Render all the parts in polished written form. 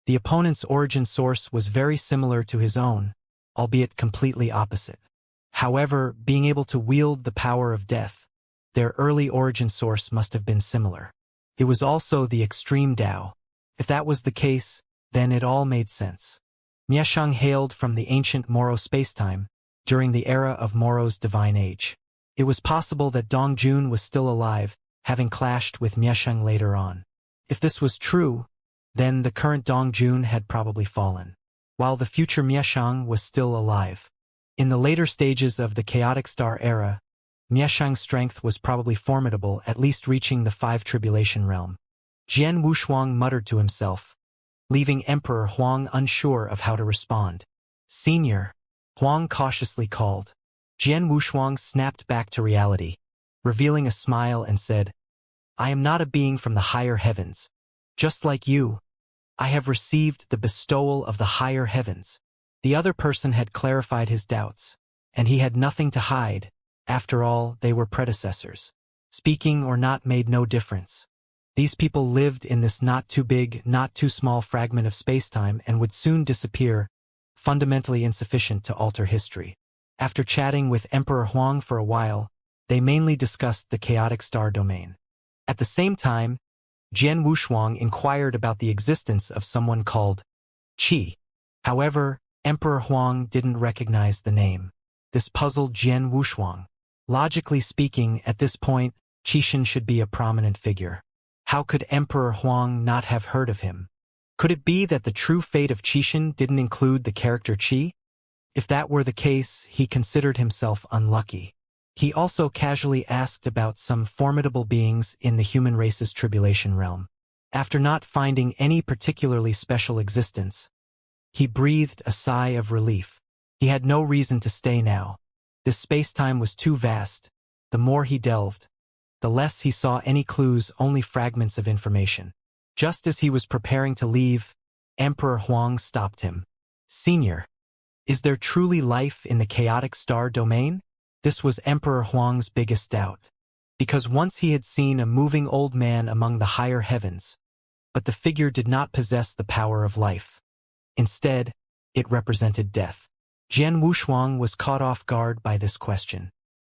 The opponent's origin source was very similar to his own, albeit completely opposite. However, being able to wield the power of death, their early origin source must have been similar. It was also the extreme Tao. If that was the case, then it all made sense. Mieshang hailed from the ancient Moro spacetime, during the era of Moro's divine age. It was possible that Dongjun was still alive, having clashed with Mieshang later on. If this was true, then the current Dongjun had probably fallen, while the future Mieshang was still alive. In the later stages of the chaotic star era, Mieshang's strength was probably formidable, at least reaching the 5 tribulation realm. Jian Wushuang muttered to himself, leaving Emperor Huang unsure of how to respond. "Senior," Huang cautiously called. Jian Wushuang snapped back to reality, revealing a smile and said, "I am not a being from the higher heavens. Just like you, I have received the bestowal of the higher heavens." The other person had clarified his doubts, and he had nothing to hide. After all, they were predecessors. Speaking or not made no difference. These people lived in this not too big, not too small fragment of spacetime and would soon disappear, fundamentally insufficient to alter history. After chatting with Emperor Huang for a while, they mainly discussed the chaotic star domain. At the same time, Jian Wushuang inquired about the existence of someone called Qi. However, Emperor Huang didn't recognize the name. This puzzled Jian Wushuang. Logically speaking, at this point, Qishan should be a prominent figure. How could Emperor Huang not have heard of him? Could it be that the true fate of Qishan didn't include the character Qi? If that were the case, he considered himself unlucky. He also casually asked about some formidable beings in the human race's tribulation realm. After not finding any particularly special existence, he breathed a sigh of relief. He had no reason to stay now. This space-time was too vast. The more he delved, the less he saw any clues, only fragments of information. Just as he was preparing to leave, Emperor Huang stopped him. "Senior, is there truly life in the chaotic star domain?" This was Emperor Huang's biggest doubt, because once he had seen a moving old man among the higher heavens, but the figure did not possess the power of life. Instead, it represented death. Jian Wushuang was caught off guard by this question.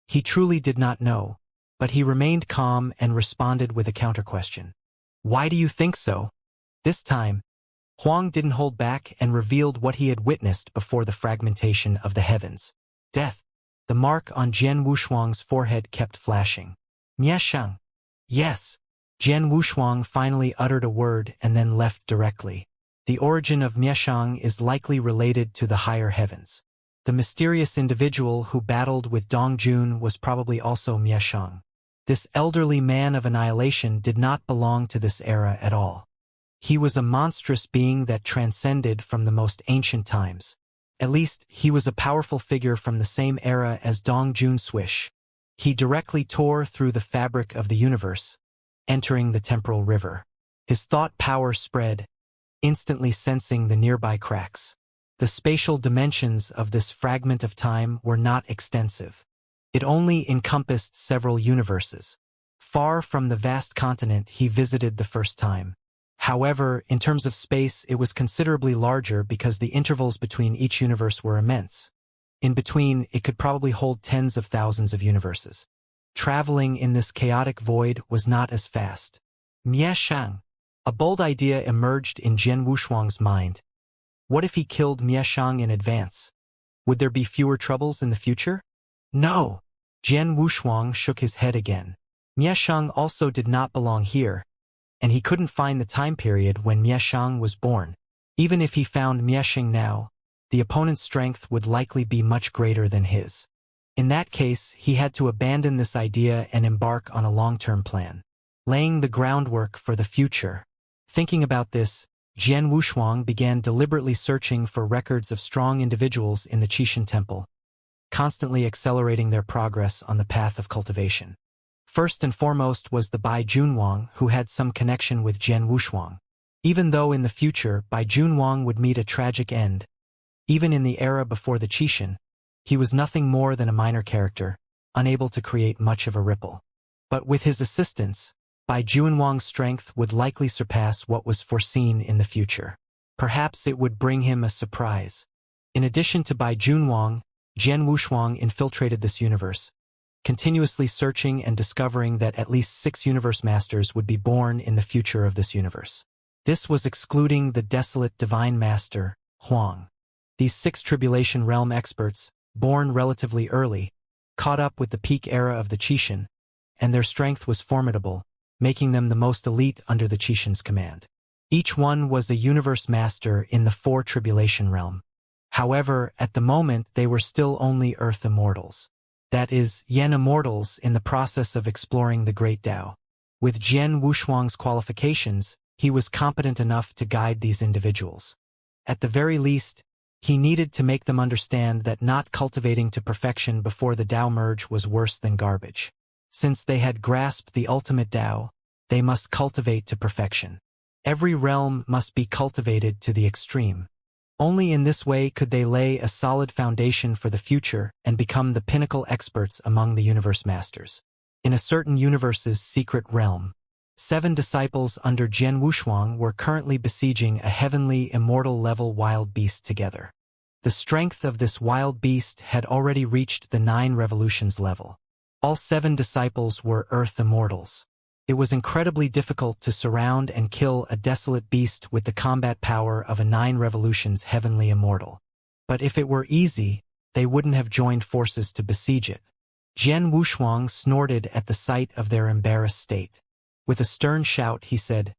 He truly did not know, but he remained calm and responded with a counter-question. "Why do you think so?" This time, Huang didn't hold back and revealed what he had witnessed before the fragmentation of the heavens. Death. The mark on Jian Wushuang's forehead kept flashing. "Mieshang." "Yes." Jian Wushuang finally uttered a word and then left directly. The origin of Mieshang is likely related to the higher heavens. The mysterious individual who battled with Dongjun was probably also Mieshang. This elderly man of annihilation did not belong to this era at all. He was a monstrous being that transcended from the most ancient times. At least, he was a powerful figure from the same era as Dongjun Swish. He directly tore through the fabric of the universe, entering the temporal river. His thought power spread, instantly sensing the nearby cracks. The spatial dimensions of this fragment of time were not extensive. It only encompassed several universes, far from the vast continent he visited the first time. However, in terms of space, it was considerably larger because the intervals between each universe were immense. In between, it could probably hold tens of thousands of universes. Traveling in this chaotic void was not as fast. Mieshang. A bold idea emerged in Jian Wushuang's mind. What if he killed Mieshang in advance? Would there be fewer troubles in the future? No. Jian Wushuang shook his head again. Mieshang also did not belong here, and he couldn't find the time period when Mieshang was born. Even if he found Mieshang now, the opponent's strength would likely be much greater than his. In that case, he had to abandon this idea and embark on a long-term plan, laying the groundwork for the future. Thinking about this, Jian Wushuang began deliberately searching for records of strong individuals in the Qishan Temple, constantly accelerating their progress on the path of cultivation. First and foremost was the Bai Junwang, who had some connection with Jian Wushuang. Even though in the future Bai Junwang would meet a tragic end, even in the era before the Qishan, he was nothing more than a minor character, unable to create much of a ripple. But with his assistance, Bai Junwang's strength would likely surpass what was foreseen in the future. Perhaps it would bring him a surprise. In addition to Bai Junwang, Jian Wushuang infiltrated this universe, continuously searching and discovering that at least 6 universe masters would be born in the future of this universe. This was excluding the desolate divine master, Huang. These 6 tribulation realm experts, born relatively early, caught up with the peak era of the Qixin, and their strength was formidable, making them the most elite under the Qixin's command. Each one was a universe master in the 4 tribulation realm. However, at the moment they were still only Earth immortals. That is, Yen immortals in the process of exploring the Great Tao. With Jian Wushuang's qualifications, he was competent enough to guide these individuals. At the very least, he needed to make them understand that not cultivating to perfection before the Tao merge was worse than garbage. Since they had grasped the ultimate Tao, they must cultivate to perfection. Every realm must be cultivated to the extreme. Only in this way could they lay a solid foundation for the future and become the pinnacle experts among the universe masters. In a certain universe's secret realm, 7 disciples under Jian Wushuang were currently besieging a heavenly immortal level wild beast together. The strength of this wild beast had already reached the 9 revolutions level. All 7 disciples were Earth immortals. It was incredibly difficult to surround and kill a desolate beast with the combat power of a 9 revolutions heavenly immortal. But if it were easy, they wouldn't have joined forces to besiege it. Jian Wushuang snorted at the sight of their embarrassed state. With a stern shout he said,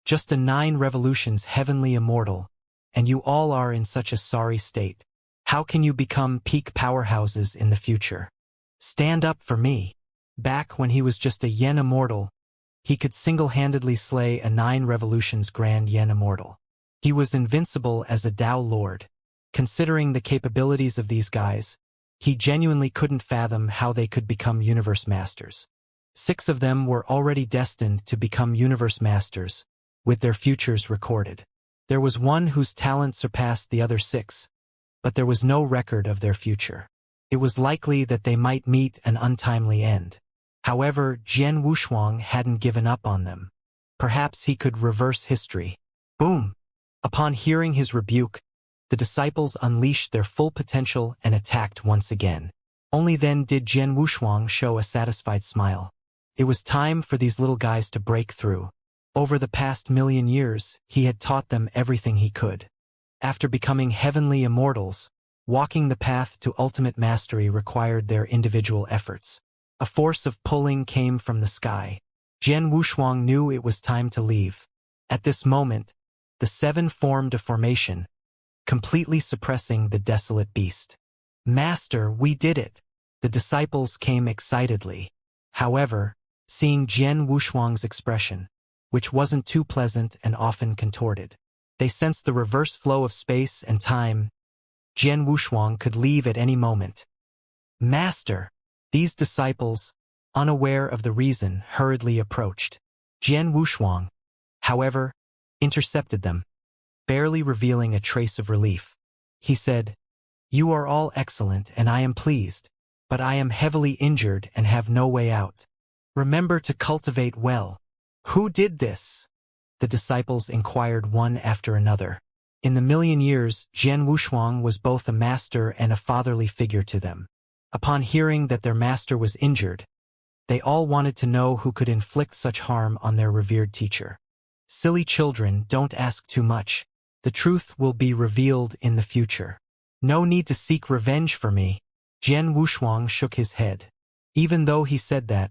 "Just a 9 revolutions heavenly immortal, and you all are in such a sorry state. How can you become peak powerhouses in the future? Stand up for me." Back when he was just a Yen immortal, he could single-handedly slay a 9 revolutions grand Yen immortal. He was invincible as a Tao Lord. Considering the capabilities of these guys, he genuinely couldn't fathom how they could become universe masters. 6 of them were already destined to become universe masters, with their futures recorded. There was one whose talent surpassed the other 6, but there was no record of their future. It was likely that they might meet an untimely end. However, Jian Wushuang hadn't given up on them. Perhaps he could reverse history. Boom! Upon hearing his rebuke, the disciples unleashed their full potential and attacked once again. Only then did Jian Wushuang show a satisfied smile. It was time for these little guys to break through. Over the past 1,000,000 years, he had taught them everything he could. After becoming heavenly immortals, walking the path to ultimate mastery required their individual efforts. A force of pulling came from the sky. Jian Wushuang knew it was time to leave. At this moment, the 7 formed a formation, completely suppressing the desolate beast. "Master, we did it!" The disciples came excitedly. However, seeing Jian Wushuang's expression, which wasn't too pleasant and often contorted, they sensed the reverse flow of space and time. Jian Wushuang could leave at any moment. "Master!" These disciples, unaware of the reason, hurriedly approached. Jian Wushuang, however, intercepted them, barely revealing a trace of relief. He said, "You are all excellent and I am pleased, but I am heavily injured and have no way out. Remember to cultivate well." "Who did this?" the disciples inquired one after another. In the 1,000,000 years, Jian Wushuang was both a master and a fatherly figure to them. Upon hearing that their master was injured, they all wanted to know who could inflict such harm on their revered teacher. "Silly children, don't ask too much. The truth will be revealed in the future. No need to seek revenge for me." Jian Wushuang shook his head. Even though he said that,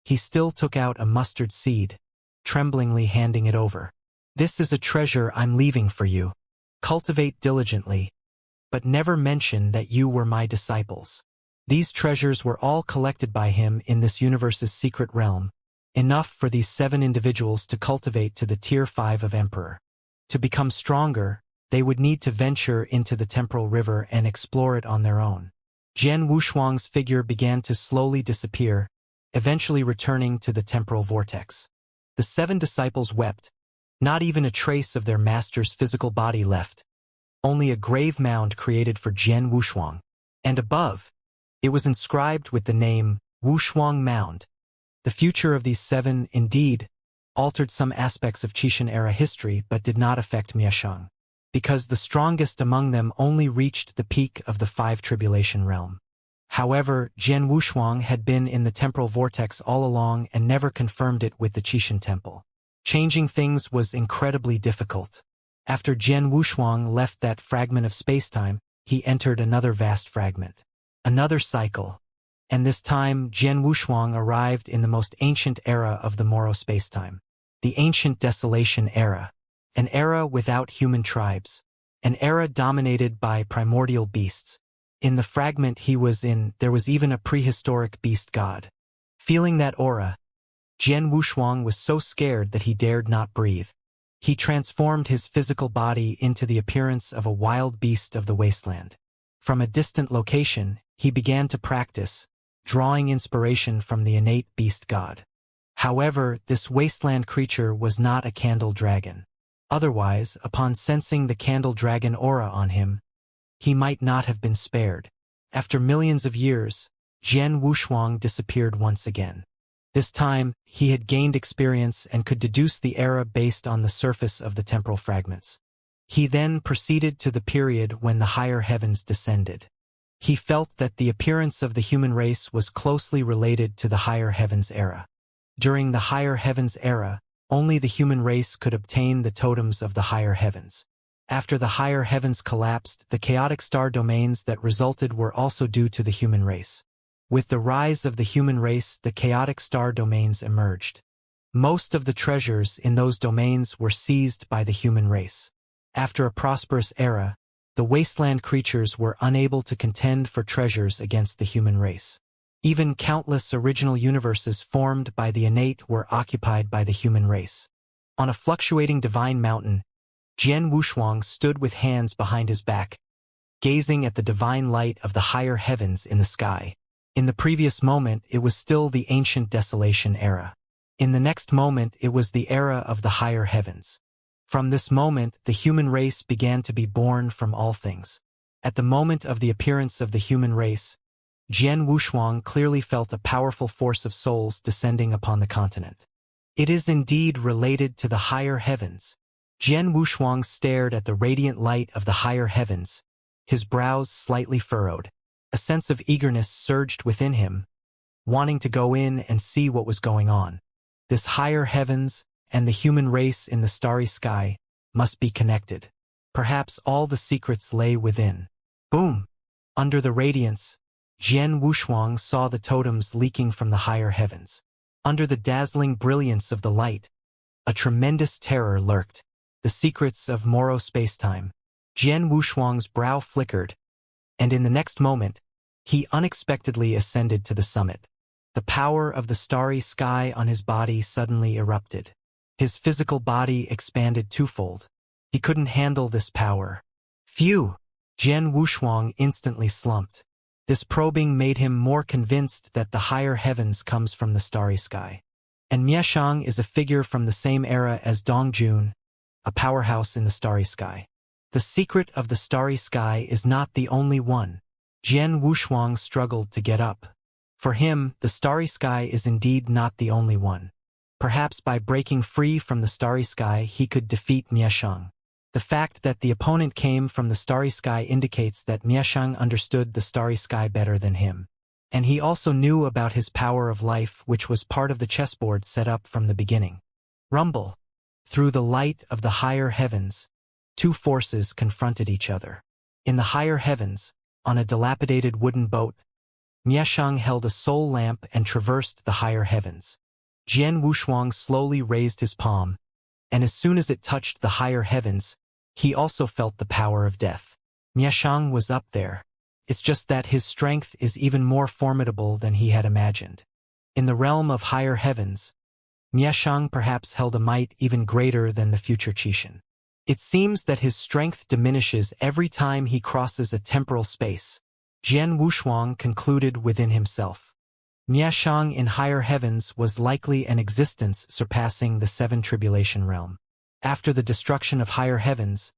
he still took out a mustard seed, tremblingly handing it over. "This is a treasure I'm leaving for you. Cultivate diligently, but never mention that you were my disciples." These treasures were all collected by him in this universe's secret realm, enough for these 7 individuals to cultivate to the tier 5 of Emperor. To become stronger, they would need to venture into the temporal river and explore it on their own. Jian Wushuang's figure began to slowly disappear, eventually returning to the temporal vortex. The 7 disciples wept. Not even a trace of their master's physical body left. Only a grave mound created for Jian Wushuang. And above, it was inscribed with the name Wushuang Mound. The future of these 7, indeed, altered some aspects of Qixin era history but did not affect Miasheng. because the strongest among them only reached the peak of the 5 tribulation realm. However, Jian Wushuang had been in the temporal vortex all along and never confirmed it with the Qixin temple. Changing things was incredibly difficult. After Jian Wushuang left that fragment of spacetime, he entered another vast fragment. Another cycle. And this time, Jian Wushuang arrived in the most ancient era of the Moro spacetime. The ancient desolation era. An era without human tribes. An era dominated by primordial beasts. In the fragment he was in, there was even a prehistoric beast god. Feeling that aura, Jian Wushuang was so scared that he dared not breathe. He transformed his physical body into the appearance of a wild beast of the wasteland. From a distant location, he began to practice, drawing inspiration from the innate beast god. However, this wasteland creature was not a candle dragon. Otherwise, upon sensing the candle dragon aura on him, he might not have been spared. After millions of years, Jian Wushuang disappeared once again. This time, he had gained experience and could deduce the era based on the surface of the temporal fragments. He then proceeded to the period when the higher heavens descended. He felt that the appearance of the human race was closely related to the higher heavens era. During the higher heavens era, only the human race could obtain the totems of the higher heavens. After the higher heavens collapsed, the chaotic star domains that resulted were also due to the human race. With the rise of the human race, the chaotic star domains emerged. Most of the treasures in those domains were seized by the human race. After a prosperous era, the wasteland creatures were unable to contend for treasures against the human race. Even countless original universes formed by the innate were occupied by the human race. On a fluctuating divine mountain, Jian Wushuang stood with hands behind his back, gazing at the divine light of the higher heavens in the sky. In the previous moment, it was still the ancient desolation era. In the next moment, it was the era of the higher heavens. From this moment, the human race began to be born from all things. At the moment of the appearance of the human race, Jian Wushuang clearly felt a powerful force of souls descending upon the continent. It is indeed related to the higher heavens. Jian Wushuang stared at the radiant light of the higher heavens, his brows slightly furrowed. A sense of eagerness surged within him, wanting to go in and see what was going on. This higher heavens and the human race in the starry sky must be connected. Perhaps all the secrets lay within. Boom! Under the radiance, Jian Wushuang saw the totems leaking from the higher heavens. Under the dazzling brilliance of the light, a tremendous terror lurked. The secrets of Moro spacetime. Jian Wushuang's brow flickered, and in the next moment, he unexpectedly ascended to the summit. The power of the starry sky on his body suddenly erupted. His physical body expanded twofold. He couldn't handle this power. Phew! Jian Wushuang instantly slumped. This probing made him more convinced that the higher heavens comes from the starry sky. And Mieshang is a figure from the same era as Dongjun, a powerhouse in the starry sky. The secret of the starry sky is not the only one. Jian Wushuang struggled to get up. For him, the starry sky is indeed not the only one. Perhaps by breaking free from the starry sky he could defeat Mieshang. The fact that the opponent came from the starry sky indicates that Mieshang understood the starry sky better than him. And he also knew about his power of life, which was part of the chessboard set up from the beginning. Rumble. Through the light of the higher heavens, two forces confronted each other. In the higher heavens, on a dilapidated wooden boat, Mieshang held a soul lamp and traversed the higher heavens. Jian Wushuang slowly raised his palm, and as soon as it touched the higher heavens, he also felt the power of death. Mieshang was up there. It's just that his strength is even more formidable than he had imagined. In the realm of higher heavens, Mieshang perhaps held a might even greater than the future Qixin. It seems that his strength diminishes every time he crosses a temporal space. Jian Wushuang concluded within himself. Mieshang in higher heavens was likely an existence surpassing the 7 tribulation realm. After the destruction of higher heavens,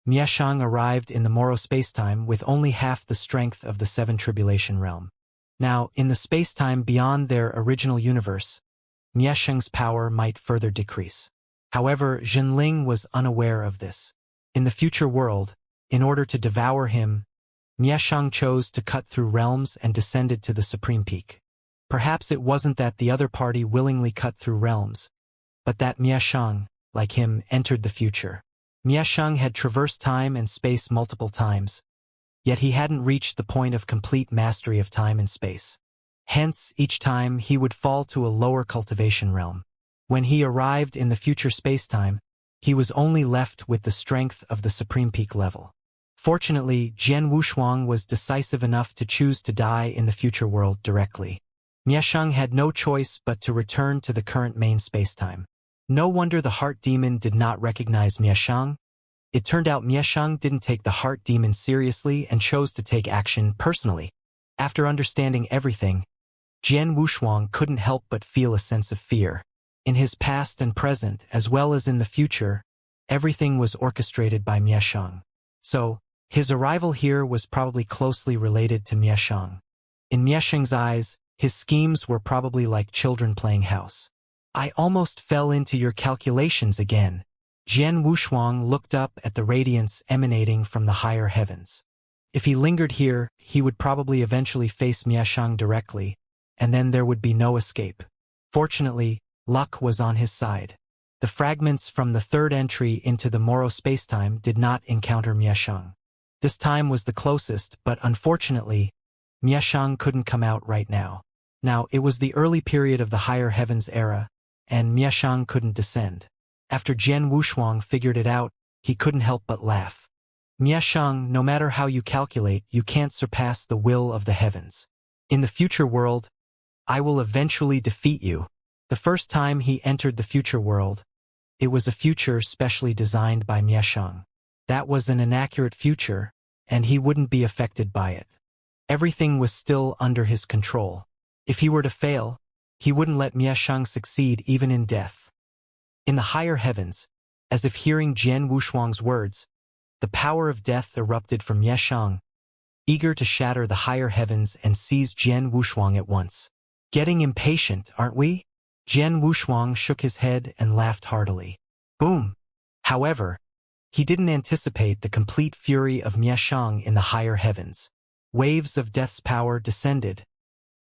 Mieshang arrived in the Moro spacetime with only half the strength of the 7 tribulation realm. Now, in the spacetime beyond their original universe, Mieshang's power might further decrease. However, Zhenling was unaware of this. In the future world, in order to devour him, Miashang chose to cut through realms and descended to the supreme peak. Perhaps it wasn't that the other party willingly cut through realms, but that Miashang, like him, entered the future. Miashang had traversed time and space multiple times, yet he hadn't reached the point of complete mastery of time and space. Hence, each time he would fall to a lower cultivation realm. When he arrived in the future spacetime, he was only left with the strength of the supreme peak level. Fortunately, Jian Wushuang was decisive enough to choose to die in the future world directly. Miashang had no choice but to return to the current main spacetime. No wonder the heart demon did not recognize Miashang. It turned out Miashang didn't take the heart demon seriously and chose to take action personally. After understanding everything, Jian Wushuang couldn't help but feel a sense of fear. In his past and present, as well as in the future, everything was orchestrated by Miashang. So, his arrival here was probably closely related to Miashang. In Miashang's eyes, his schemes were probably like children playing house. I almost fell into your calculations again. Jian Wushuang looked up at the radiance emanating from the higher heavens. If he lingered here, he would probably eventually face Miashang directly, and then there would be no escape. Fortunately, luck was on his side. The fragments from the third entry into the Moro spacetime did not encounter Miashang. This time was the closest, but unfortunately, Miashang couldn't come out right now. Now, it was the early period of the higher heavens era, and Miashang couldn't descend. After Jian Wushuang figured it out, he couldn't help but laugh. Miashang, no matter how you calculate, you can't surpass the will of the heavens. In the future world, I will eventually defeat you. The first time he entered the future world, it was a future specially designed by Miashang. That was an inaccurate future, and he wouldn't be affected by it. Everything was still under his control. If he were to fail, he wouldn't let Miashang succeed even in death. In the higher heavens, as if hearing Jian Wushuang's words, the power of death erupted from Miashang, eager to shatter the higher heavens and seize Jian Wushuang at once. Getting impatient, aren't we? Jian Wushuang shook his head and laughed heartily. Boom! However, he didn't anticipate the complete fury of Miashang in the higher heavens. Waves of death's power descended,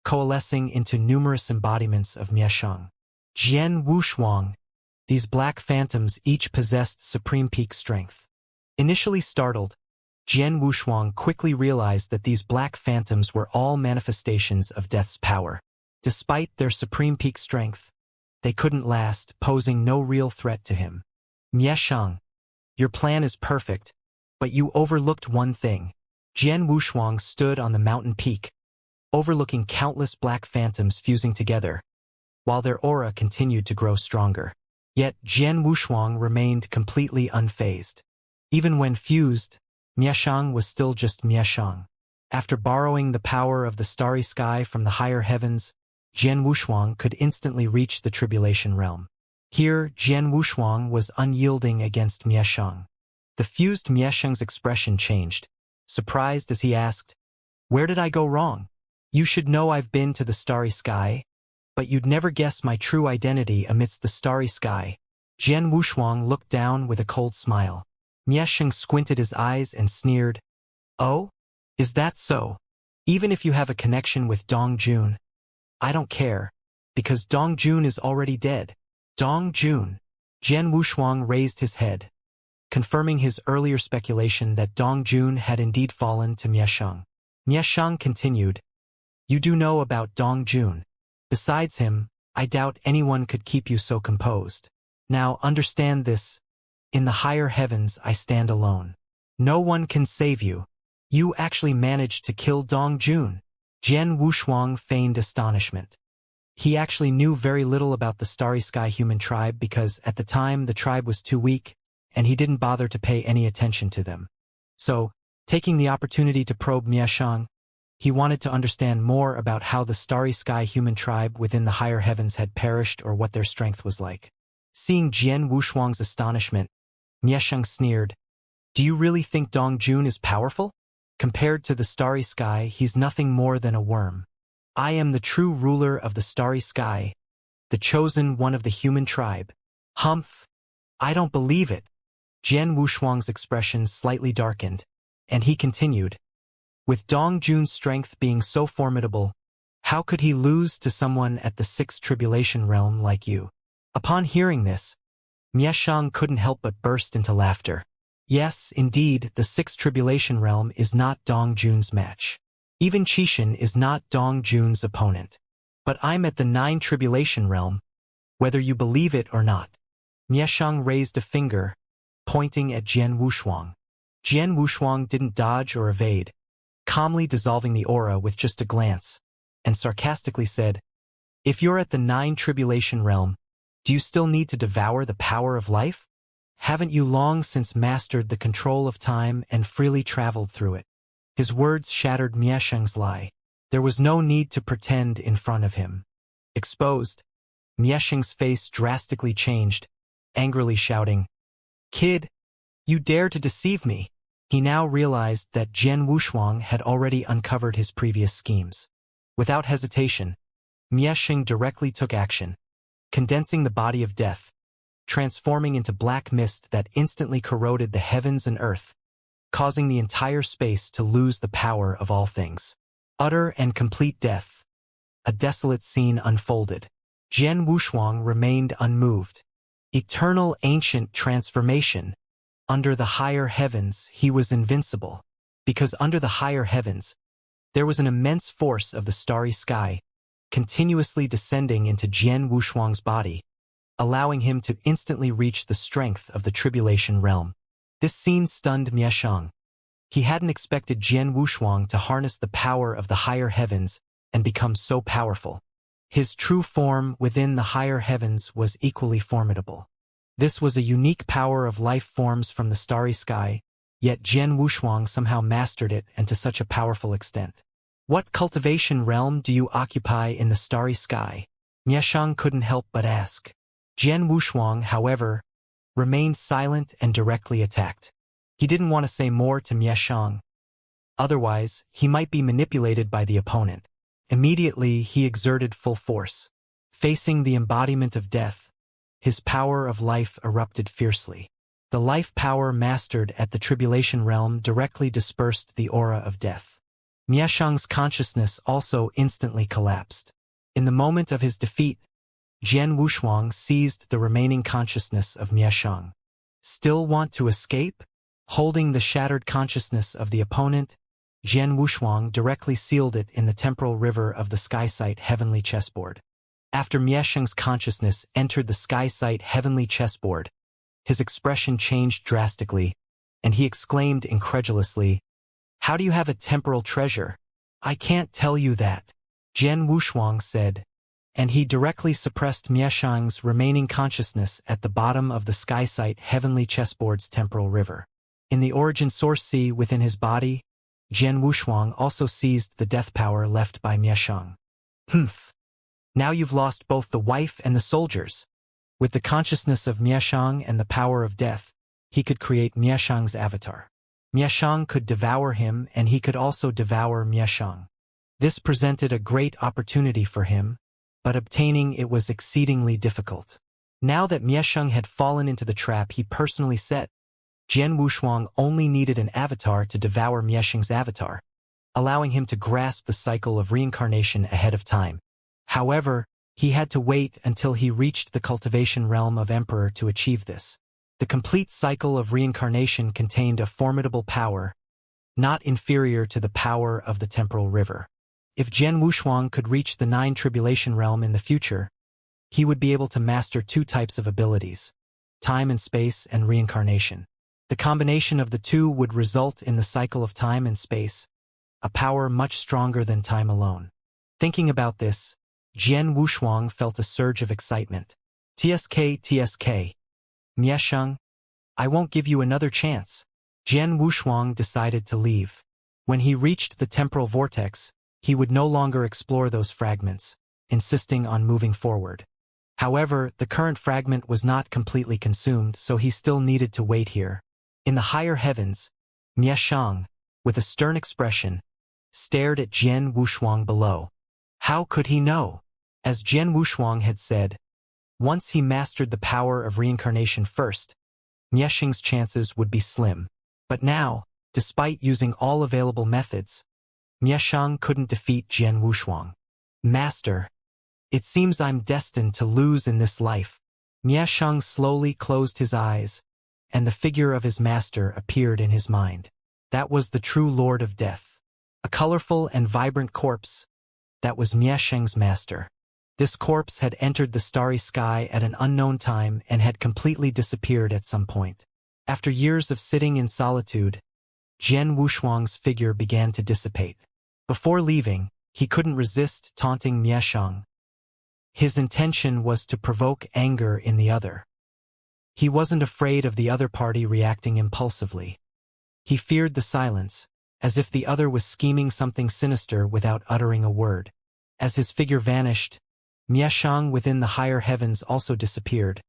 coalescing into numerous embodiments of Miashang. Jian Wushuang. These black phantoms each possessed supreme peak strength. Initially startled, Jian Wushuang quickly realized that these black phantoms were all manifestations of death's power. Despite their supreme peak strength, they couldn't last, posing no real threat to him. Miashang, your plan is perfect, but you overlooked one thing. Jian Wushuang stood on the mountain peak, overlooking countless black phantoms fusing together, while their aura continued to grow stronger. Yet Jian Wushuang remained completely unfazed. Even when fused, Miashang was still just Miashang. After borrowing the power of the starry sky from the higher heavens, Jian Wushuang could instantly reach the tribulation realm. Here, Jian Wushuang was unyielding against Miashang. The fused Miashang's expression changed, surprised as he asked, "Where did I go wrong? You should know I've been to the starry sky, but you'd never guess my true identity amidst the starry sky." Jian Wushuang looked down with a cold smile. Miashang squinted his eyes and sneered, "Oh? Is that so? Even if you have a connection with Dong Jun, I don't care, because Dong Jun is already dead." Dong Jun. Jian Wushuang raised his head, confirming his earlier speculation that Dong Jun had indeed fallen to Miashang. Miashang continued, "You do know about Dong Jun. Besides him, I doubt anyone could keep you so composed. Now understand this, in the higher heavens I stand alone. No one can save you. You actually managed to kill Dong Jun." Jian Wushuang feigned astonishment. He actually knew very little about the Starry Sky human tribe because at the time the tribe was too weak, and he didn't bother to pay any attention to them. So, taking the opportunity to probe Miashang, he wanted to understand more about how the Starry Sky human tribe within the higher heavens had perished or what their strength was like. Seeing Jian Wushuang's astonishment, Miashang sneered, "Do you really think Dong Jun is powerful? Compared to the Starry Sky, he's nothing more than a worm. I am the true ruler of the Starry Sky, the chosen one of the human tribe." "Humph! I don't believe it. Jian Wushuang's expression slightly darkened, and he continued, with Dong Jun's strength being so formidable, how could he lose to someone at the sixth tribulation realm like you? Upon hearing this, Mieshang couldn't help but burst into laughter. Yes, indeed, the sixth tribulation realm is not Dong Jun's match. Even Qixin is not Dong Jun's opponent. But I'm at the 9 tribulation realm, whether you believe it or not. Mieshang raised a finger, pointing at Jian Wushuang. Jian Wushuang didn't dodge or evade, calmly dissolving the aura with just a glance, and sarcastically said, if you're at the 9 tribulation realm, do you still need to devour the power of life? Haven't you long since mastered the control of time and freely traveled through it? His words shattered Mieshang's lie. There was no need to pretend in front of him. Exposed, Mieshang's face drastically changed, angrily shouting, Kid, you dare to deceive me! He now realized that Jian Wushuang had already uncovered his previous schemes. Without hesitation, Mieshang directly took action, condensing the body of death, transforming into black mist that instantly corroded the heavens and earth, causing the entire space to lose the power of all things. Utter and complete death. A desolate scene unfolded. Jian Wushuang remained unmoved. Eternal ancient transformation. Under the higher heavens, he was invincible, because under the higher heavens, there was an immense force of the starry sky, continuously descending into Jian Wushuang's body, allowing him to instantly reach the strength of the tribulation realm. This scene stunned Mieshang. He hadn't expected Jian Wushuang to harness the power of the higher heavens and become so powerful. His true form within the higher heavens was equally formidable. This was a unique power of life forms from the starry sky, yet Jian Wushuang somehow mastered it and to such a powerful extent. What cultivation realm do you occupy in the starry sky? Mieshang couldn't help but ask. Jian Wushuang, however, remained silent and directly attacked. He didn't want to say more to Mieshang. Otherwise, he might be manipulated by the opponent. Immediately, he exerted full force. Facing the embodiment of death, his power of life erupted fiercely. The life power mastered at the tribulation realm directly dispersed the aura of death. Mieshang's consciousness also instantly collapsed. In the moment of his defeat, Jian Wushuang seized the remaining consciousness of Mieshang. Still want to escape? Holding the shattered consciousness of the opponent, Jian Wushuang directly sealed it in the temporal river of the Sky-Site heavenly chessboard. After Mieshang's consciousness entered the Sky-Site heavenly chessboard, his expression changed drastically, and he exclaimed incredulously, How do you have a temporal treasure? I can't tell you that, Jian Wushuang said, and he directly suppressed Mieshang's remaining consciousness at the bottom of the Sky-Site heavenly chessboard's temporal river. In the origin source sea within his body, Jian Wushuang also seized the death power left by Mieshang. Humph! Now you've lost both the wife and the soldiers. With the consciousness of Mieshang and the power of death, he could create Mieshang's avatar. Mieshang could devour him and he could also devour Mieshang. This presented a great opportunity for him, but obtaining it was exceedingly difficult. Now that Mieshang had fallen into the trap he personally set, Jian Wushuang only needed an avatar to devour Mieshang's avatar, allowing him to grasp the cycle of reincarnation ahead of time. However, he had to wait until he reached the cultivation realm of Emperor to achieve this. The complete cycle of reincarnation contained a formidable power, not inferior to the power of the temporal river. If Jian Wushuang could reach the 9 tribulation realm in the future, he would be able to master 2 types of abilities, time and space and reincarnation. The combination of the 2 would result in the cycle of time and space, a power much stronger than time alone. Thinking about this, Jian Wushuang felt a surge of excitement. TSK. Mieshang, I won't give you another chance. Jian Wushuang decided to leave. When he reached the temporal vortex, he would no longer explore those fragments, insisting on moving forward. However, the current fragment was not completely consumed, so he still needed to wait here. In the higher heavens, Mieshang, with a stern expression, stared at Jian Wushuang below. How could he know? As Jian Wushuang had said, once he mastered the power of reincarnation first, Miesheng's chances would be slim. But now, despite using all available methods, Miesheng couldn't defeat Jian Wushuang. Master, it seems I'm destined to lose in this life. Miesheng slowly closed his eyes, and the figure of his master appeared in his mind. That was the true Lord of Death. A colorful and vibrant corpse. That was Miesheng's master. This corpse had entered the starry sky at an unknown time and had completely disappeared at some point. After years of sitting in solitude, Jian Wushuang's figure began to dissipate. Before leaving, he couldn't resist taunting Miesheng. His intention was to provoke anger in the other. He wasn't afraid of the other party reacting impulsively. He feared the silence, as if the other was scheming something sinister without uttering a word. As his figure vanished, Miesheng within the higher heavens also disappeared,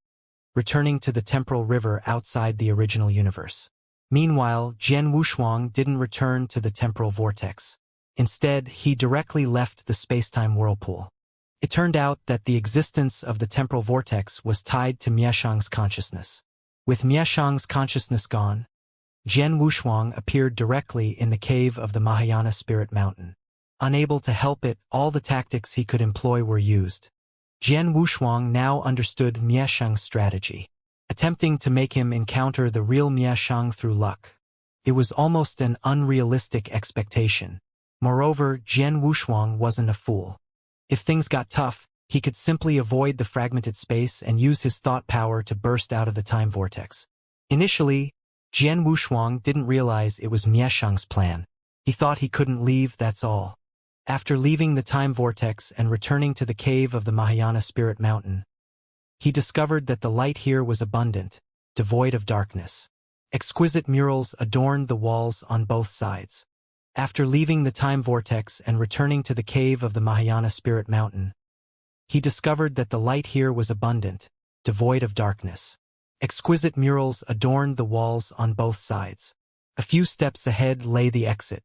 returning to the temporal river outside the original universe. Meanwhile, Jian Wushuang didn't return to the temporal vortex. Instead, he directly left the spacetime whirlpool. It turned out that the existence of the temporal vortex was tied to Miesheng's consciousness. With Miesheng's consciousness gone, Jian Wushuang appeared directly in the cave of the Mahayana Spirit Mountain. Unable to help it, all the tactics he could employ were used. Jian Wushuang now understood Miesheng's strategy, attempting to make him encounter the real Miesheng through luck. It was almost an unrealistic expectation. Moreover, Jian Wushuang wasn't a fool. If things got tough, he could simply avoid the fragmented space and use his thought power to burst out of the time vortex. Initially, Jian Wushuang didn't realize it was Miesheng's plan. He thought he couldn't leave, that's all. After leaving the time vortex and returning to the cave of the Mahayana Spirit Mountain, he discovered that the light here was abundant, devoid of darkness. Exquisite murals adorned the walls on both sides. After leaving the time vortex and returning to the cave of the Mahayana Spirit Mountain, he discovered that the light here was abundant, devoid of darkness. Exquisite murals adorned the walls on both sides. A few steps ahead lay the exit.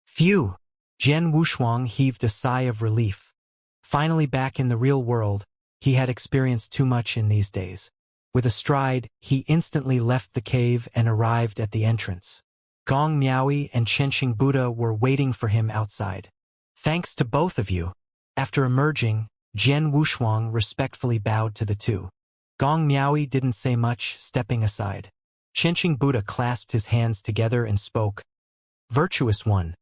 Phew! Jian Wushuang heaved a sigh of relief. Finally back in the real world, he had experienced too much in these days. With a stride, he instantly left the cave and arrived at the entrance. Gong Miaoyi and Qianxing Buddha were waiting for him outside. Thanks to both of you. After emerging, Jian Wushuang respectfully bowed to the two. Gong Miaoyi didn't say much, stepping aside. Qianxing Buddha clasped his hands together and spoke. Virtuous one,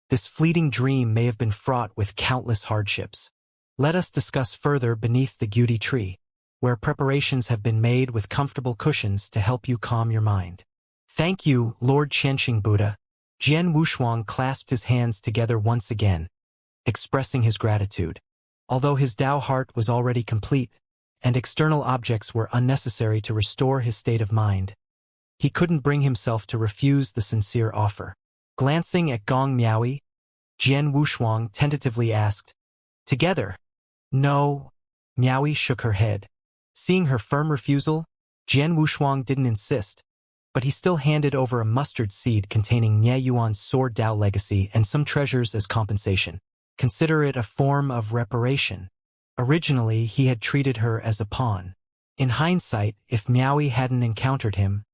this fleeting dream may have been fraught with countless hardships. Let us discuss further beneath the Guti tree, where preparations have been made with comfortable cushions to help you calm your mind. Thank you, Lord Qianxing Buddha. Jian Wushuang clasped his hands together once again, expressing his gratitude. Although his Tao heart was already complete, and external objects were unnecessary to restore his state of mind, he couldn't bring himself to refuse the sincere offer. Glancing at Gong Miaoyi, Jian Wushuang tentatively asked, Together? No. Miaoyi shook her head. Seeing her firm refusal, Jian Wushuang didn't insist, but he still handed over a mustard seed containing Nie Yuan's sword Dao legacy and some treasures as compensation. Consider it a form of reparation. Originally, he had treated her as a pawn. In hindsight, if Miaoyi hadn't encountered him,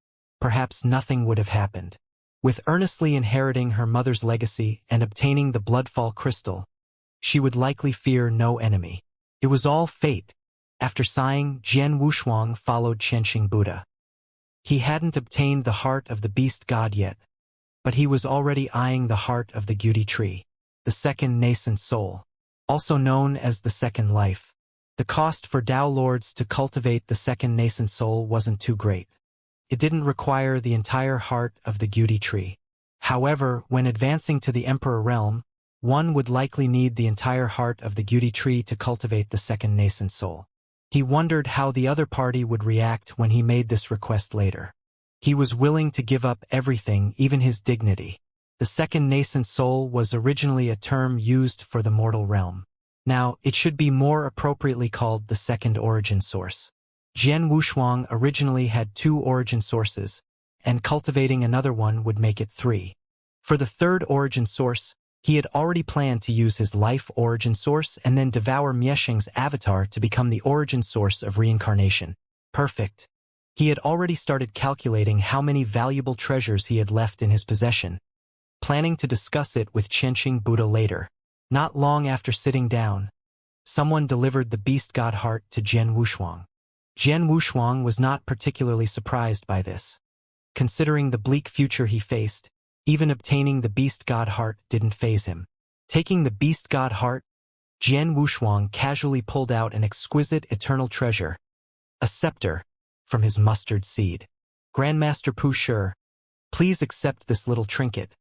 perhaps nothing would have happened. With earnestly inheriting her mother's legacy and obtaining the Bloodfall crystal, she would likely fear no enemy. It was all fate. After sighing, Jian Wushuang followed Qianxing Buddha. He hadn't obtained the heart of the beast god yet, but he was already eyeing the heart of the Guti tree, the second nascent soul, also known as the second life. The cost for Tao lords to cultivate the second nascent soul wasn't too great. It didn't require the entire heart of the Guti tree. However, when advancing to the Emperor realm, one would likely need the entire heart of the Guti tree to cultivate the second nascent soul. He wondered how the other party would react when he made this request later. He was willing to give up everything, even his dignity. The second nascent soul was originally a term used for the mortal realm. Now, it should be more appropriately called the second origin source. Jian Wushuang originally had 2 origin sources, and cultivating another one would make it 3. For the third origin source, he had already planned to use his life origin source and then devour Miesheng's avatar to become the origin source of reincarnation. Perfect. He had already started calculating how many valuable treasures he had left in his possession, planning to discuss it with Qianxing Buddha later. Not long after sitting down, someone delivered the beast god heart to Jian Wushuang. Jian Wushuang was not particularly surprised by this. Considering the bleak future he faced, even obtaining the beast god heart didn't faze him. Taking the beast god heart, Jian Wushuang casually pulled out an exquisite eternal treasure, a scepter, from his mustard seed. Grandmaster Pu Shi, please accept this little trinket,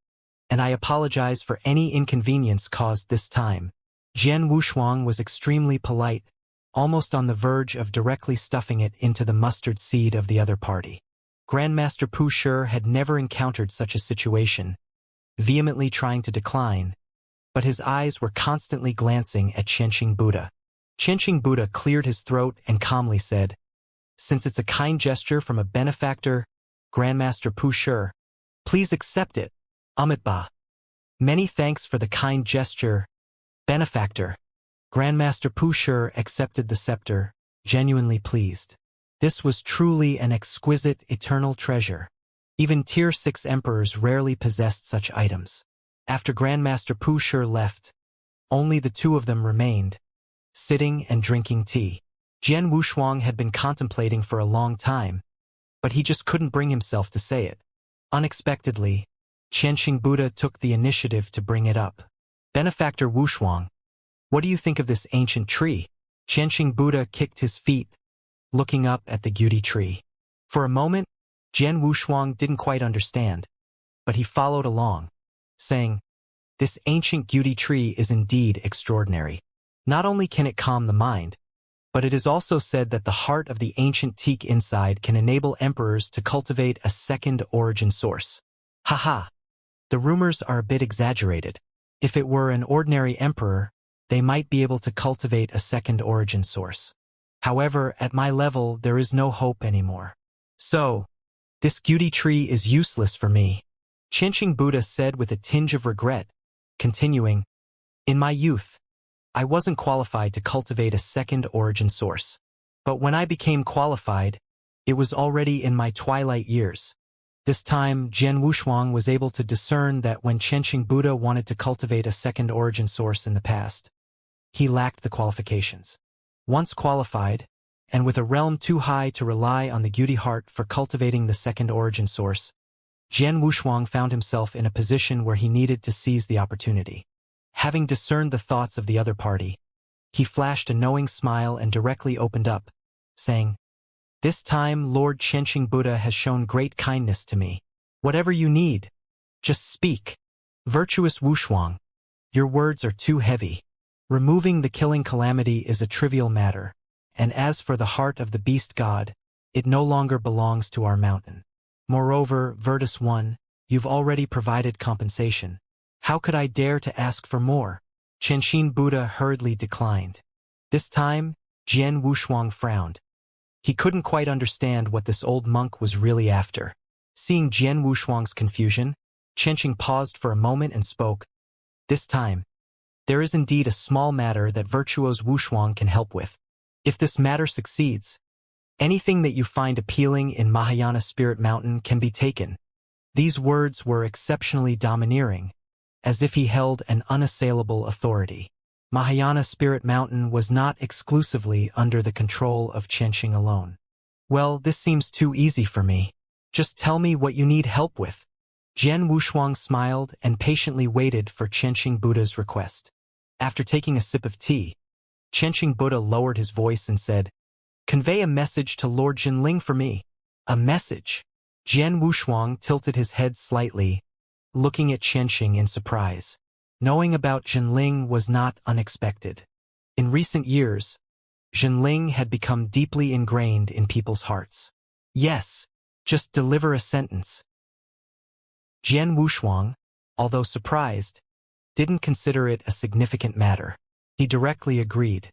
and I apologize for any inconvenience caused this time. Jian Wushuang was extremely polite, almost on the verge of directly stuffing it into the mustard seed of the other party. Grandmaster Pu Shi had never encountered such a situation, vehemently trying to decline, but his eyes were constantly glancing at Qianxing Buddha. Qianxing Buddha cleared his throat and calmly said, "Since it's a kind gesture from a benefactor, Grandmaster Pu Shi, please accept it, Amitba." "Many thanks for the kind gesture, benefactor." Grandmaster Pu Shi accepted the scepter, genuinely pleased. This was truly an exquisite eternal treasure. Even Tier 6 emperors rarely possessed such items. After Grandmaster Pu Shi left, only the two of them remained, sitting and drinking tea. Jian Wushuang had been contemplating for a long time, but he just couldn't bring himself to say it. Unexpectedly, Qianxing Buddha took the initiative to bring it up. "Benefactor Wushuang, what do you think of this ancient tree?" Qianxing Buddha kicked his feet, looking up at the Gyudi tree. For a moment, Jian Wushuang didn't quite understand, but he followed along, saying, "This ancient Gyudi tree is indeed extraordinary. Not only can it calm the mind, but it is also said that the heart of the ancient teak inside can enable emperors to cultivate a second origin source." Haha. The rumors are a bit exaggerated. If it were an ordinary emperor, they might be able to cultivate a second origin source. However, at my level, there is no hope anymore. So, this Gyudi tree is useless for me, Qianxing Buddha said with a tinge of regret, continuing, "In my youth, I wasn't qualified to cultivate a second origin source. But when I became qualified, it was already in my twilight years." This time, Jian Wushuang was able to discern that when Qianxing Buddha wanted to cultivate a second origin source in the past, he lacked the qualifications. Once qualified, and with a realm too high to rely on the Gyudi heart for cultivating the second origin source, Jian Wushuang found himself in a position where he needed to seize the opportunity. Having discerned the thoughts of the other party, he flashed a knowing smile and directly opened up, saying, "This time Lord Qianxing Buddha has shown great kindness to me. Whatever you need, just speak." "Virtuous Wushuang, your words are too heavy. Removing the killing calamity is a trivial matter, and as for the heart of the beast god, it no longer belongs to our mountain. Moreover, Virtus 1, you've already provided compensation. How could I dare to ask for more?" Qianxing Buddha hurriedly declined. This time, Jian Wushuang frowned. He couldn't quite understand what this old monk was really after. Seeing Jian Wushuang's confusion, Qianxing paused for a moment and spoke. "This time, there is indeed a small matter that virtuose Wushuang can help with. If this matter succeeds, anything that you find appealing in Mahayana Spirit Mountain can be taken." These words were exceptionally domineering, as if he held an unassailable authority. Mahayana Spirit Mountain was not exclusively under the control of Qianxing alone. "Well, this seems too easy for me. Just tell me what you need help with." Jian Wushuang smiled and patiently waited for Qianxing Buddha's request. After taking a sip of tea, Qianxing Buddha lowered his voice and said, "Convey a message to Lord Jinling for me." "A message?" Jian Wushuang tilted his head slightly, looking at Qianxing in surprise. Knowing about Jinling was not unexpected. In recent years, Jinling had become deeply ingrained in people's hearts. "Yes, just deliver a sentence." Jian Wushuang, although surprised, didn't consider it a significant matter. He directly agreed.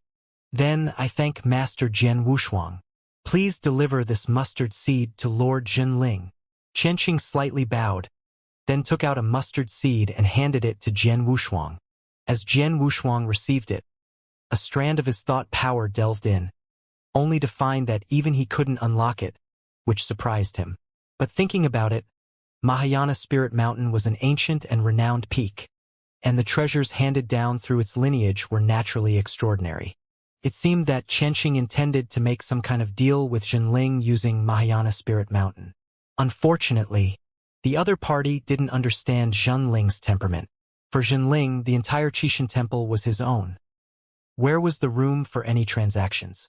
"Then I thank Master Jian Wushuang. Please deliver this mustard seed to Lord Jinling." Qianxing slightly bowed, then took out a mustard seed and handed it to Jian Wushuang. As Jian Wushuang received it, a strand of his thought power delved in, only to find that even he couldn't unlock it, which surprised him. But thinking about it, Mahayana Spirit Mountain was an ancient and renowned peak, and the treasures handed down through its lineage were naturally extraordinary. It seemed that Qianxing intended to make some kind of deal with Zhenling using Mahayana Spirit Mountain. Unfortunately, the other party didn't understand Zhenling's temperament. For Zhenling, the entire Qixin temple was his own. Where was the room for any transactions?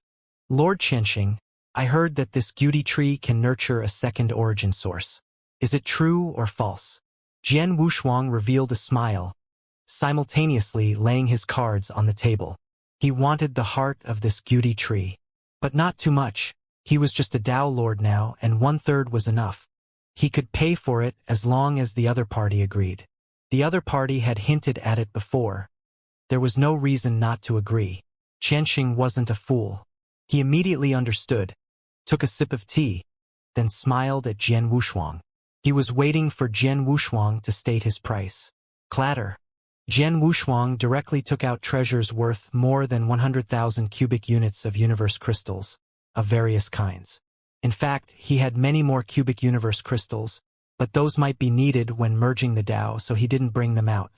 Lord Qianxing, I heard that this Guti tree can nurture a second origin source. Is it true or false? Jian Wushuang revealed a smile, simultaneously laying his cards on the table. He wanted the heart of this Guti tree. But not too much. He was just a Dao Lord now, and 1/3 was enough. He could pay for it as long as the other party agreed. The other party had hinted at it before. There was no reason not to agree. Qianxing wasn't a fool. He immediately understood, took a sip of tea, then smiled at Jian Wushuang. He was waiting for Jian Wushuang to state his price. Clatter. Jian Wushuang directly took out treasures worth more than 100,000 cubic units of universe crystals, of various kinds. In fact, he had many more cubic universe crystals, but those might be needed when merging the Dao, so he didn't bring them out.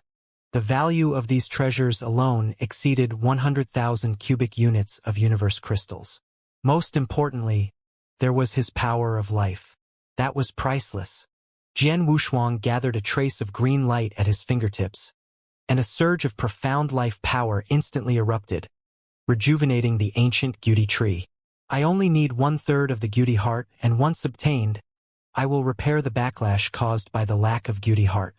The value of these treasures alone exceeded 100,000 cubic units of universe crystals. Most importantly, there was his power of life. That was priceless. Jian Wushuang gathered a trace of green light at his fingertips, and a surge of profound life power instantly erupted, rejuvenating the ancient Guti tree. I only need 1/3 of the Guti heart, and once obtained, I will repair the backlash caused by the lack of Guti heart.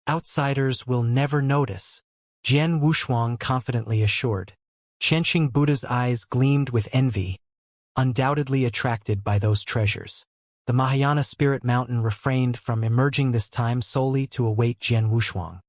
Outsiders will never notice, Jian Wushuang confidently assured. Qianxing Buddha's eyes gleamed with envy, undoubtedly attracted by those treasures. The Mahayana Spirit Mountain refrained from emerging this time solely to await Jian Wushuang.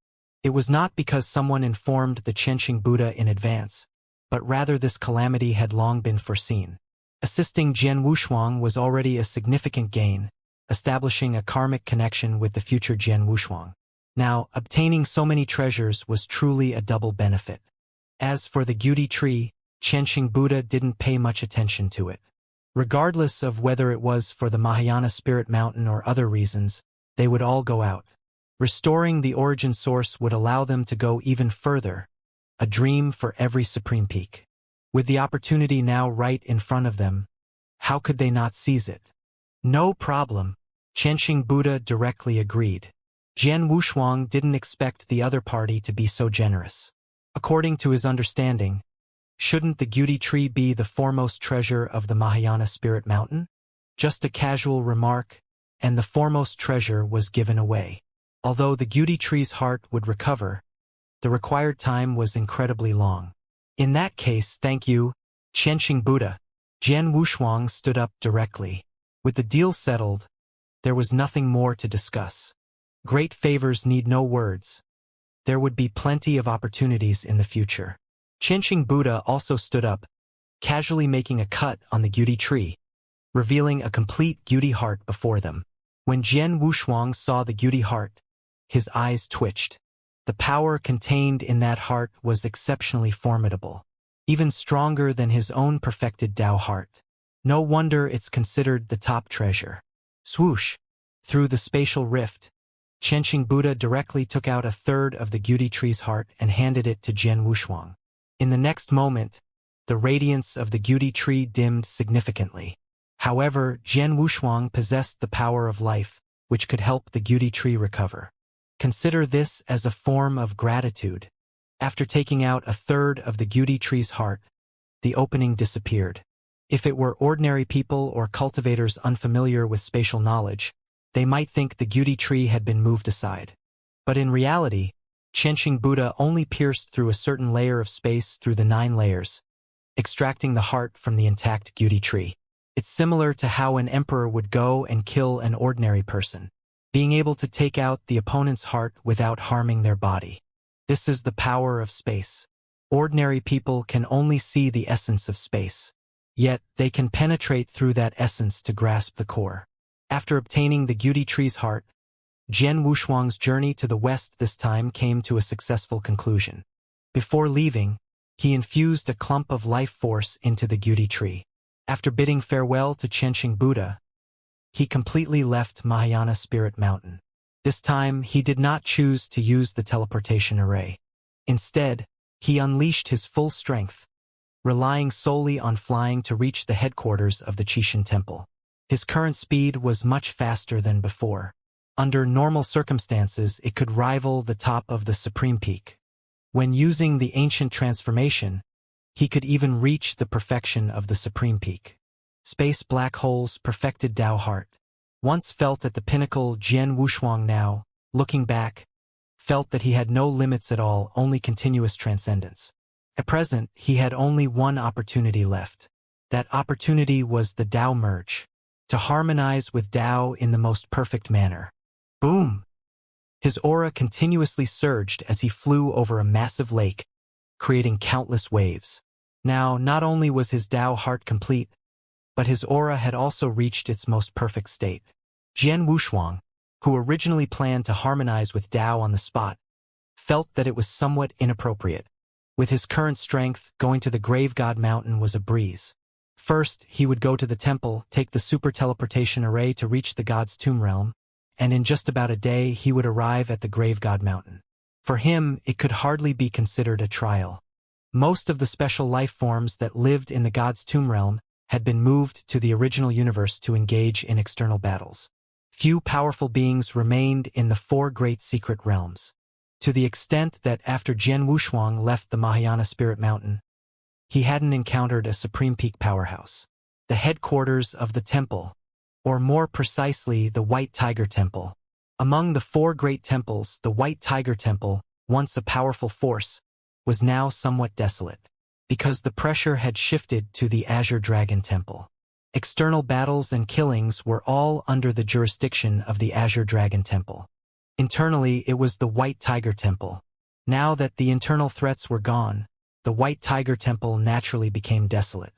It was not because someone informed the Qianxing Buddha in advance, but rather this calamity had long been foreseen. Assisting Jian Wushuang was already a significant gain, establishing a karmic connection with the future Jian Wushuang. Now, obtaining so many treasures was truly a double benefit. As for the Guti tree, Qianxing Buddha didn't pay much attention to it. Regardless of whether it was for the Mahayana Spirit Mountain or other reasons, they would all go out. Restoring the origin source would allow them to go even further, a dream for every supreme peak. With the opportunity now right in front of them, how could they not seize it? No problem, Qianxing Buddha directly agreed. Jian Wushuang didn't expect the other party to be so generous. According to his understanding, shouldn't the Guti tree be the foremost treasure of the Mahayana Spirit Mountain? Just a casual remark, and the foremost treasure was given away. Although the Guti tree's heart would recover, the required time was incredibly long. In that case, thank you, Qianxing Buddha. Jian Wushuang stood up directly. With the deal settled, there was nothing more to discuss. Great favors need no words. There would be plenty of opportunities in the future. Qianxing Buddha also stood up, casually making a cut on the Guti tree, revealing a complete Guti heart before them. When Jian Wushuang saw the Guti heart, his eyes twitched. The power contained in that heart was exceptionally formidable, even stronger than his own perfected Dao heart. No wonder it's considered the top treasure. Swoosh! Through the spatial rift, Qianxing Buddha directly took out 1/3 of the Guti tree's heart and handed it to Jian Wushuang. In the next moment, the radiance of the Guti tree dimmed significantly. However, Jian Wushuang possessed the power of life, which could help the Guti tree recover. Consider this as a form of gratitude. After taking out 1/3 of the Guti tree's heart, the opening disappeared. If it were ordinary people or cultivators unfamiliar with spatial knowledge, they might think the Guti tree had been moved aside. But in reality, Qianxing Buddha only pierced through a certain layer of space through the 9 layers, extracting the heart from the intact Guti tree. It's similar to how an emperor would go and kill an ordinary person, being able to take out the opponent's heart without harming their body. This is the power of space. Ordinary people can only see the essence of space, yet they can penetrate through that essence to grasp the core. After obtaining the Guti tree's heart, Jian Wushuang's journey to the west this time came to a successful conclusion. Before leaving, he infused a clump of life force into the Guti tree. After bidding farewell to Qianxing Buddha, he completely left Mahayana Spirit Mountain. This time, he did not choose to use the teleportation array. Instead, he unleashed his full strength, relying solely on flying to reach the headquarters of the Qishan Temple. His current speed was much faster than before. Under normal circumstances, it could rival the top of the Supreme Peak. When using the ancient transformation, he could even reach the perfection of the Supreme Peak. Space black holes perfected Dao Heart. Once felt at the pinnacle, Jian Wushuang now, looking back, felt that he had no limits at all, only continuous transcendence. At present, he had only one opportunity left. That opportunity was the Dao merge, to harmonize with Dao in the most perfect manner. Boom! His aura continuously surged as he flew over a massive lake, creating countless waves. Now, not only was his Dao heart complete, but his aura had also reached its most perfect state. Jian Wushuang, who originally planned to harmonize with Dao on the spot, felt that it was somewhat inappropriate. With his current strength, going to the Grave God Mountain was a breeze. First, he would go to the temple, take the super teleportation array to reach the god's tomb realm, and in just about a day he would arrive at the Grave God Mountain. For him, it could hardly be considered a trial. Most of the special life forms that lived in the god's tomb realm had been moved to the original universe to engage in external battles. Few powerful beings remained in the four great secret realms. To the extent that after Jian Wushuang left the Mahayana Spirit Mountain, he hadn't encountered a Supreme Peak powerhouse. The headquarters of the temple, or more precisely the White Tiger Temple. Among the four great temples, the White Tiger Temple, once a powerful force, was now somewhat desolate, because the pressure had shifted to the Azure Dragon Temple. External battles and killings were all under the jurisdiction of the Azure Dragon Temple. Internally, it was the White Tiger Temple. Now that the internal threats were gone, the White Tiger Temple naturally became desolate.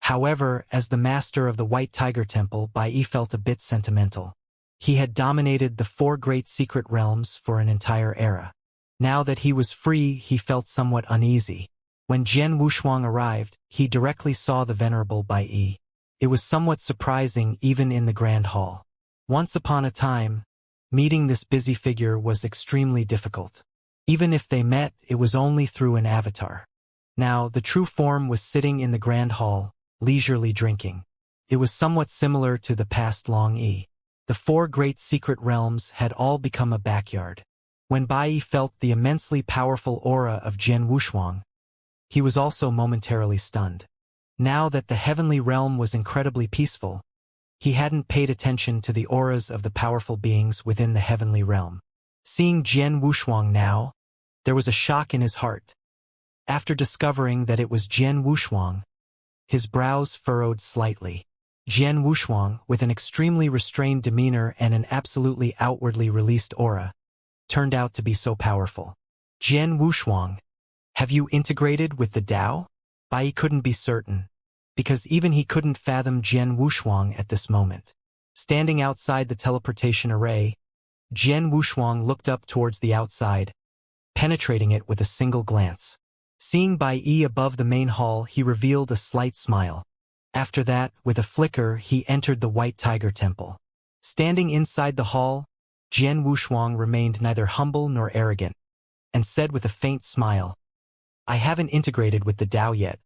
However, as the master of the White Tiger Temple, Bai Yi felt a bit sentimental. He had dominated the four great secret realms for an entire era. Now that he was free, he felt somewhat uneasy. When Jian Wushuang arrived, he directly saw the venerable Bai Yi. It was somewhat surprising even in the Grand Hall. Once upon a time, meeting this busy figure was extremely difficult. Even if they met, it was only through an avatar. Now, the true form was sitting in the Grand Hall, leisurely drinking. It was somewhat similar to the past Long Yi. The four great secret realms had all become a backyard. When Bai Yi felt the immensely powerful aura of Jian Wushuang, he was also momentarily stunned. Now that the heavenly realm was incredibly peaceful, he hadn't paid attention to the auras of the powerful beings within the heavenly realm. Seeing Jian Wushuang now, there was a shock in his heart. After discovering that it was Jian Wushuang, his brows furrowed slightly. Jian Wushuang, with an extremely restrained demeanor and an absolutely outwardly released aura, turned out to be so powerful. Jian Wushuang, have you integrated with the Tao? Bai Yi couldn't be certain, because even he couldn't fathom Jian Wushuang at this moment. Standing outside the teleportation array, Jian Wushuang looked up towards the outside, penetrating it with a single glance. Seeing Bai Yi above the main hall, he revealed a slight smile. After that, with a flicker, he entered the White Tiger Temple. Standing inside the hall, Jian Wushuang remained neither humble nor arrogant, and said with a faint smile, "I haven't integrated with the Tao yet.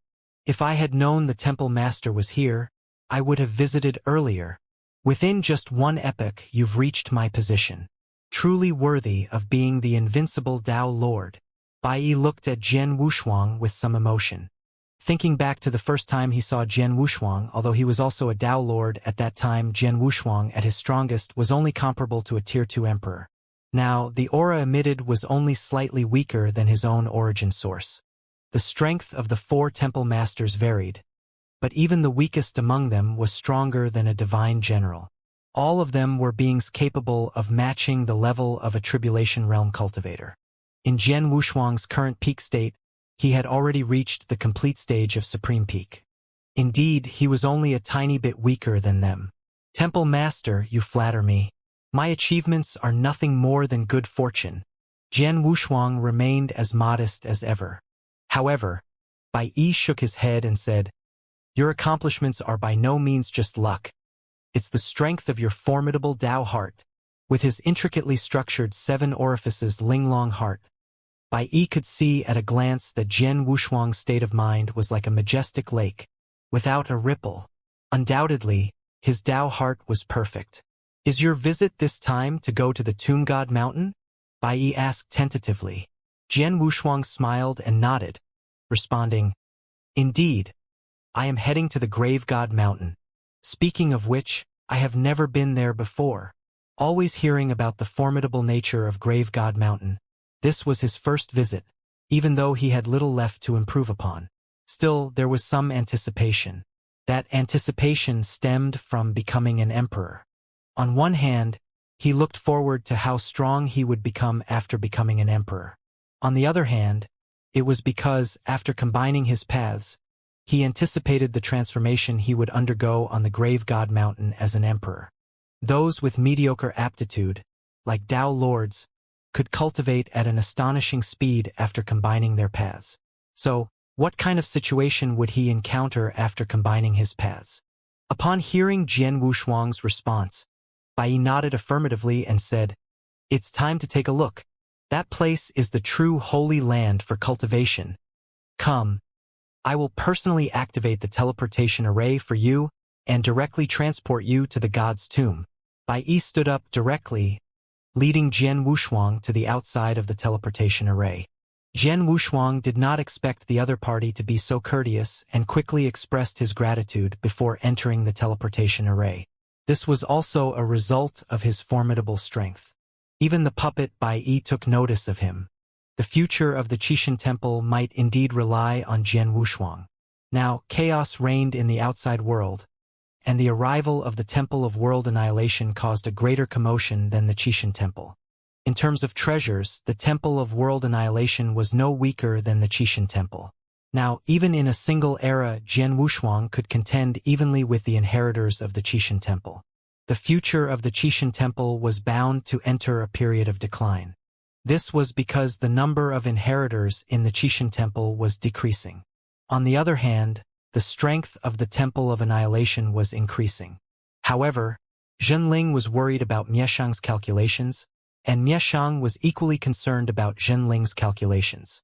If I had known the temple master was here, I would have visited earlier. Within just one epoch, you've reached my position. Truly worthy of being the invincible Tao Lord." Bai Yi looked at Jian Wushuang with some emotion. Thinking back to the first time he saw Jian Wushuang, although he was also a Tao Lord at that time, Jian Wushuang at his strongest was only comparable to a Tier 2 emperor. Now, the aura emitted was only slightly weaker than his own origin source. The strength of the four temple masters varied, but even the weakest among them was stronger than a divine general. All of them were beings capable of matching the level of a tribulation realm cultivator. In Jian Wushuang's current peak state, he had already reached the complete stage of Supreme Peak. Indeed, he was only a tiny bit weaker than them. "Temple Master, you flatter me. My achievements are nothing more than good fortune." Jian Wushuang remained as modest as ever. However, Bai Yi shook his head and said, "Your accomplishments are by no means just luck. It's the strength of your formidable Tao heart. With his intricately structured 7 orifices Linglong heart, Bai Yi could see at a glance that Jian Wushuang's state of mind was like a majestic lake, without a ripple. Undoubtedly, his Tao heart was perfect. Is your visit this time to go to the Tomb God Mountain? Bai Yi asked tentatively. Jian Wushuang smiled and nodded, responding, Indeed, I am heading to the Grave God Mountain. Speaking of which, I have never been there before. Always hearing about the formidable nature of Grave God Mountain, this was his first visit, even though he had little left to improve upon. Still, there was some anticipation. That anticipation stemmed from becoming an emperor. On one hand, he looked forward to how strong he would become after becoming an emperor. On the other hand, it was because, after combining his paths, he anticipated the transformation he would undergo on the Grave God Mountain as an emperor. Those with mediocre aptitude, like Tao lords, could cultivate at an astonishing speed after combining their paths. So, what kind of situation would he encounter after combining his paths? Upon hearing Jian Wushuang's response, Bai Yi nodded affirmatively and said, It's time to take a look. That place is the true holy land for cultivation. Come. I will personally activate the teleportation array for you and directly transport you to the god's tomb. Bai Yi stood up directly, leading Jian Wushuang to the outside of the teleportation array. Jian Wushuang did not expect the other party to be so courteous and quickly expressed his gratitude before entering the teleportation array. This was also a result of his formidable strength. Even the puppet Bai Yi took notice of him. The future of the Qixin Temple might indeed rely on Jian Wushuang. Now, chaos reigned in the outside world, and the arrival of the Temple of World Annihilation caused a greater commotion than the Qixin Temple. In terms of treasures, the Temple of World Annihilation was no weaker than the Qixin Temple. Now, even in a single era, Jian Wushuang could contend evenly with the inheritors of the Qixin Temple. The future of the Qixin Temple was bound to enter a period of decline. This was because the number of inheritors in the Qixin Temple was decreasing. On the other hand, the strength of the Temple of Annihilation was increasing. However, Zhenling was worried about Mieshang's calculations, and Mieshang was equally concerned about Zhenling's calculations.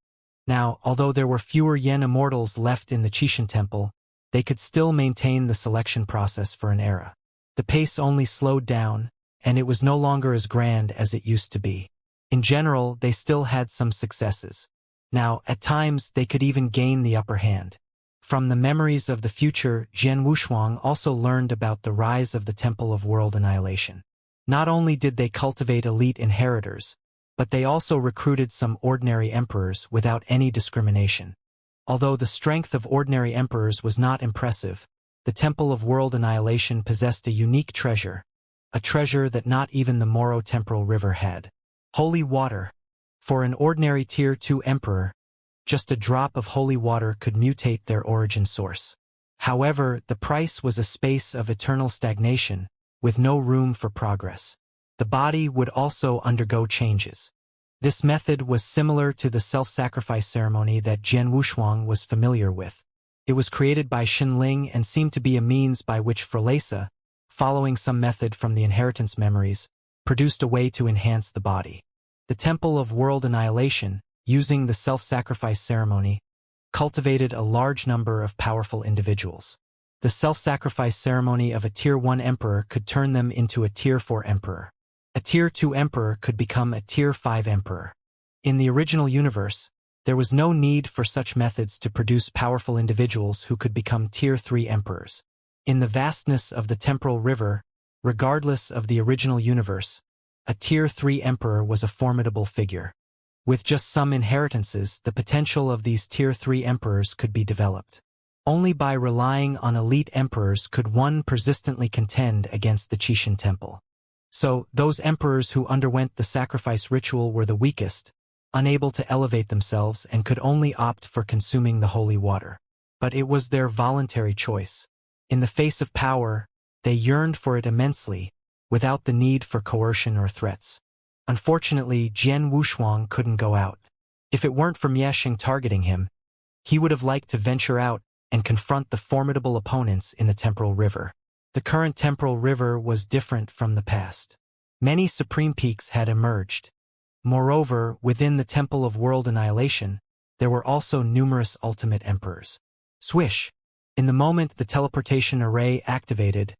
Now, although there were fewer Yen immortals left in the Qixin Temple, they could still maintain the selection process for an era. The pace only slowed down, and it was no longer as grand as it used to be. In general, they still had some successes. Now, at times, they could even gain the upper hand. From the memories of the future, Jian Wushuang also learned about the rise of the Temple of World Annihilation. Not only did they cultivate elite inheritors, but they also recruited some ordinary emperors without any discrimination. Although the strength of ordinary emperors was not impressive, the Temple of World Annihilation possessed a unique treasure, a treasure that not even the Moro Temporal River had. Holy water. For an ordinary Tier 2 emperor, just a drop of holy water could mutate their origin source. However, the price was a space of eternal stagnation, with no room for progress. The body would also undergo changes. This method was similar to the self-sacrifice ceremony that Jian Wushuang was familiar with. It was created by Xinling and seemed to be a means by which Frelesa, following some method from the inheritance memories, produced a way to enhance the body. The Temple of World Annihilation, using the self-sacrifice ceremony, cultivated a large number of powerful individuals. The self-sacrifice ceremony of a Tier 1 emperor could turn them into a Tier 4 emperor. A Tier 2 emperor could become a Tier 5 emperor. In the original universe, there was no need for such methods to produce powerful individuals who could become Tier 3 emperors. In the vastness of the temporal river, regardless of the original universe, a Tier 3 emperor was a formidable figure. With just some inheritances, the potential of these Tier 3 emperors could be developed. Only by relying on elite emperors could one persistently contend against the Qixin Temple. So, those emperors who underwent the sacrifice ritual were the weakest, unable to elevate themselves and could only opt for consuming the holy water. But it was their voluntary choice. In the face of power, they yearned for it immensely, without the need for coercion or threats. Unfortunately, Jian Wushuang couldn't go out. If it weren't for Mieshang targeting him, he would have liked to venture out and confront the formidable opponents in the temporal river. The current temporal river was different from the past. Many supreme peaks had emerged. Moreover, within the Temple of World Annihilation, there were also numerous ultimate emperors. Swish! In the moment the teleportation array activated,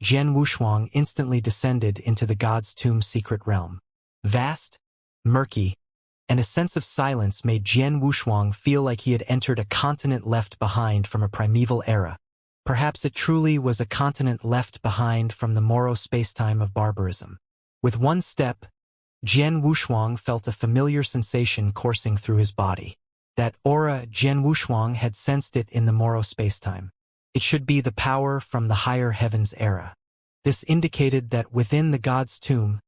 Jian Wushuang instantly descended into the God's Tomb secret realm. Vast, murky, and a sense of silence made Jian Wushuang feel like he had entered a continent left behind from a primeval era. Perhaps it truly was a continent left behind from the Moro spacetime of barbarism. With one step, Jian Wushuang felt a familiar sensation coursing through his body. That aura, Jian Wushuang had sensed it in the Moro spacetime. It should be the power from the higher heavens era. This indicated that within the God's Tomb,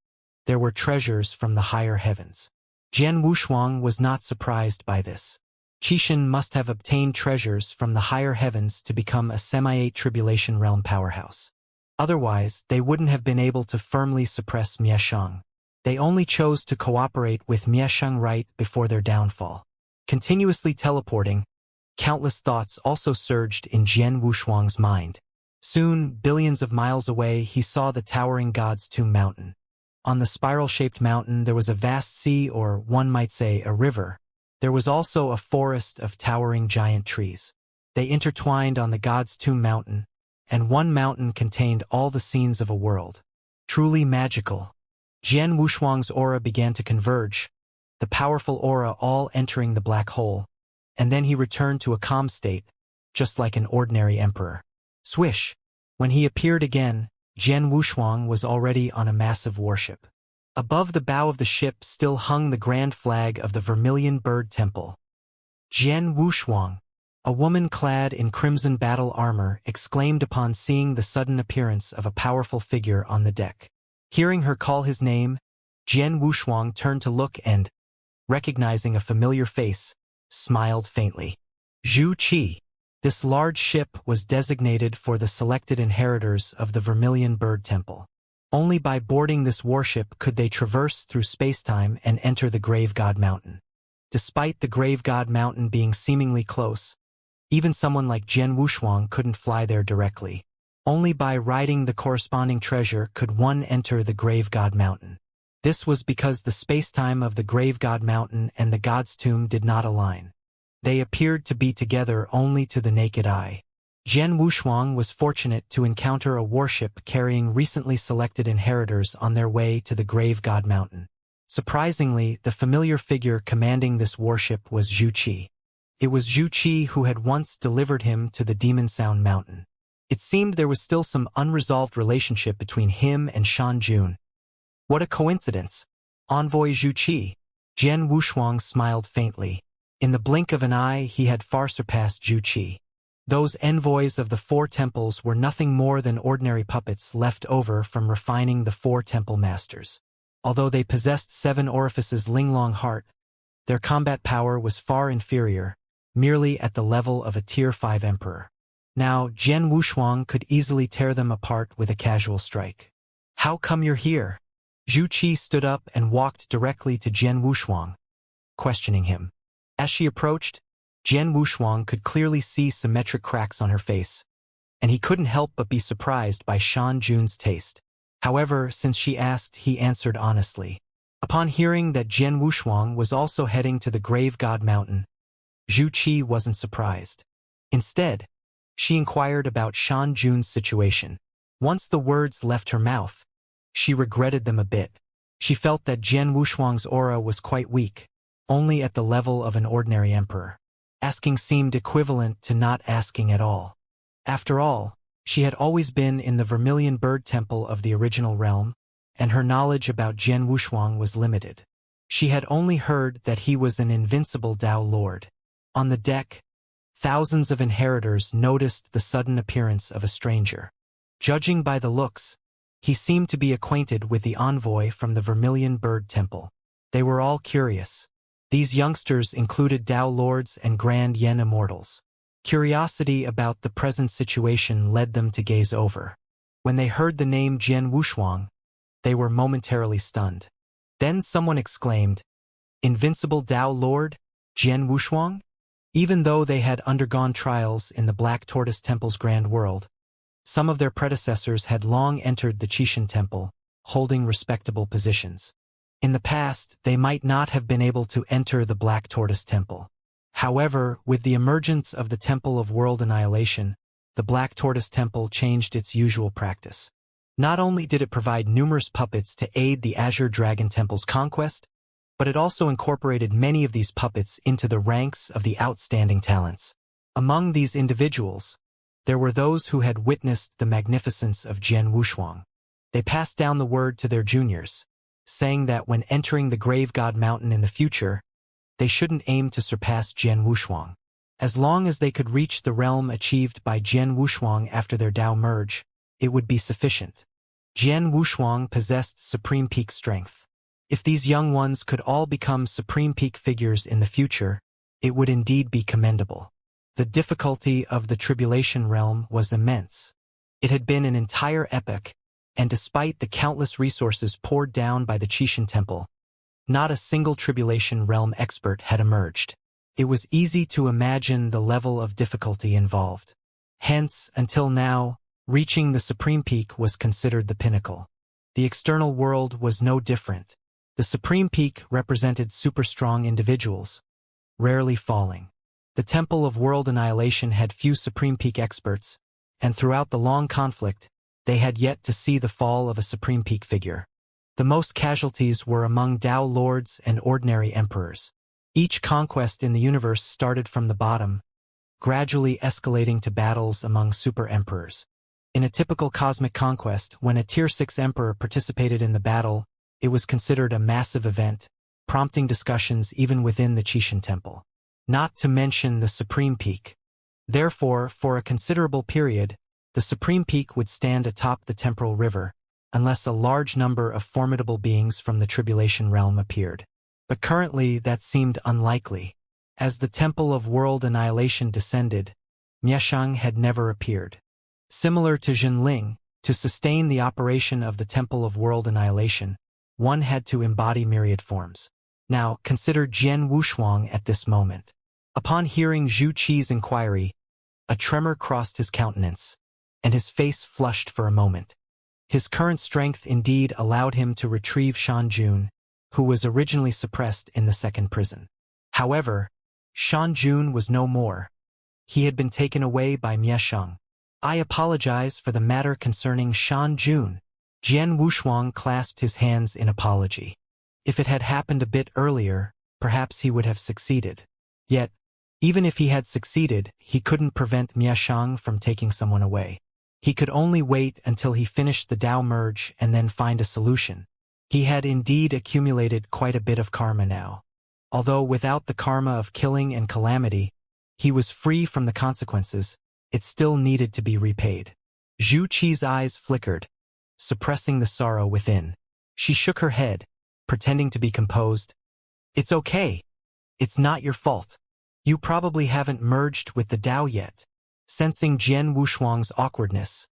there were treasures from the higher heavens. Jian Wushuang was not surprised by this. Qixin must have obtained treasures from the higher heavens to become a semi-8 tribulation realm powerhouse. Otherwise, they wouldn't have been able to firmly suppress Mieshang. They only chose to cooperate with Mieshang right before their downfall. Continuously teleporting, countless thoughts also surged in Jian Wushuang's mind. Soon, billions of miles away, he saw the towering God's Tomb mountain. On the spiral-shaped mountain there was a vast sea, or one might say a river. There was also a forest of towering giant trees. They intertwined on the God's Tomb mountain, and one mountain contained all the scenes of a world. Truly magical. Jian Wushuang's aura began to converge, the powerful aura all entering the black hole, and then he returned to a calm state, just like an ordinary emperor. Swish! When he appeared again, Jian Wushuang was already on a massive warship. Above the bow of the ship still hung the grand flag of the Vermilion Bird Temple. Jian Wushuang, a woman clad in crimson battle armor, exclaimed upon seeing the sudden appearance of a powerful figure on the deck. Hearing her call his name, Jian Wushuang turned to look and, recognizing a familiar face, smiled faintly. Zhu Qi. This large ship was designated for the selected inheritors of the Vermilion Bird Temple. Only by boarding this warship could they traverse through spacetime and enter the Grave God Mountain. Despite the Grave God Mountain being seemingly close, even someone like Jian Wushuang couldn't fly there directly. Only by riding the corresponding treasure could one enter the Grave God Mountain. This was because the spacetime of the Grave God Mountain and the God's Tomb did not align. They appeared to be together only to the naked eye. Jian Wushuang was fortunate to encounter a warship carrying recently selected inheritors on their way to the Grave God Mountain. Surprisingly, the familiar figure commanding this warship was Zhu Qi. It was Zhu Qi who had once delivered him to the Demon Sound Mountain. It seemed there was still some unresolved relationship between him and Shan Jun. What a coincidence! Envoy Zhu Qi. Jian Wushuang smiled faintly. In the blink of an eye he had far surpassed Zhu Qi. Those envoys of the four temples were nothing more than ordinary puppets left over from refining the four temple masters. Although they possessed 7 orifices Linglong heart, their combat power was far inferior, merely at the level of a Tier 5 emperor. Now, Jian Wushuang could easily tear them apart with a casual strike. How come you're here? Zhu Qi stood up and walked directly to Jian Wushuang, questioning him. As she approached, Jian Wushuang could clearly see symmetric cracks on her face, and he couldn't help but be surprised by Shan Jun's taste. However, since she asked, he answered honestly. Upon hearing that Jian Wushuang was also heading to the Grave God Mountain, Zhu Qi wasn't surprised. Instead, she inquired about Shan Jun's situation. Once the words left her mouth, she regretted them a bit. She felt that Jian Wushuang's aura was quite weak, only at the level of an ordinary emperor. Asking seemed equivalent to not asking at all. After all, she had always been in the Vermilion Bird Temple of the original realm, and her knowledge about Jian Wushuang was limited. She had only heard that he was an invincible Tao Lord. On the deck, thousands of inheritors noticed the sudden appearance of a stranger. Judging by the looks, he seemed to be acquainted with the envoy from the Vermilion Bird Temple. They were all curious. These youngsters included Tao Lords and Grand Yen Immortals. Curiosity about the present situation led them to gaze over. When they heard the name Jian Wushuang, they were momentarily stunned. Then someone exclaimed, "Invincible Tao Lord, Jian Wushuang?" Even though they had undergone trials in the Black Tortoise Temple's grand world, Some of their predecessors had long entered the Qixin temple, holding respectable positions. In the past, they might not have been able to enter the Black Tortoise Temple. However, with the emergence of the Temple of World Annihilation, the Black Tortoise Temple changed its usual practice. Not only did it provide numerous puppets to aid the Azure Dragon Temple's conquest, but it also incorporated many of these puppets into the ranks of the outstanding talents. Among these individuals, there were those who had witnessed the magnificence of Jian Wushuang. They passed down the word to their juniors, saying that when entering the Grave God Mountain in the future, they shouldn't aim to surpass Jian Wushuang. As long as they could reach the realm achieved by Jian Wushuang after their Tao merge, it would be sufficient. Jian Wushuang possessed supreme peak strength. If these young ones could all become supreme peak figures in the future, it would indeed be commendable. The difficulty of the Tribulation realm was immense. It had been an entire epoch, and despite the countless resources poured down by the Qixin Temple, not a single Tribulation realm expert had emerged. It was easy to imagine the level of difficulty involved. Hence, until now, reaching the supreme peak was considered the pinnacle. The external world was no different. The supreme peak represented super-strong individuals, rarely falling. The Temple of World Annihilation had few supreme peak experts, and throughout the long conflict, they had yet to see the fall of a supreme peak figure. The most casualties were among Tao lords and ordinary emperors. Each conquest in the universe started from the bottom, gradually escalating to battles among super-emperors. In a typical cosmic conquest, when a Tier 6 emperor participated in the battle, it was considered a massive event, prompting discussions even within the Qixin Temple. Not to mention the Supreme Peak. Therefore, for a considerable period, the Supreme Peak would stand atop the temporal river, unless a large number of formidable beings from the Tribulation realm appeared. But currently that seemed unlikely. As the Temple of World Annihilation descended, Mieshang had never appeared. Similar to Jinling, to sustain the operation of the Temple of World Annihilation, one had to embody myriad forms. Now, consider Jian Wushuang at this moment. Upon hearing Zhu Qi's inquiry, a tremor crossed his countenance, and his face flushed for a moment. His current strength indeed allowed him to retrieve Shan Jun, who was originally suppressed in the second prison. However, Shan Jun was no more. He had been taken away by Mieshang. I apologize for the matter concerning Shan Jun. Jian Wushuang clasped his hands in apology. If it had happened a bit earlier, perhaps he would have succeeded. Yet, even if he had succeeded, he couldn't prevent Mieshang from taking someone away. He could only wait until he finished the Tao merge and then find a solution. He had indeed accumulated quite a bit of karma now. Although without the karma of killing and calamity, he was free from the consequences, it still needed to be repaid. Zhu Qi's eyes flickered, suppressing the sorrow within. She shook her head, pretending to be composed. It's okay. It's not your fault. You probably haven't merged with the Tao yet. Sensing Jian Wushuang's awkwardness,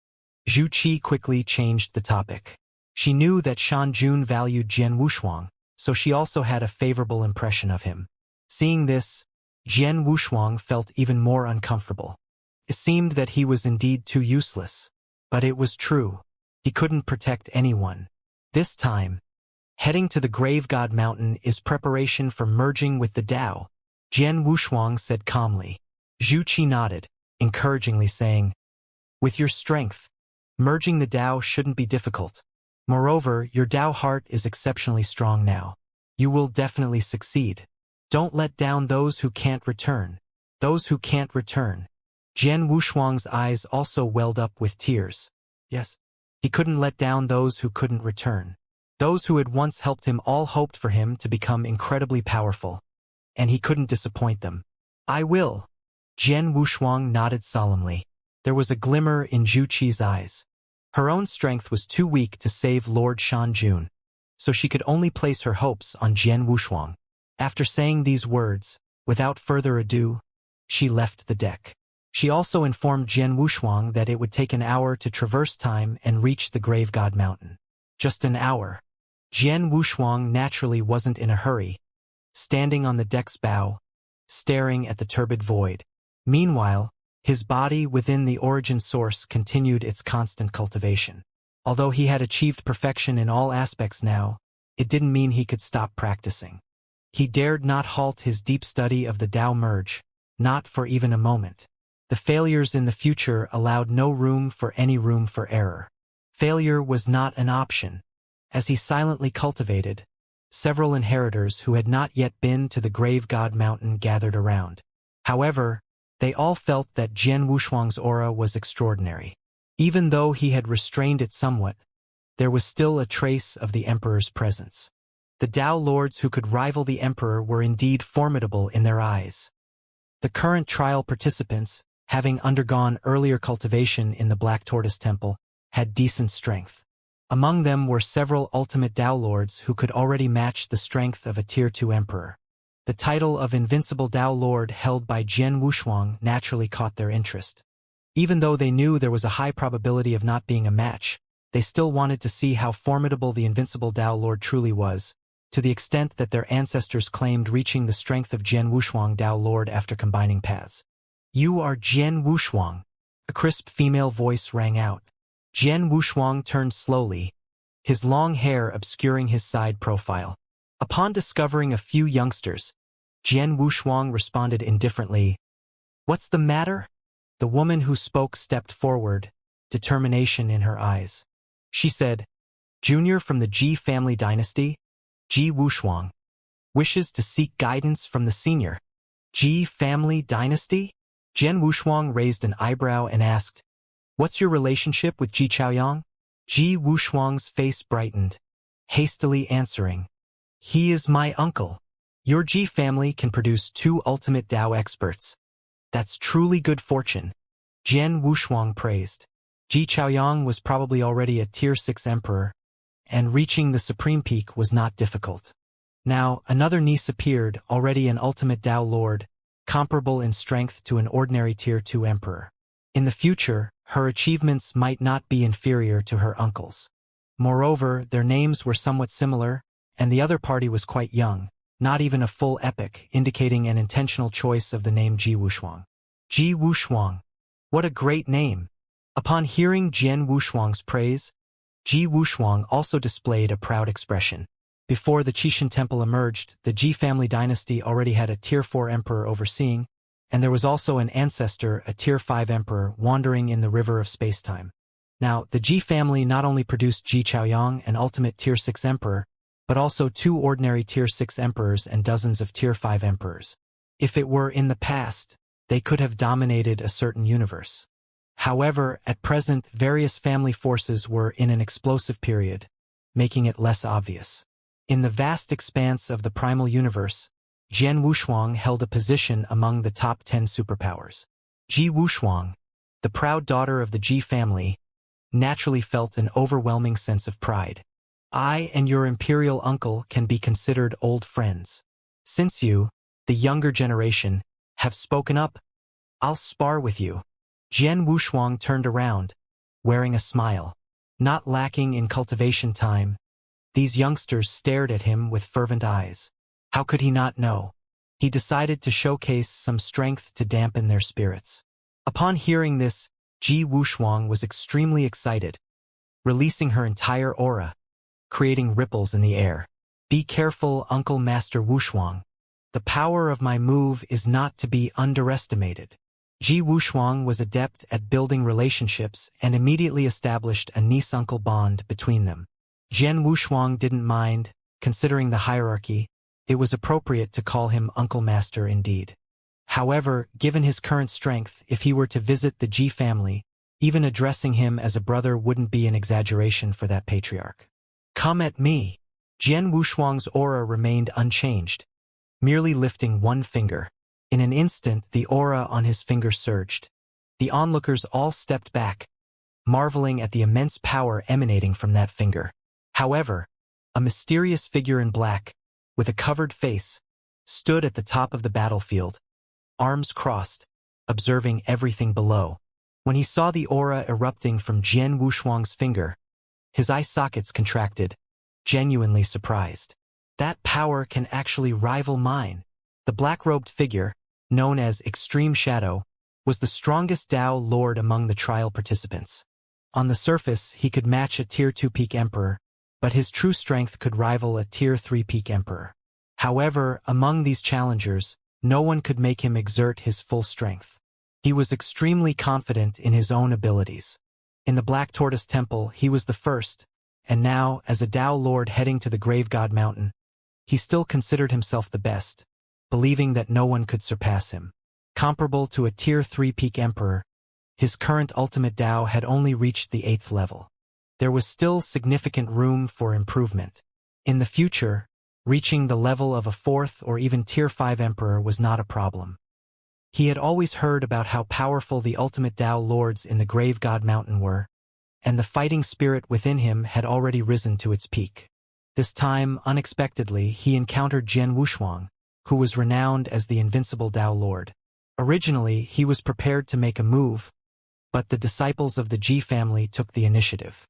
Zhu Qi quickly changed the topic. She knew that Shan Jun valued Jian Wushuang, so she also had a favorable impression of him. Seeing this, Jian Wushuang felt even more uncomfortable. It seemed that he was indeed too useless. But it was true. He couldn't protect anyone. This time, heading to the Grave God Mountain is preparation for merging with the Tao, Jian Wushuang said calmly. Zhu Qi nodded, encouragingly saying, with your strength, merging the Tao shouldn't be difficult. Moreover, your Tao heart is exceptionally strong now. You will definitely succeed. Don't let down those who can't return. Those who can't return. Jian Wushuang's eyes also welled up with tears. Yes, he couldn't let down those who couldn't return. Those who had once helped him all hoped for him to become incredibly powerful. And he couldn't disappoint them. I will. Jian Wushuang nodded solemnly. There was a glimmer in Zhu Qi's eyes. Her own strength was too weak to save Lord Shan Jun, so she could only place her hopes on Jian Wushuang. After saying these words, without further ado, she left the deck. She also informed Jian Wushuang that it would take an hour to traverse time and reach the Grave God Mountain. Just an hour. Jian Wushuang naturally wasn't in a hurry, standing on the deck's bow, staring at the turbid void. Meanwhile, His body within the origin source continued its constant cultivation. Although he had achieved perfection in all aspects now, it didn't mean he could stop practicing. He dared not halt his deep study of the Tao merge, not for even a moment. The failures in the future allowed no room for error. Failure was not an option. As he silently cultivated, several inheritors who had not yet been to the Grave God Mountain gathered around. However, they all felt that Jian Wushuang's aura was extraordinary. Even though he had restrained it somewhat, there was still a trace of the Emperor's presence. The Tao Lords who could rival the Emperor were indeed formidable in their eyes. The current trial participants, having undergone earlier cultivation in the Black Tortoise Temple, had decent strength. Among them were several ultimate Tao Lords who could already match the strength of a Tier 2 Emperor. The title of Invincible Tao Lord held by Jian Wushuang naturally caught their interest. Even though they knew there was a high probability of not being a match, they still wanted to see how formidable the Invincible Tao Lord truly was, to the extent that their ancestors claimed reaching the strength of Jian Wushuang Tao Lord after combining paths. "You are Jian Wushuang," a crisp female voice rang out. Jian Wushuang turned slowly, his long hair obscuring his side profile. Upon discovering a few youngsters, Jian Wushuang responded indifferently, "What's the matter?" The woman who spoke stepped forward, determination in her eyes. She said, "Junior from the Ji family dynasty, Ji Wushuang, wishes to seek guidance from the senior." "Ji family dynasty?" Jian Wushuang raised an eyebrow and asked, "What's your relationship with Ji Chaoyang?" Ji Wushuang's face brightened, hastily answering, "He is my uncle. Your Ji family can produce 2 ultimate Tao experts. That's truly good fortune," Jian Wushuang praised. Ji Chaoyang was probably already a Tier 6 Emperor, and reaching the supreme peak was not difficult. Now, another niece appeared, already an ultimate Tao Lord, comparable in strength to an ordinary Tier 2 Emperor. In the future, her achievements might not be inferior to her uncle's. Moreover, their names were somewhat similar, and the other party was quite young, not even a full epoch, indicating an intentional choice of the name Ji Wushuang. Ji Wushuang. What a great name! Upon hearing Jian Wushuang's praise, Ji Wushuang also displayed a proud expression. Before the Qixin Temple emerged, the Ji family dynasty already had a Tier 4 Emperor overseeing, and there was also an ancestor, a Tier 5 Emperor, wandering in the river of spacetime. Now, the Ji family not only produced Ji Chaoyang, an ultimate Tier 6 Emperor, but also 2 ordinary Tier 6 Emperors and dozens of Tier 5 Emperors. If it were in the past, they could have dominated a certain universe. However, at present, various family forces were in an explosive period, making it less obvious. In the vast expanse of the primal universe, Jian Wushuang held a position among the top 10 superpowers. Ji Wushuang, the proud daughter of the Ji family, naturally felt an overwhelming sense of pride. "I and your imperial uncle can be considered old friends. Since you, the younger generation, have spoken up, I'll spar with you." Jian Wushuang turned around, wearing a smile. Not lacking in cultivation time, these youngsters stared at him with fervent eyes. How could he not know? He decided to showcase some strength to dampen their spirits. Upon hearing this, Ji Wushuang was extremely excited, releasing her entire aura, creating ripples in the air. "Be careful, Uncle Master Wushuang. The power of my move is not to be underestimated." Ji Wushuang was adept at building relationships and immediately established a niece-uncle bond between them. Jian Wushuang didn't mind, considering the hierarchy. It was appropriate to call him Uncle Master indeed. However, given his current strength, if he were to visit the Ji family, even addressing him as a brother wouldn't be an exaggeration for that patriarch. "Come at me." Jian Wushuang's aura remained unchanged, merely lifting one finger. In an instant, the aura on his finger surged. The onlookers all stepped back, marveling at the immense power emanating from that finger. However, a mysterious figure in black, with a covered face, stood at the top of the battlefield, arms crossed, observing everything below. When he saw the aura erupting from Jian Wushuang's finger, his eye sockets contracted, genuinely surprised. "That power can actually rival mine." The black-robed figure, known as Extreme Shadow, was the strongest Tao Lord among the trial participants. On the surface, he could match a Tier 2 peak emperor, but his true strength could rival a Tier 3 peak emperor. However, among these challengers, no one could make him exert his full strength. He was extremely confident in his own abilities. In the Black Tortoise Temple, he was the first, and now, as a Tao Lord heading to the Grave God Mountain, he still considered himself the best, believing that no one could surpass him. Comparable to a Tier 3 peak emperor, his current ultimate Tao had only reached the 8th level. There was still significant room for improvement. In the future, reaching the level of a 4th or even Tier 5 emperor was not a problem. He had always heard about how powerful the ultimate Tao Lords in the Grave God Mountain were, and the fighting spirit within him had already risen to its peak. This time, unexpectedly, he encountered Jian Wushuang, who was renowned as the invincible Tao Lord. Originally, he was prepared to make a move, but the disciples of the Ji family took the initiative.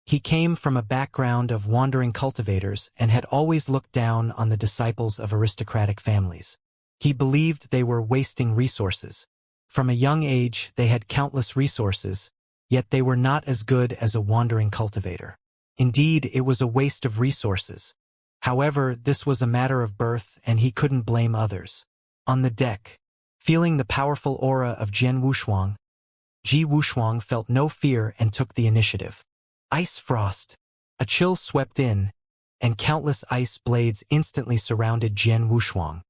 He came from a background of wandering cultivators and had always looked down on the disciples of aristocratic families. He believed they were wasting resources. From a young age, they had countless resources, yet they were not as good as a wandering cultivator. Indeed, it was a waste of resources. However, this was a matter of birth, and he couldn't blame others. On the deck, feeling the powerful aura of Jian Wushuang, Ji Wushuang felt no fear and took the initiative. Ice frost. A chill swept in, and countless ice blades instantly surrounded Jian Wushuang.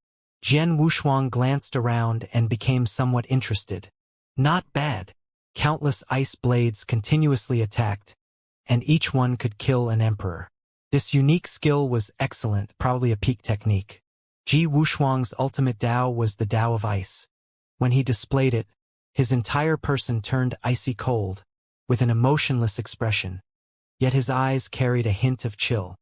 Jian Wushuang glanced around and became somewhat interested. Not bad. Countless ice blades continuously attacked, and each one could kill an emperor. This unique skill was excellent, probably a peak technique. Ji Wushuang's ultimate Tao was the Tao of ice. When he displayed it, his entire person turned icy cold, with an emotionless expression. Yet his eyes carried a hint of chill.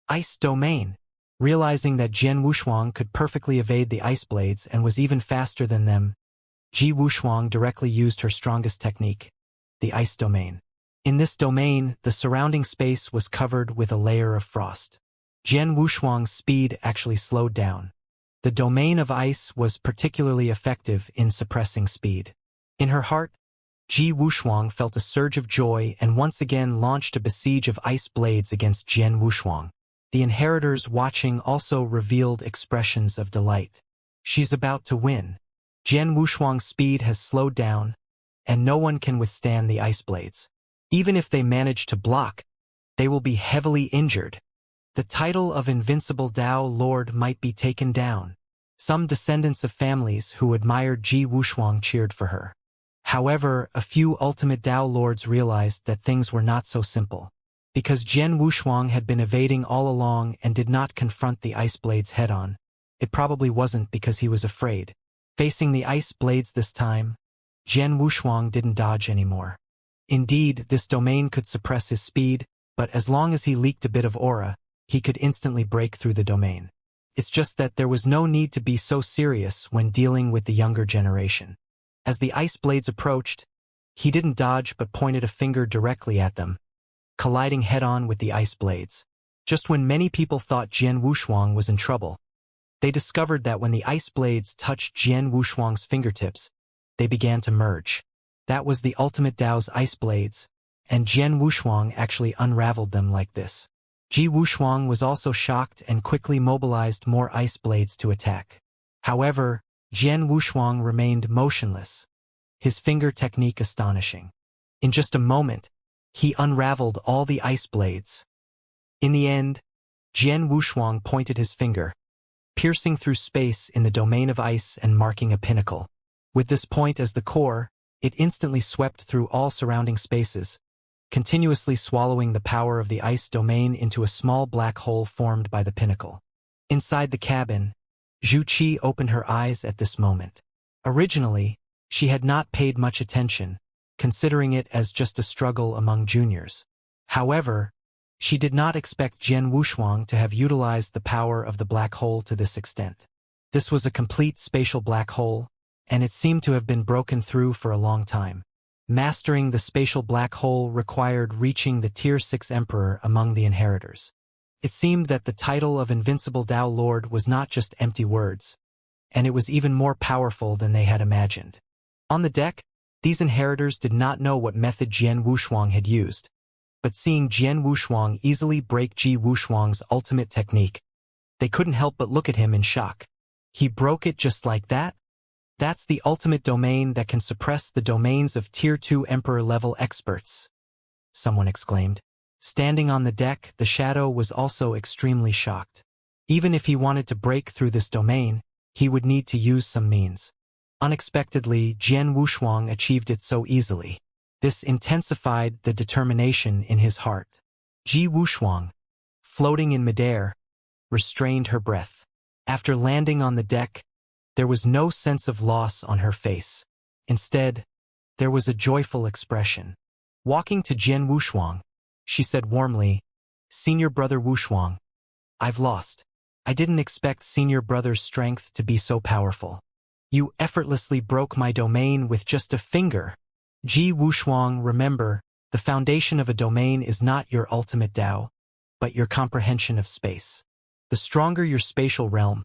Ice domain. Realizing that Jian Wushuang could perfectly evade the ice blades and was even faster than them, Ji Wushuang directly used her strongest technique, the ice domain. In this domain, the surrounding space was covered with a layer of frost. Jian Wushuang's speed actually slowed down. The domain of ice was particularly effective in suppressing speed. In her heart, Ji Wushuang felt a surge of joy and once again launched a besiege of ice blades against Jian Wushuang. The inheritors watching also revealed expressions of delight. She's about to win. Jian Wushuang's speed has slowed down, and no one can withstand the ice blades. Even if they manage to block, they will be heavily injured. The title of Invincible Tao Lord might be taken down. Some descendants of families who admired Ji Wushuang cheered for her. However, a few ultimate Tao Lords realized that things were not so simple. Because Jian Wushuang had been evading all along and did not confront the ice blades head-on, it probably wasn't because he was afraid. Facing the ice blades this time, Jian Wushuang didn't dodge anymore. Indeed, this domain could suppress his speed, but as long as he leaked a bit of aura, he could instantly break through the domain. It's just that there was no need to be so serious when dealing with the younger generation. As the ice blades approached, he didn't dodge but pointed a finger directly at them, colliding head-on with the ice blades. Just when many people thought Jian Wushuang was in trouble, they discovered that when the ice blades touched Jian Wushuang's fingertips, they began to merge. That was the ultimate Tao's ice blades, and Jian Wushuang actually unraveled them like this. Ji Wushuang was also shocked and quickly mobilized more ice blades to attack. However, Jian Wushuang remained motionless, his finger technique astonishing. In just a moment, he unraveled all the ice blades. In the end, Jian Wushuang pointed his finger, piercing through space in the domain of ice and marking a pinnacle. With this point as the core, it instantly swept through all surrounding spaces, continuously swallowing the power of the ice domain into a small black hole formed by the pinnacle. Inside the cabin, Zhu Qi opened her eyes at this moment. Originally, she had not paid much attention, considering it as just a struggle among juniors. However, she did not expect Jian Wushuang to have utilized the power of the black hole to this extent. This was a complete spatial black hole, and it seemed to have been broken through for a long time. Mastering the spatial black hole required reaching the Tier 6 Emperor among the inheritors. It seemed that the title of Invincible Tao Lord was not just empty words, and it was even more powerful than they had imagined. On the deck, these inheritors did not know what method Jian Wushuang had used, but seeing Jian Wushuang easily break Ji Wushuang's ultimate technique, they couldn't help but look at him in shock. He broke it just like that? That's the ultimate domain that can suppress the domains of Tier 2 Emperor-level experts, someone exclaimed. Standing on the deck, the shadow was also extremely shocked. Even if he wanted to break through this domain, he would need to use some means. Unexpectedly, Jian Wushuang achieved it so easily. This intensified the determination in his heart. Ji Wushuang, floating in midair, restrained her breath. After landing on the deck, there was no sense of loss on her face. Instead, there was a joyful expression. Walking to Jian Wushuang, she said warmly, "Senior brother Wushuang, I've lost. I didn't expect senior brother's strength to be so powerful. You effortlessly broke my domain with just a finger." Ji Wushuang, remember, the foundation of a domain is not your ultimate Tao, but your comprehension of space. The stronger your spatial realm,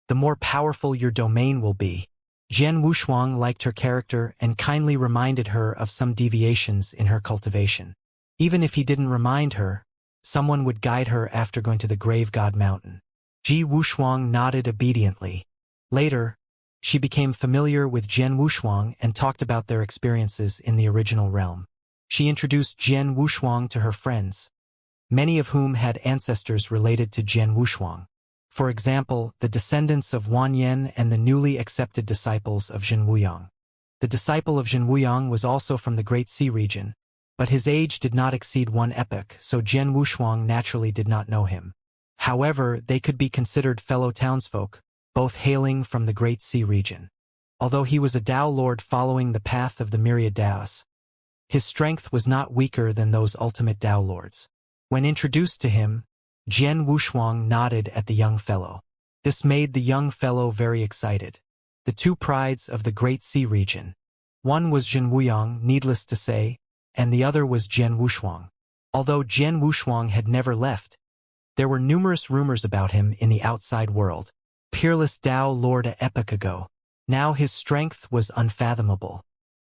the more powerful your domain will be. Jian Wushuang liked her character and kindly reminded her of some deviations in her cultivation. Even if he didn't remind her, someone would guide her after going to the Grave God Mountain. Ji Wushuang nodded obediently. Later, she became familiar with Jian Wushuang and talked about their experiences in the original realm. She introduced Jian Wushuang to her friends, many of whom had ancestors related to Jian Wushuang. For example, the descendants of Wan Yen and the newly accepted disciples of Zhen Wuyang. The disciple of Zhen Wuyang was also from the Great Sea region, but his age did not exceed 1 epoch, so Jian Wushuang naturally did not know him. However, they could be considered fellow townsfolk, both hailing from the Great Sea region. Although he was a Tao Lord following the path of the myriad Taos, his strength was not weaker than those ultimate Tao Lords. When introduced to him, Jian Wushuang nodded at the young fellow. This made the young fellow very excited. The two prides of the Great Sea region. One was Zhen Wuyang, needless to say, and the other was Jian Wushuang. Although Jian Wushuang had never left, there were numerous rumors about him in the outside world. Peerless Tao Lord a epoch ago. Now his strength was unfathomable.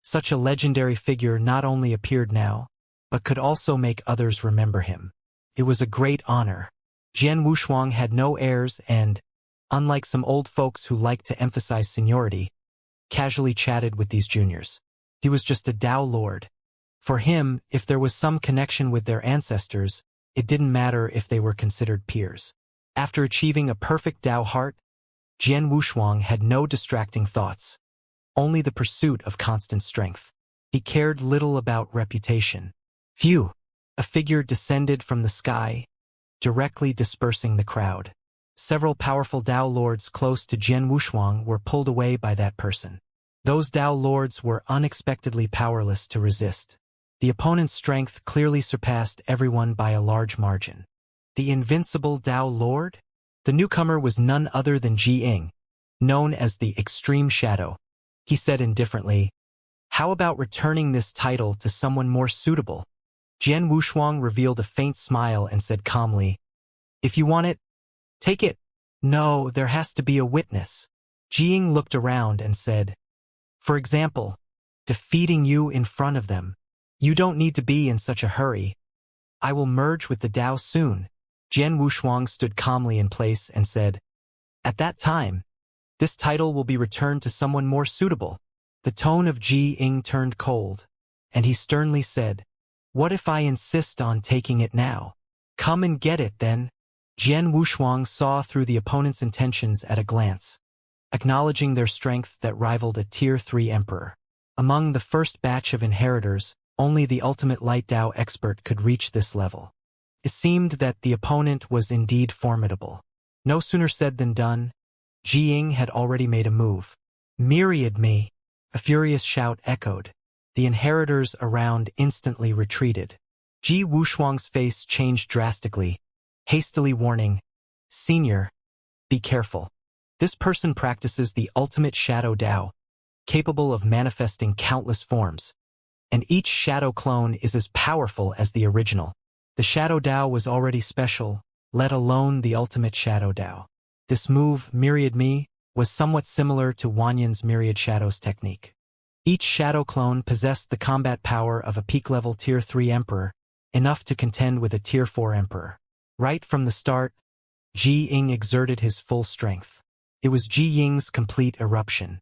Such a legendary figure not only appeared now, but could also make others remember him. It was a great honor. Jian Wushuang had no heirs and, unlike some old folks who liked to emphasize seniority, casually chatted with these juniors. He was just a Tao Lord. For him, if there was some connection with their ancestors, it didn't matter if they were considered peers. After achieving a perfect Tao heart, Jian Wushuang had no distracting thoughts, only the pursuit of constant strength. He cared little about reputation. Phew! A figure descended from the sky, directly dispersing the crowd. Several powerful Tao Lords close to Jian Wushuang were pulled away by that person. Those Tao Lords were unexpectedly powerless to resist. The opponent's strength clearly surpassed everyone by a large margin. The invincible Tao Lord? The newcomer was none other than Ji Ying, known as the Extreme Shadow. He said indifferently, "How about returning this title to someone more suitable?" Jian Wushuang revealed a faint smile and said calmly, "If you want it, take it." "No, there has to be a witness." Ji Ying looked around and said, "For example, defeating you in front of them. You don't need to be in such a hurry. I will merge with the Tao soon." Jian Wushuang stood calmly in place and said, "At that time, this title will be returned to someone more suitable." The tone of Ji Ying turned cold, and he sternly said, "What if I insist on taking it now?" "Come and get it then." Jian Wushuang saw through the opponent's intentions at a glance, acknowledging their strength that rivaled a Tier 3 emperor. Among the first batch of inheritors, only the ultimate light Tao expert could reach this level. It seemed that the opponent was indeed formidable. No sooner said than done. Ji Ying had already made a move. "Myriad me!" A furious shout echoed. The inheritors around instantly retreated. Ji Wushuang's face changed drastically, hastily warning, "Senior, be careful. This person practices the ultimate shadow Tao, capable of manifesting countless forms, and each shadow clone is as powerful as the original." The shadow Tao was already special, let alone the ultimate shadow Tao. This move, Myriad Me, was somewhat similar to Wanyan's Myriad Shadows technique. Each shadow clone possessed the combat power of a peak-level Tier 3 Emperor, enough to contend with a Tier 4 Emperor. Right from the start, Ji Ying exerted his full strength. It was Ji Ying's complete eruption.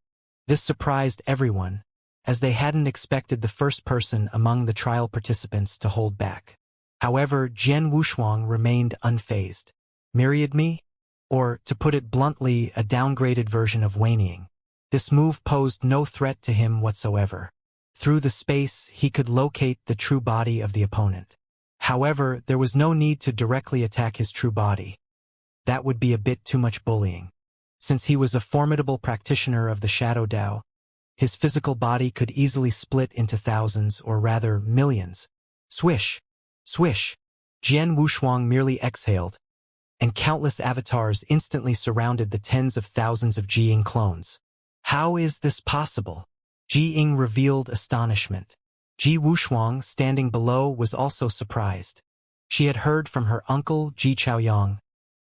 This surprised everyone, as they hadn't expected the first person among the trial participants to hold back. However, Jian Wushuang remained unfazed. Myriad me? Or, to put it bluntly, a downgraded version of Wanying. This move posed no threat to him whatsoever. Through the space, he could locate the true body of the opponent. However, there was no need to directly attack his true body. That would be a bit too much bullying. Since he was a formidable practitioner of the Shadow Dao, his physical body could easily split into thousands or rather millions. Swish! Swish! Jian Wushuang merely exhaled, and countless avatars instantly surrounded the tens of thousands of Ji Ying clones. How is this possible? Ji Ying revealed astonishment. Ji Wushuang, standing below, was also surprised. She had heard from her uncle Ji Chaoyang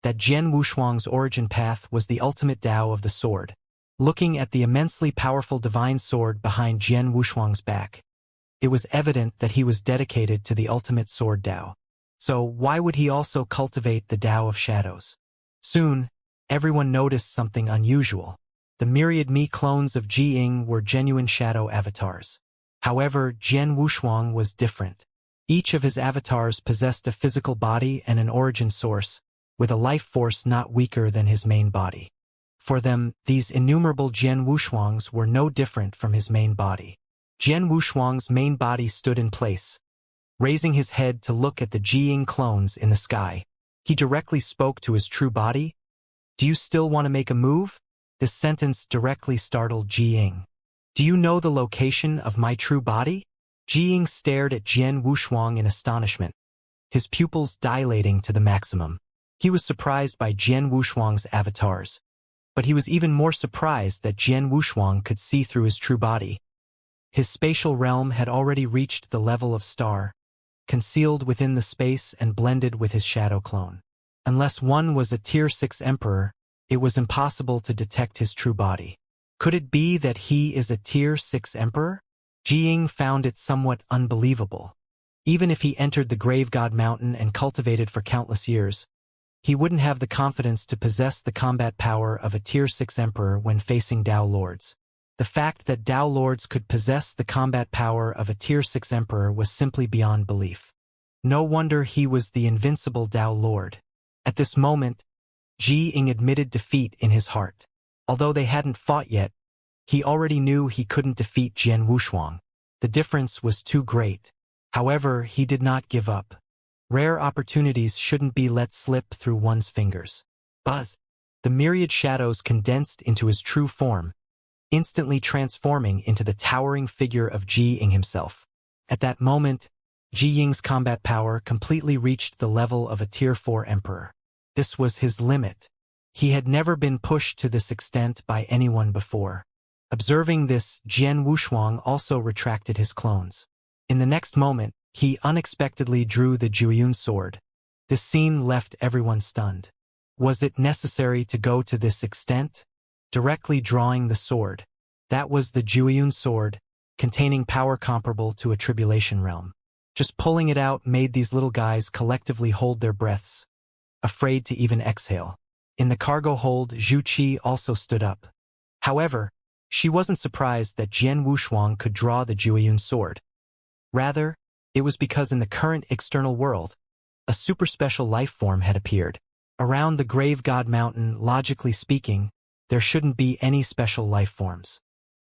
that Jian Wushuang's origin path was the ultimate Tao of the sword. Looking at the immensely powerful divine sword behind Jian Wushuang's back, it was evident that he was dedicated to the ultimate sword Tao. So why would he also cultivate the Tao of shadows? Soon, everyone noticed something unusual. The myriad Mi clones of Ji Ying were genuine shadow avatars. However, Jian Wushuang was different. Each of his avatars possessed a physical body and an origin source, with a life force not weaker than his main body. For them, these innumerable Jian Wushuangs were no different from his main body. Jian Wushuang's main body stood in place. Raising his head to look at the Ji Ying clones in the sky, he directly spoke to his true body. "Do you still want to make a move?" This sentence directly startled Ji Ying. "Do you know the location of my true body?" Ji Ying stared at Jian Wushuang in astonishment, his pupils dilating to the maximum. He was surprised by Jian Wushuang's avatars, but he was even more surprised that Jian Wushuang could see through his true body. His spatial realm had already reached the level of star, concealed within the space and blended with his shadow clone. Unless one was a Tier 6 Emperor, it was impossible to detect his true body. Could it be that he is a Tier 6 Emperor? Ji Ying found it somewhat unbelievable. Even if he entered the Grave God Mountain and cultivated for countless years, he wouldn't have the confidence to possess the combat power of a Tier 6 Emperor when facing Dao Lords. The fact that Dao Lords could possess the combat power of a Tier 6 Emperor was simply beyond belief. No wonder he was the invincible Dao Lord. At this moment, Ji Ying admitted defeat in his heart. Although they hadn't fought yet, he already knew he couldn't defeat Jian Wushuang. The difference was too great. However, he did not give up. Rare opportunities shouldn't be let slip through one's fingers. Buzz! The myriad shadows condensed into his true form, instantly transforming into the towering figure of Ji Ying himself. At that moment, Ji Ying's combat power completely reached the level of a Tier 4 Emperor. This was his limit. He had never been pushed to this extent by anyone before. Observing this, Jian Wushuang also retracted his clones. In the next moment, he unexpectedly drew the Jueyun sword. This scene left everyone stunned. Was it necessary to go to this extent? Directly drawing the sword. That was the Jueyun sword, containing power comparable to a tribulation realm. Just pulling it out made these little guys collectively hold their breaths, afraid to even exhale. In the cargo hold, Zhu Qi also stood up. However, she wasn't surprised that Jian Wushuang could draw the Jueyun sword. Rather, it was because in the current external world, a super special life form had appeared. Around the Grave God Mountain, logically speaking, there shouldn't be any special life forms.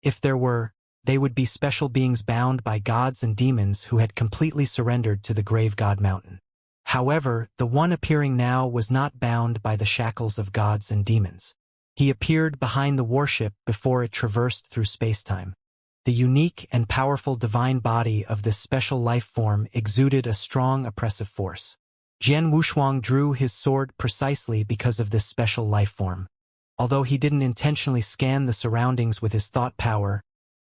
If there were, they would be special beings bound by gods and demons who had completely surrendered to the Grave God Mountain. However, the one appearing now was not bound by the shackles of gods and demons. He appeared behind the warship before it traversed through spacetime. The unique and powerful divine body of this special life form exuded a strong oppressive force. Jian Wushuang drew his sword precisely because of this special life form. Although he didn't intentionally scan the surroundings with his thought power,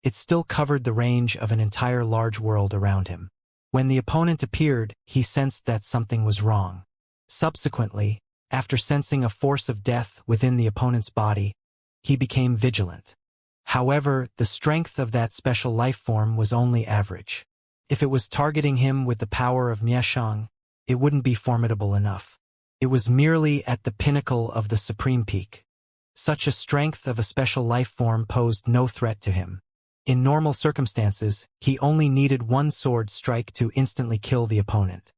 it still covered the range of an entire large world around him. When the opponent appeared, he sensed that something was wrong. Subsequently, after sensing a force of death within the opponent's body, he became vigilant. However, the strength of that special life form was only average. If it was targeting him with the power of Mieshang, it wouldn't be formidable enough. It was merely at the pinnacle of the supreme peak. Such a strength of a special life form posed no threat to him. In normal circumstances, he only needed one sword strike to instantly kill the opponent.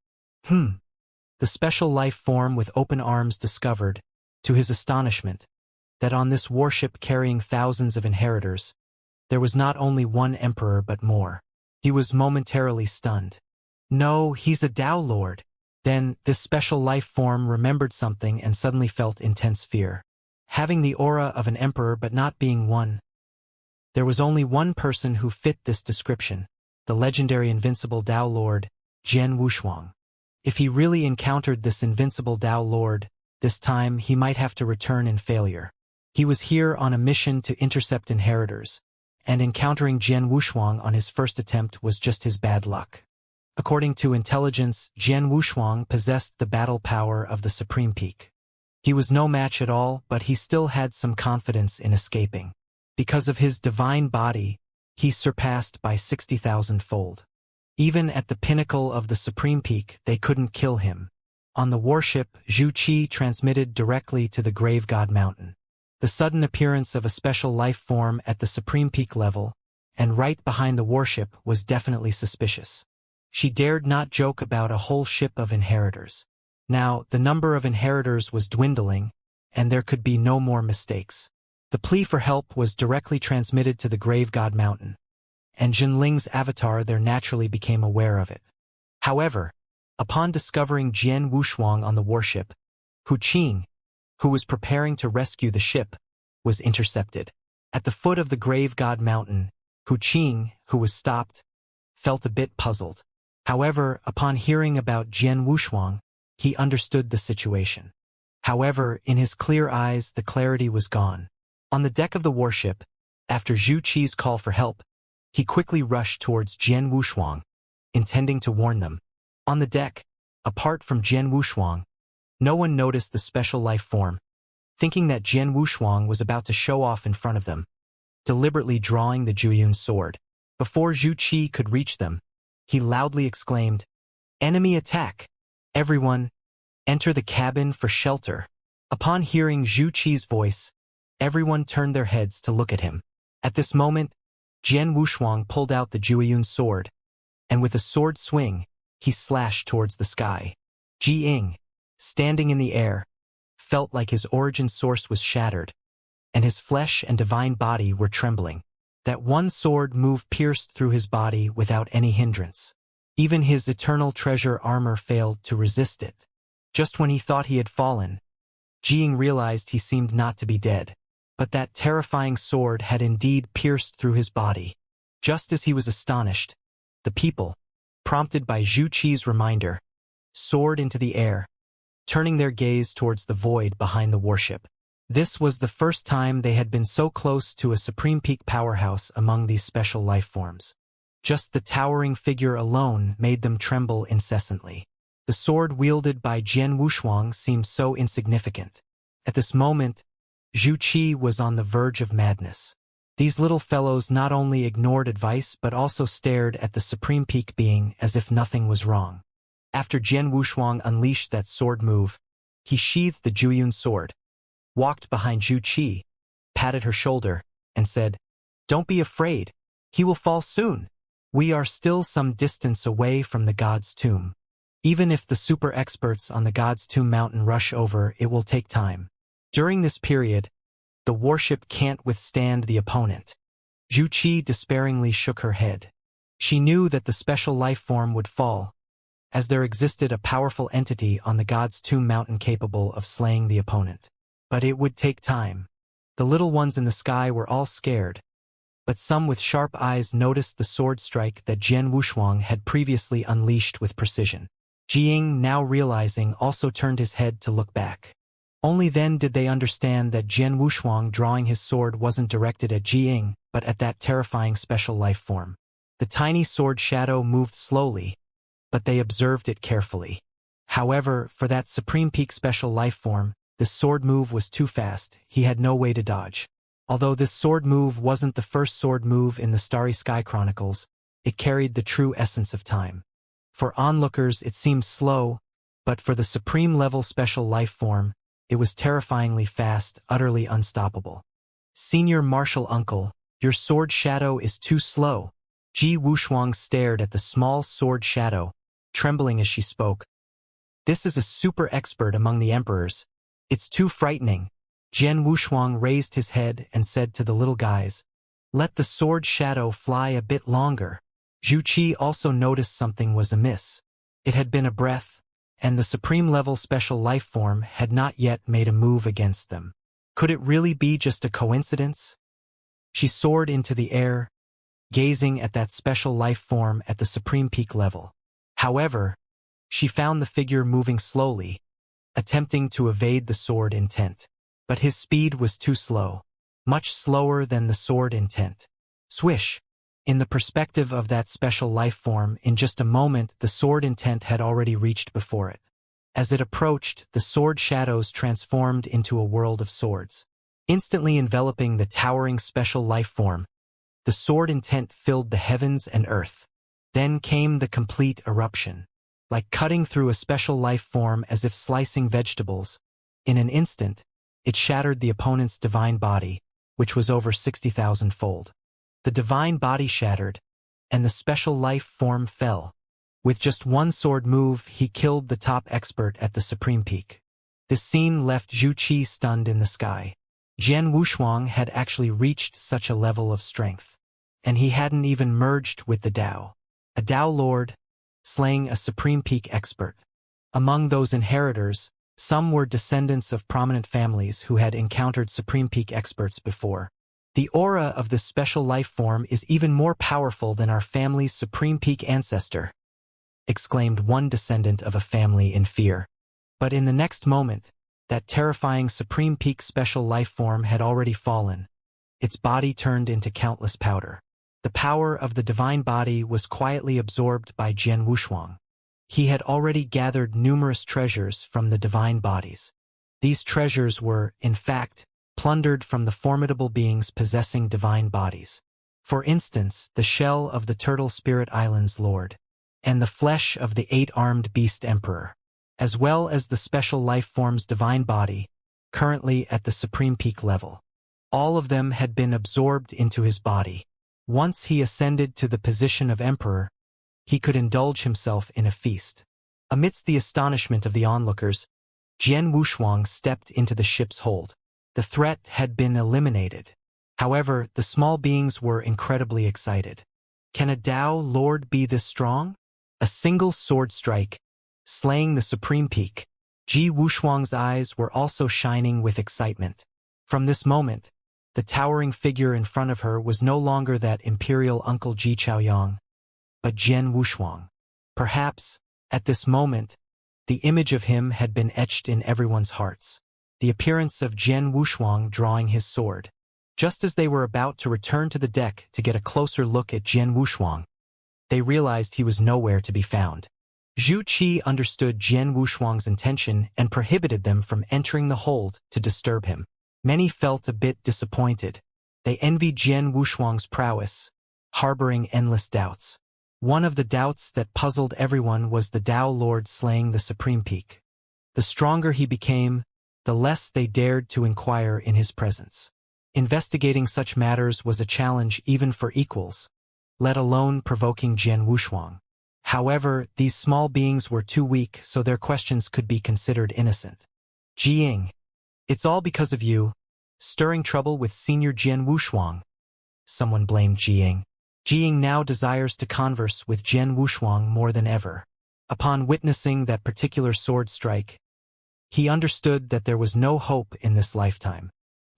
The special life form with open arms discovered, to his astonishment, that on this warship carrying thousands of inheritors, there was not only one emperor but more. He was momentarily stunned. No, he's a Tao Lord. Then, this special life form remembered something and suddenly felt intense fear. Having the aura of an emperor but not being one. There was only one person who fit this description, the legendary invincible Tao Lord, Jian Wushuang. If he really encountered this invincible Tao Lord, this time he might have to return in failure. He was here on a mission to intercept inheritors, and encountering Jian Wushuang on his first attempt was just his bad luck. According to intelligence, Jian Wushuang possessed the battle power of the Supreme Peak. He was no match at all, but he still had some confidence in escaping. Because of his divine body, he surpassed by 60,000-fold. Even at the pinnacle of the Supreme Peak, they couldn't kill him. On the warship, Zhu Qi transmitted directly to the Grave God Mountain. The sudden appearance of a special life form at the Supreme Peak level, and right behind the warship, was definitely suspicious. She dared not joke about a whole ship of inheritors. Now, the number of inheritors was dwindling, and there could be no more mistakes. The plea for help was directly transmitted to the Grave God Mountain, and Jinling's avatar there naturally became aware of it. However, upon discovering Jian Wushuang on the warship, Hu Qing, who was preparing to rescue the ship, was intercepted. At the foot of the Grave God Mountain, Hu Qing, who was stopped, felt a bit puzzled. However, upon hearing about Jian Wushuang, he understood the situation. However, in his clear eyes the clarity was gone. On the deck of the warship, after Zhu Qi's call for help, he quickly rushed towards Jian Wushuang, intending to warn them. On the deck, apart from Jian Wushuang, no one noticed the special life form, thinking that Jian Wushuang was about to show off in front of them, deliberately drawing the Zhuyun sword. Before Zhu Qi could reach them, he loudly exclaimed, "Enemy attack! Everyone, enter the cabin for shelter." Upon hearing Zhu Qi's voice, everyone turned their heads to look at him. At this moment, Jian Wushuang pulled out the Zhuyun sword, and with a sword swing, he slashed towards the sky. Ji Ying, standing in the air, felt like his origin source was shattered, and his flesh and divine body were trembling. That one sword move pierced through his body without any hindrance. Even his eternal treasure armor failed to resist it. Just when he thought he had fallen, Ji Ying realized he seemed not to be dead. But that terrifying sword had indeed pierced through his body. Just as he was astonished, the people, prompted by Zhu Qi's reminder, soared into the air, turning their gaze towards the void behind the warship. This was the first time they had been so close to a Supreme Peak powerhouse among these special life forms. Just the towering figure alone made them tremble incessantly. The sword wielded by Jian Wushuang seemed so insignificant. At this moment, Zhu Qi was on the verge of madness. These little fellows not only ignored advice but also stared at the Supreme Peak being as if nothing was wrong. After Jian Wushuang unleashed that sword move, he sheathed the Zhuyun sword, walked behind Zhu Qi, patted her shoulder, and said, "Don't be afraid. He will fall soon. We are still some distance away from the God's tomb. Even if the super experts on the God's tomb mountain rush over, it will take time. During this period, the warship can't withstand the opponent." Zhu Qi despairingly shook her head. She knew that the special life form would fall, as there existed a powerful entity on the God's tomb mountain capable of slaying the opponent. But it would take time. The little ones in the sky were all scared, but some with sharp eyes noticed the sword strike that Jian Wushuang had previously unleashed with precision. Ji Ying, now realizing, also turned his head to look back. Only then did they understand that Jian Wushuang drawing his sword wasn't directed at Ji Ying, but at that terrifying special life form. The tiny sword shadow moved slowly, but they observed it carefully. However, for that Supreme Peak special life form, this sword move was too fast. He had no way to dodge. Although this sword move wasn't the first sword move in the Starry Sky Chronicles, it carried the true essence of time. For onlookers it seemed slow, but for the supreme-level special life form, it was terrifyingly fast, utterly unstoppable. Senior Martial Uncle, your sword shadow is too slow. Ji Wuxuang stared at the small sword shadow, trembling as she spoke. This is a super expert among the emperors. It's too frightening. Jian Wuxuang raised his head and said to the little guys, let the sword shadow fly a bit longer. Zhu Qi also noticed something was amiss. It had been a breath, and the supreme-level special life form had not yet made a move against them. Could it really be just a coincidence? She soared into the air, gazing at that special life form at the supreme peak level. However, she found the figure moving slowly, attempting to evade the sword intent. But his speed was too slow, much slower than the sword intent. Swish! In the perspective of that special life form, in just a moment the sword intent had already reached before it. As it approached, the sword shadows transformed into a world of swords. Instantly enveloping the towering special life form, the sword intent filled the heavens and earth. Then came the complete eruption. Like cutting through a special life form as if slicing vegetables, in an instant, it shattered the opponent's divine body, which was over 60,000-fold. The divine body shattered, and the special life form fell. With just one sword move, he killed the top expert at the supreme peak. This scene left Zhu Qi stunned in the sky. Jian Wuxuang had actually reached such a level of strength. And he hadn't even merged with the Dao. A Dao Lord, slaying a supreme peak expert. Among those inheritors, some were descendants of prominent families who had encountered supreme peak experts before. The aura of this special life form is even more powerful than our family's supreme peak ancestor, exclaimed one descendant of a family in fear. But in the next moment, that terrifying supreme peak special life form had already fallen. Its body turned into countless powder. The power of the divine body was quietly absorbed by Jian Wuxuang. He had already gathered numerous treasures from the divine bodies. These treasures were, in fact, plundered from the formidable beings possessing divine bodies. For instance, the shell of the Turtle Spirit Island's lord, and the flesh of the 8-armed beast emperor, as well as the special life form's divine body, currently at the supreme peak level. All of them had been absorbed into his body. Once he ascended to the position of emperor, he could indulge himself in a feast. Amidst the astonishment of the onlookers, Jian Wuxuang stepped into the ship's hold. The threat had been eliminated. However, the small beings were incredibly excited. Can a Dao Lord be this strong? A single sword strike, slaying the supreme peak. Ji Wuxuang's eyes were also shining with excitement. From this moment, the towering figure in front of her was no longer that imperial uncle Ji Chaoyang, but Jian Wuxuang. Perhaps, at this moment, the image of him had been etched in everyone's hearts. The appearance of Jian Wuxuang drawing his sword. Just as they were about to return to the deck to get a closer look at Jian Wuxuang, they realized he was nowhere to be found. Zhu Qi understood Jian Wuxuang's intention and prohibited them from entering the hold to disturb him. Many felt a bit disappointed. They envied Jian Wuxuang's prowess, harboring endless doubts. One of the doubts that puzzled everyone was the Dao Lord slaying the supreme peak. The stronger he became, the less they dared to inquire in his presence. Investigating such matters was a challenge even for equals, let alone provoking Jian Wuxuang. However, these small beings were too weak, so their questions could be considered innocent. Jiying, it's all because of you, stirring trouble with Senior Jian Wuxuang. Someone blamed Jiying. Jiying now desires to converse with Jian Wuxuang more than ever. Upon witnessing that particular sword strike, he understood that there was no hope in this lifetime.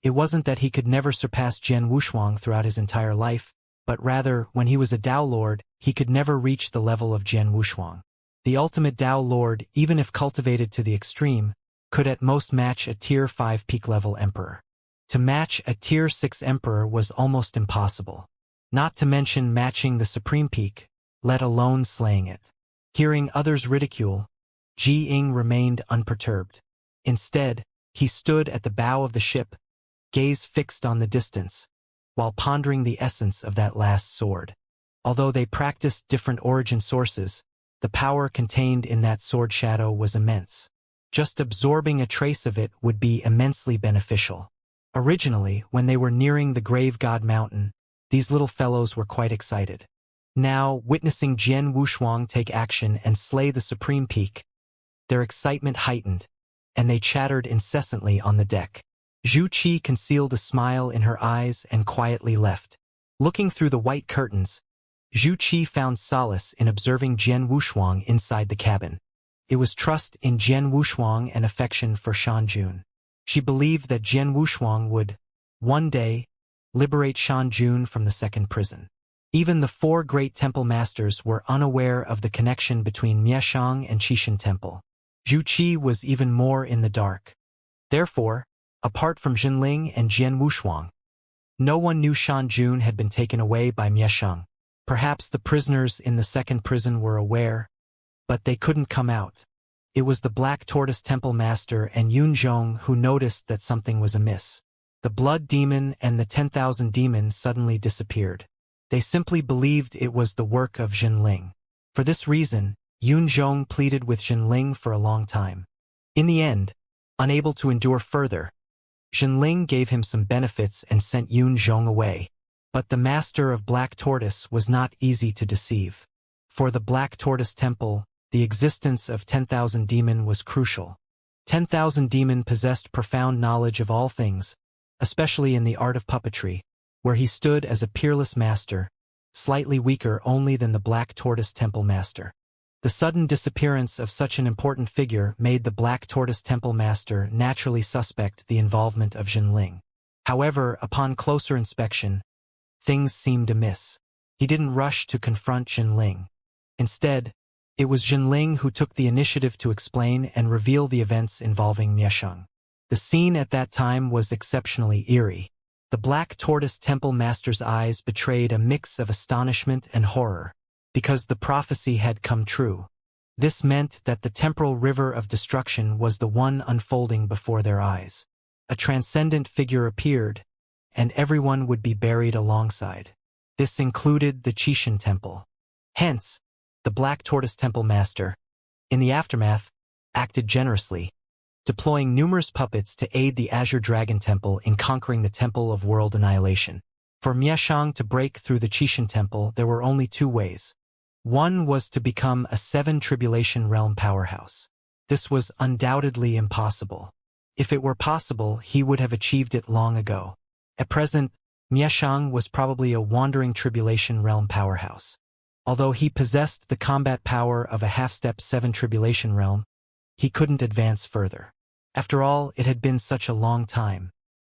It wasn't that he could never surpass Jian Wuxuang throughout his entire life, but rather, when he was a Dao Lord, he could never reach the level of Jian Wuxuang. The ultimate Dao Lord, even if cultivated to the extreme, could at most match a Tier 5 peak-level emperor. To match a Tier 6 emperor was almost impossible. Not to mention matching the supreme peak, let alone slaying it. Hearing others ridicule, Ji Ying remained unperturbed. Instead, he stood at the bow of the ship, gaze fixed on the distance, while pondering the essence of that last sword. Although they practiced different origin sources, the power contained in that sword shadow was immense. Just absorbing a trace of it would be immensely beneficial. Originally, when they were nearing the Grave God Mountain, these little fellows were quite excited. Now, witnessing Jian Wushuang take action and slay the Supreme Peak, their excitement heightened, and they chattered incessantly on the deck. Zhu Qi concealed a smile in her eyes and quietly left. Looking through the white curtains, Zhu Qi found solace in observing Jian Wushuang inside the cabin. It was trust in Jian Wushuang and affection for Shan Jun. She believed that Jian Wushuang would, one day, liberate Shan Jun from the second prison. Even the four great temple masters were unaware of the connection between Miashang and Qishan Temple. Zhu Qi was even more in the dark. Therefore, apart from Jinling and Jian Wushuang, no one knew Shan Jun had been taken away by Miashang. Perhaps the prisoners in the second prison were aware, but they couldn't come out. It was the Black Tortoise Temple Master and Yun Zhong who noticed that something was amiss. The Blood Demon and the 10,000 demons suddenly disappeared. They simply believed it was the work of Jinling. For this reason, Yun Zhong pleaded with Jinling for a long time. In the end, unable to endure further, Jinling gave him some benefits and sent Yun Zhong away. But the Master of Black Tortoise was not easy to deceive. For the Black Tortoise Temple, the existence of 10,000 demon was crucial. 10,000 demon possessed profound knowledge of all things, especially in the art of puppetry, where he stood as a peerless master, slightly weaker only than the Black Tortoise Temple Master. The sudden disappearance of such an important figure made the Black Tortoise Temple Master naturally suspect the involvement of Jinling. However, upon closer inspection, things seemed amiss. He didn't rush to confront Jinling. Instead, it was Jinling who took the initiative to explain and reveal the events involving Miashang. The scene at that time was exceptionally eerie. The Black Tortoise Temple Master's eyes betrayed a mix of astonishment and horror, because the prophecy had come true. This meant that the temporal river of destruction was the one unfolding before their eyes. A transcendent figure appeared, and everyone would be buried alongside. This included the Qishan Temple. Hence, the Black Tortoise Temple Master, in the aftermath, acted generously, deploying numerous puppets to aid the Azure Dragon Temple in conquering the Temple of World Annihilation. For Miashang to break through the Qishan Temple, there were only two ways. One was to become a 7 Tribulation Realm powerhouse. This was undoubtedly impossible. If it were possible, he would have achieved it long ago. At present, Miashang was probably a wandering Tribulation Realm powerhouse. Although he possessed the combat power of a half-step 7 Tribulation Realm, he couldn't advance further. After all, it had been such a long time.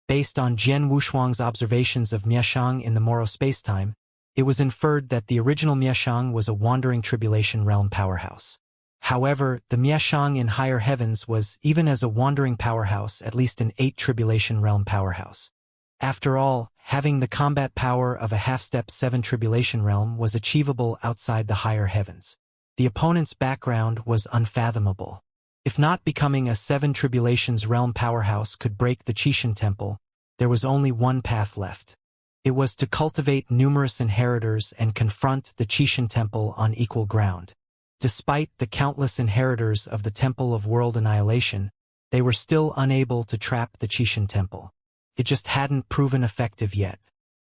Based on Jian Wushuang's observations of Miashang in the Moro spacetime, it was inferred that the original Miashang was a wandering Tribulation Realm powerhouse. However, the Miashang in higher heavens was, even as a wandering powerhouse, at least an 8 Tribulation Realm powerhouse. After all, having the combat power of a half-step 7 Tribulation Realm was achievable outside the higher heavens. The opponent's background was unfathomable. If not becoming a 7 Tribulations Realm powerhouse could break the Qishan Temple, there was only one path left. It was to cultivate numerous inheritors and confront the Qishan Temple on equal ground. Despite the countless inheritors of the Temple of World Annihilation, they were still unable to trap the Qishan Temple. It just hadn't proven effective yet.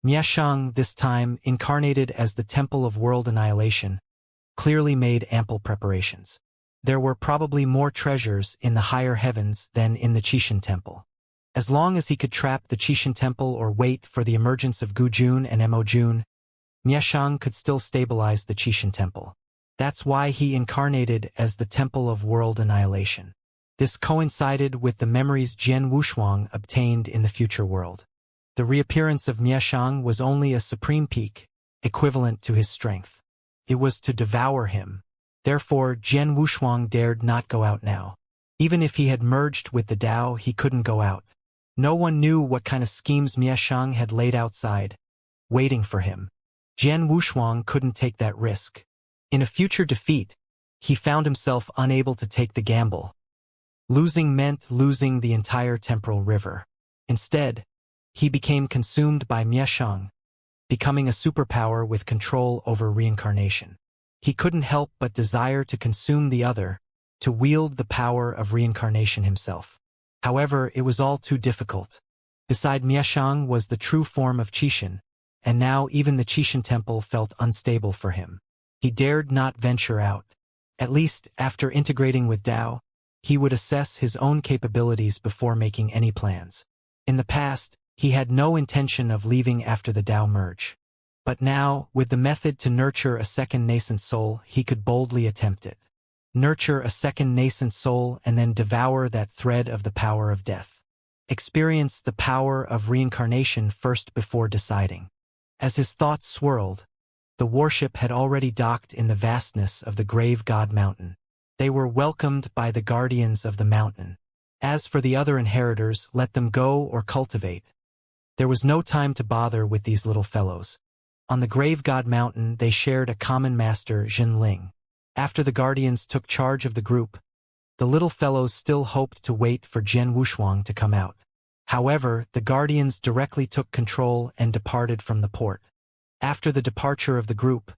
Miashang, this time incarnated as the Temple of World Annihilation, clearly made ample preparations. There were probably more treasures in the higher heavens than in the Qishan Temple. As long as he could trap the Qishan Temple or wait for the emergence of Gu Jun and Mo Jun, Miashang could still stabilize the Qishan Temple. That's why he incarnated as the Temple of World Annihilation. This coincided with the memories Jian Wushuang obtained in the future world. The reappearance of Miashang was only a supreme peak, equivalent to his strength. It was to devour him. Therefore, Jian Wushuang dared not go out now. Even if he had merged with the Tao, he couldn't go out. No one knew what kind of schemes Miashang had laid outside, waiting for him. Jian Wushuang couldn't take that risk. In a future defeat, he found himself unable to take the gamble. Losing meant losing the entire temporal river. Instead, he became consumed by Mieshang, becoming a superpower with control over reincarnation. He couldn't help but desire to consume the other, to wield the power of reincarnation himself. However, it was all too difficult. Beside Mieshang was the true form of Qixin, and now even the Qixin temple felt unstable for him. He dared not venture out. At least, after integrating with Dao, he would assess his own capabilities before making any plans. In the past, he had no intention of leaving after the Dao merge. But now, with the method to nurture a second nascent soul, he could boldly attempt it. Nurture a second nascent soul and then devour that thread of the power of death. Experience the power of reincarnation first before deciding. As his thoughts swirled, the warship had already docked in the vastness of the grave god mountain. They were welcomed by the guardians of the mountain. As for the other inheritors, let them go or cultivate. There was no time to bother with these little fellows. On the grave god mountain, they shared a common master, Jinling. After the guardians took charge of the group, the little fellows still hoped to wait for Jian Wushuang to come out. However, the guardians directly took control and departed from the port. After the departure of the group,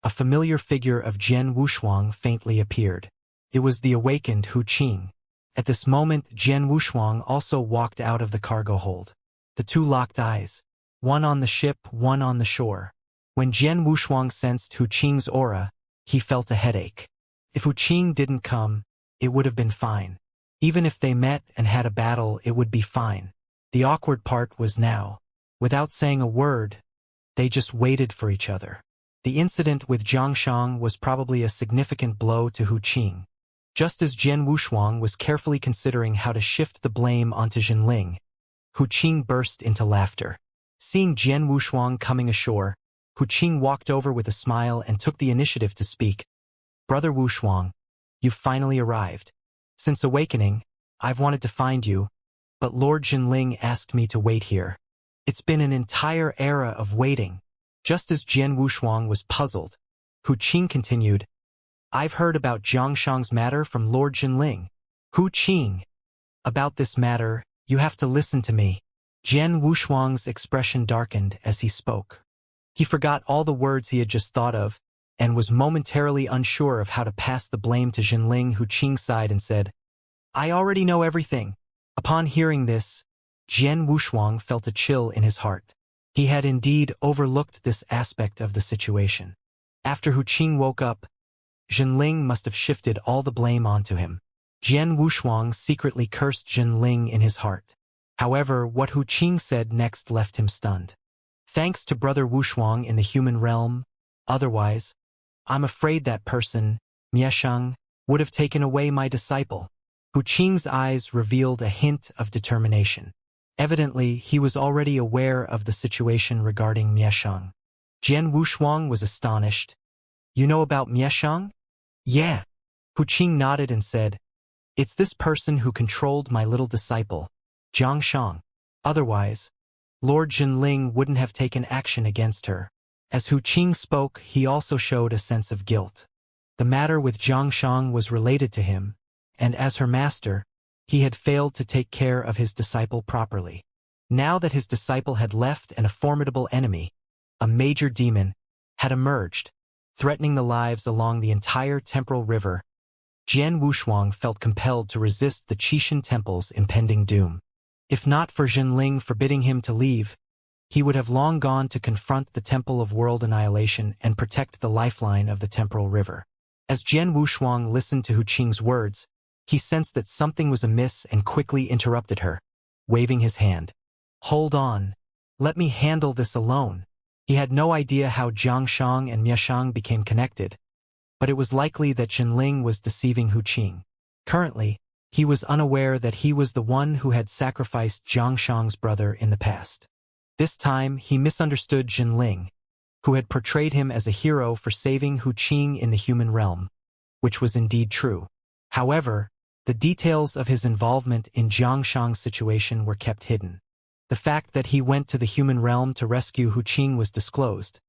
a familiar figure of Jian Wushuang faintly appeared. It was the awakened Hu Qing. At this moment, Jian Wushuang also walked out of the cargo hold. The two locked eyes, one on the ship, one on the shore. When Jian Wushuang sensed Hu Qing's aura, he felt a headache. If Hu Qing didn't come, it would have been fine. Even if they met and had a battle, it would be fine. The awkward part was now. Without saying a word, they just waited for each other. The incident with Zhangshang was probably a significant blow to Hu Qing. Just as Jian Wushuang was carefully considering how to shift the blame onto Jinling, Hu Qing burst into laughter. Seeing Jian Wushuang coming ashore, Hu Qing walked over with a smile and took the initiative to speak. "Brother Wushuang, you've finally arrived. Since awakening, I've wanted to find you, but Lord Jinling asked me to wait here. It's been an entire era of waiting." Just as Jian Wushuang was puzzled, Hu Qing continued, "I've heard about Zhangshang's matter from Lord Jinling. Hu Qing, about this matter, you have to listen to me." Jian Wushuang's expression darkened as he spoke. He forgot all the words he had just thought of, and was momentarily unsure of how to pass the blame to Jinling. Hu Qing sighed and said, "I already know everything." Upon hearing this, Jian Wushuang felt a chill in his heart. He had indeed overlooked this aspect of the situation. After Hu Qing woke up, Jinling must have shifted all the blame onto him. Jian Wushuang secretly cursed Jinling in his heart. However, what Hu Qing said next left him stunned. "Thanks to Brother Wushuang in the human realm, otherwise, I'm afraid that person, Mieshang, would have taken away my disciple." Hu Qing's eyes revealed a hint of determination. Evidently, he was already aware of the situation regarding Mieshang. Jian Wushuang was astonished. "You know about Mieshang?" "Yeah." Hu Qing nodded and said, "It's this person who controlled my little disciple, Zhangshang. Otherwise, Lord Jinling wouldn't have taken action against her." As Hu Qing spoke, he also showed a sense of guilt. The matter with Zhangshang was related to him, and as her master, he had failed to take care of his disciple properly. Now that his disciple had left and a formidable enemy, a major demon, had emerged, threatening the lives along the entire temporal river, Jian Wushuang felt compelled to resist the Qixin temple's impending doom. If not for Jinling forbidding him to leave, he would have long gone to confront the Temple of World Annihilation and protect the lifeline of the temporal river. As Jian Wushuang listened to Hu Qing's words, he sensed that something was amiss and quickly interrupted her, waving his hand. "Hold on. Let me handle this alone." He had no idea how Zhangshang and Mieshang became connected, but it was likely that Jinling was deceiving Hu Qing. Currently, he was unaware that he was the one who had sacrificed Zhangshang's brother in the past. This time, he misunderstood Jinling, who had portrayed him as a hero for saving Hu Qing in the human realm, which was indeed true. However, the details of his involvement in Zhangshang's situation were kept hidden. The fact that he went to the human realm to rescue Hu Qing was disclosed,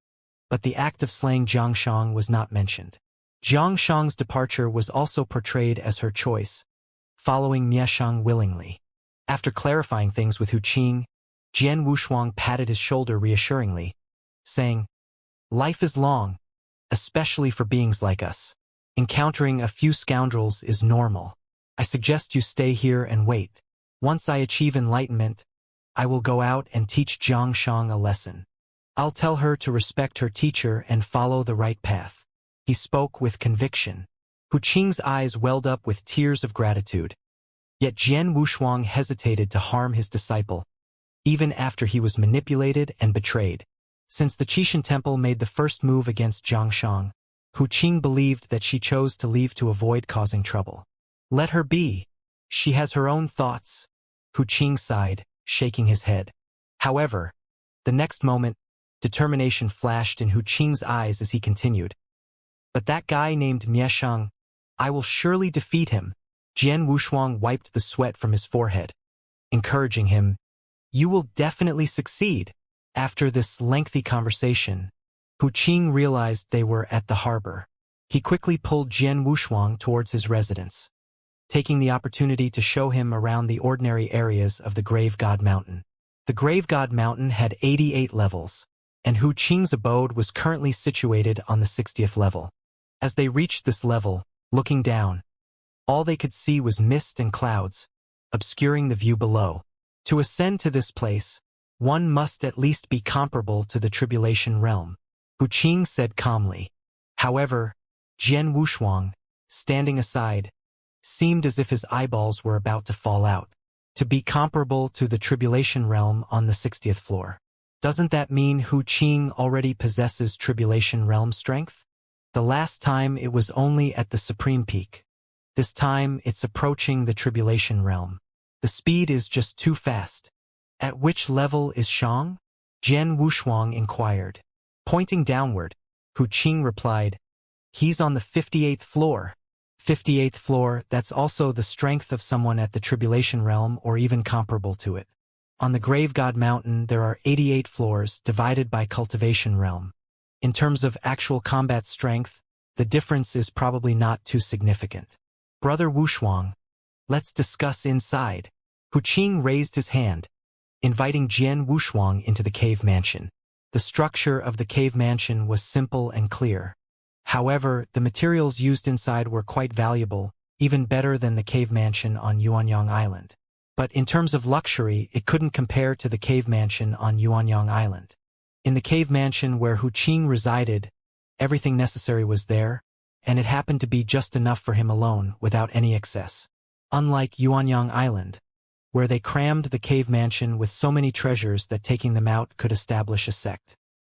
but the act of slaying Zhangshang was not mentioned. Zhangshang's departure was also portrayed as her choice, following Mieshang willingly. After clarifying things with Hu Qing, Jian Wushuang patted his shoulder reassuringly, saying, "Life is long, especially for beings like us. Encountering a few scoundrels is normal. I suggest you stay here and wait. Once I achieve enlightenment, I will go out and teach Xianxia a lesson. I'll tell her to respect her teacher and follow the right path." He spoke with conviction. Hu Qing's eyes welled up with tears of gratitude. Yet Jian Wushuang hesitated to harm his disciple, even after he was manipulated and betrayed. Since the Qixin Temple made the first move against Xianxia, Hu Qing believed that she chose to leave to avoid causing trouble. "Let her be. She has her own thoughts," Hu Qing sighed, shaking his head. However, the next moment, determination flashed in Hu Qing's eyes as he continued. "But that guy named Miesheng, I will surely defeat him." Jian Wushuang wiped the sweat from his forehead, encouraging him, "You will definitely succeed." After this lengthy conversation, Hu Qing realized they were at the harbor. He quickly pulled Jian Wushuang towards his residence, taking the opportunity to show him around the ordinary areas of the Grave God Mountain. The Grave God Mountain had 88 levels, and Hu Qing's abode was currently situated on the 60th level. As they reached this level, looking down, all they could see was mist and clouds, obscuring the view below. To ascend to this place, one must at least be comparable to the Tribulation Realm, Hu Qing said calmly. However, Jian Wushuang, standing aside, seemed as if his eyeballs were about to fall out. To be comparable to the Tribulation Realm on the 60th floor. Doesn't that mean Hu Qing already possesses Tribulation Realm strength? The last time it was only at the Supreme Peak. This time it's approaching the Tribulation Realm. The speed is just too fast. At which level is Shang? Jian Wushuang inquired. Pointing downward, Hu Qing replied, "He's on the 58th floor. 58th floor, that's also the strength of someone at the Tribulation Realm or even comparable to it. On the Grave God Mountain, there are 88 floors divided by Cultivation Realm. In terms of actual combat strength, the difference is probably not too significant. Brother Wushuang, let's discuss inside." Hu Qing raised his hand, inviting Jian Wushuang into the cave mansion. The structure of the cave mansion was simple and clear. However, the materials used inside were quite valuable, even better than the cave mansion on Yuanyang Island. But in terms of luxury, it couldn't compare to the cave mansion on Yuanyang Island. In the cave mansion where Hu Qing resided, everything necessary was there, and it happened to be just enough for him alone without any excess. Unlike Yuanyang Island, where they crammed the cave mansion with so many treasures that taking them out could establish a sect.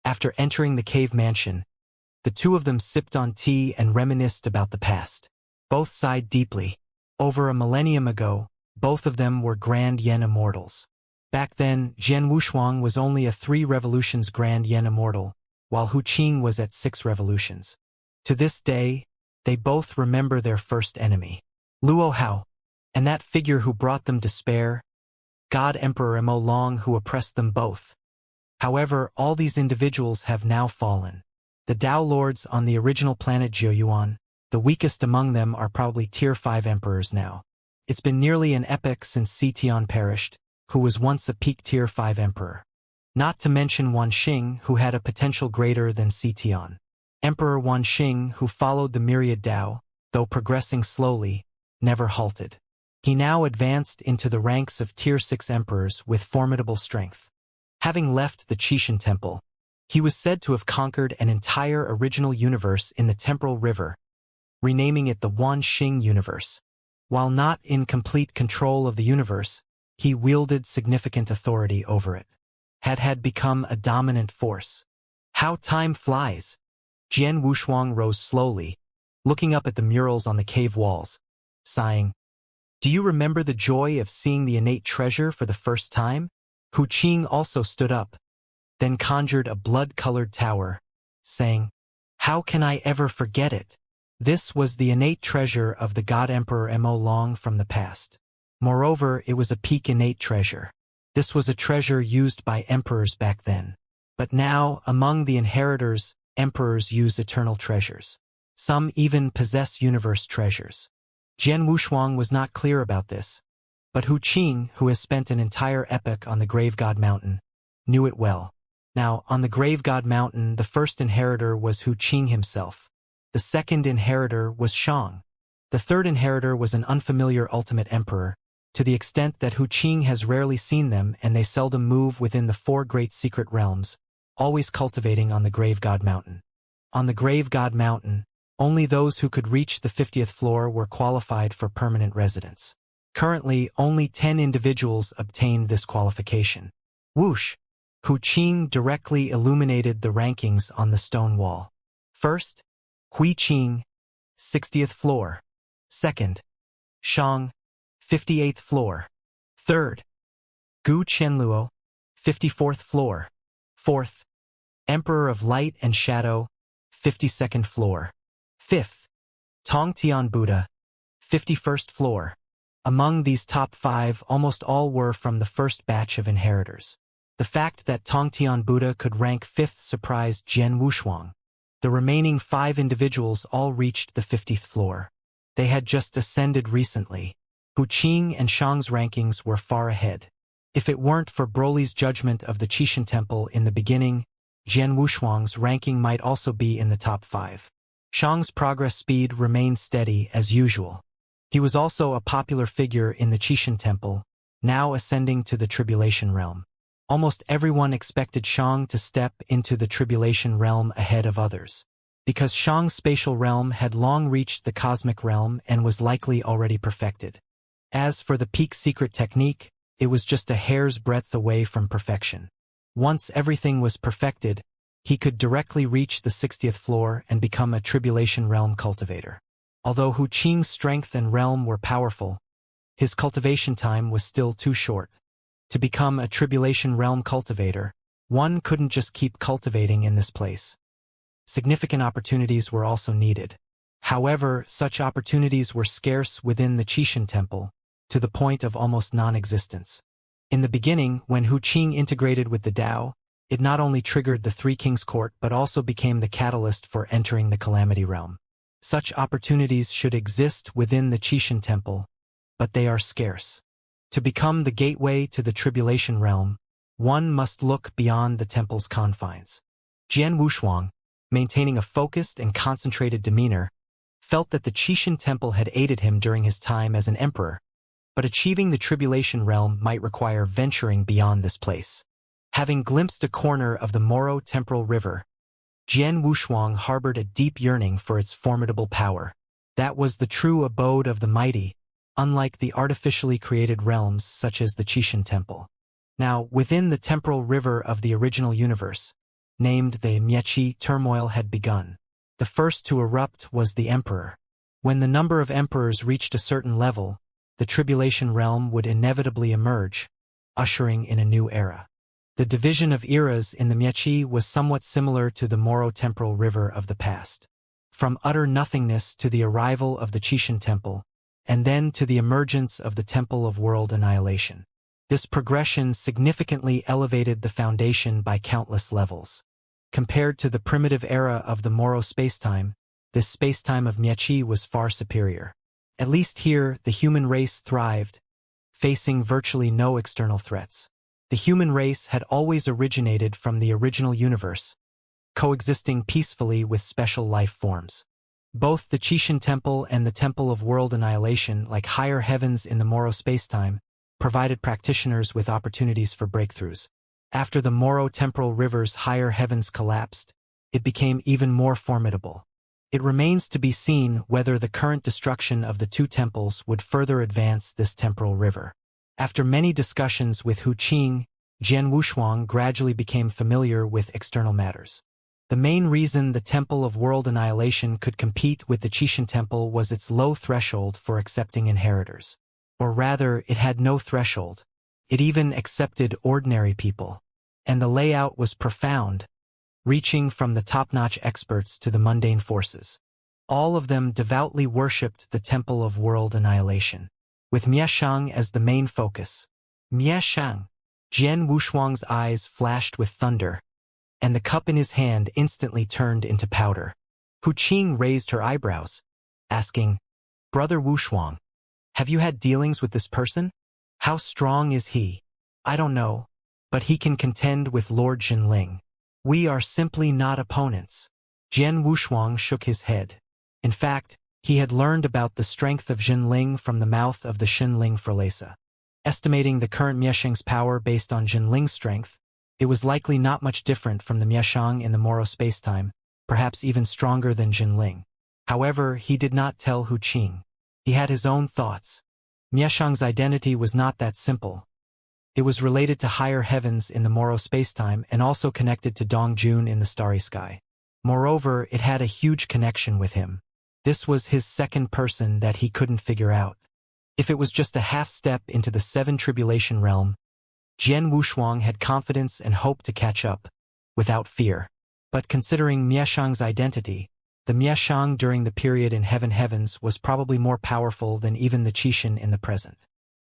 After entering the cave mansion, the two of them sipped on tea and reminisced about the past. Both sighed deeply. Over a millennium ago, both of them were Grand Yen Immortals. Back then, Jian Wushuang was only a 3 revolutions Grand Yen Immortal, while Hu Qing was at 6 revolutions. To this day, they both remember their first enemy, Luo Hao, and that figure who brought them despair, God Emperor Mo Long, who oppressed them both. However, all these individuals have now fallen. The Dao Lords on the original planet Jiuyuan, the weakest among them, are probably Tier 5 emperors now. It's been nearly an epoch since Citian perished, who was once a peak Tier 5 emperor. Not to mention Wanxing, who had a potential greater than Citian. Emperor Wanxing, who followed the myriad Dao, though progressing slowly, never halted. He now advanced into the ranks of Tier 6 emperors with formidable strength. Having left the Qixin Temple, he was said to have conquered an entire original universe in the Temporal River, renaming it the Wanxing Universe. While not in complete control of the universe, he wielded significant authority over it. Had become a dominant force. How time flies! Jian Wushuang rose slowly, looking up at the murals on the cave walls, sighing. "Do you remember the joy of seeing the innate treasure for the first time?" Hu Qing also stood up, then conjured a blood-colored tower, saying, "How can I ever forget it?" This was the innate treasure of the God Emperor Mo Long from the past. Moreover, it was a peak innate treasure. This was a treasure used by emperors back then. But now, among the inheritors, emperors use eternal treasures. Some even possess universe treasures. Jian Wushuang was not clear about this, But Hu Qing, who has spent an entire epoch on the Grave God Mountain, knew it well. Now, on the Grave God Mountain, the first inheritor was Hu Qing himself. The second inheritor was Shang. The third inheritor was an unfamiliar ultimate emperor, to the extent that Hu Qing has rarely seen them and they seldom move within the four great secret realms, always cultivating on the Grave God Mountain. On the Grave God Mountain, only those who could reach the 50th floor were qualified for permanent residence. Currently, only 10 individuals obtained this qualification. Whoosh! Hu Qing directly illuminated the rankings on the stone wall. First, Hui Qing, 60th floor. Second, Shang, 58th floor. Third, Gu Qianluo, 54th floor. Fourth, Emperor of Light and Shadow, 52nd floor. Fifth, Tongtian Buddha, 51st floor. Among these top 5, almost all were from the first batch of inheritors. The fact that Tongtian Buddha could rank 5th surprised Jian Wushuang. The remaining 5 individuals all reached the 50th floor. They had just ascended recently. Hu Qing and Shang's rankings were far ahead. If it weren't for Broly's judgment of the Qixin Temple in the beginning, Jian Wushuang's ranking might also be in the top 5. Shang's progress speed remained steady as usual. He was also a popular figure in the Qixin Temple, now ascending to the Tribulation Realm. Almost everyone expected Shang to step into the Tribulation Realm ahead of others, because Shang's spatial realm had long reached the cosmic realm and was likely already perfected. As for the peak secret technique, it was just a hair's breadth away from perfection. Once everything was perfected, he could directly reach the 60th floor and become a Tribulation Realm cultivator. Although Hu Qing's strength and realm were powerful, his cultivation time was still too short. To become a Tribulation Realm cultivator, one couldn't just keep cultivating in this place. Significant opportunities were also needed. However, such opportunities were scarce within the Qixin Temple, to the point of almost non-existence. In the beginning, when Hu Qing integrated with the Tao, it not only triggered the Three Kings Court but also became the catalyst for entering the Calamity Realm. Such opportunities should exist within the Qixin Temple, but they are scarce. To become the gateway to the Tribulation Realm, one must look beyond the temple's confines. Jian Wushuang, maintaining a focused and concentrated demeanor, felt that the Qixin Temple had aided him during his time as an emperor, but achieving the Tribulation Realm might require venturing beyond this place. Having glimpsed a corner of the Moro Temporal River, Jian Wushuang harbored a deep yearning for its formidable power. That was the true abode of the mighty, unlike the artificially created realms such as the Qixin Temple. Now, within the temporal river of the original universe, named the Miechi, turmoil had begun. The first to erupt was the emperor. When the number of emperors reached a certain level, the Tribulation Realm would inevitably emerge, ushering in a new era. The division of eras in the Miechi was somewhat similar to the Moro Temporal River of the past. From utter nothingness to the arrival of the Qixin Temple, and then to the emergence of the Temple of World Annihilation. This progression significantly elevated the foundation by countless levels. Compared to the primitive era of the Moro spacetime, this spacetime of Miechi was far superior. At least here, the human race thrived, facing virtually no external threats. The human race had always originated from the original universe, coexisting peacefully with special life forms. Both the Qixin Temple and the Temple of World Annihilation, like higher heavens in the Moro spacetime, provided practitioners with opportunities for breakthroughs. After the Moro temporal river's higher heavens collapsed, it became even more formidable. It remains to be seen whether the current destruction of the two temples would further advance this temporal river. After many discussions with Hu Qing, Jian Wushuang gradually became familiar with external matters. The main reason the Temple of World Annihilation could compete with the Qixin Temple was its low threshold for accepting inheritors. Or rather, it had no threshold. It even accepted ordinary people. And the layout was profound, reaching from the top-notch experts to the mundane forces. All of them devoutly worshipped the Temple of World Annihilation, with Mieshang as the main focus. Mieshang! Jian Wushuang's eyes flashed with thunder, and the cup in his hand instantly turned into powder. Hu Qing raised her eyebrows, asking, "Brother Wushuang, have you had dealings with this person?" How strong is he? I don't know, but he can contend with Lord Jinling. We are simply not opponents. Jian Wushuang shook his head. In fact, he had learned about the strength of Jinling from the mouth of the Xinling Forlesa. Estimating the current Mieshang's power based on Jinling's strength, it was likely not much different from the Mieshang in the Moro spacetime, perhaps even stronger than Jinling. However, he did not tell Hu Qing. He had his own thoughts. Mieshang's identity was not that simple. It was related to higher heavens in the Moro spacetime and also connected to Dongjun in the starry sky. Moreover, it had a huge connection with him. This was his second person that he couldn't figure out. If it was just a half step into the seven tribulation realm, Jian Wushuang had confidence and hope to catch up, without fear. But considering Mieshang's identity, the Mieshang during the period in Heavens was probably more powerful than even the Qixin in the present.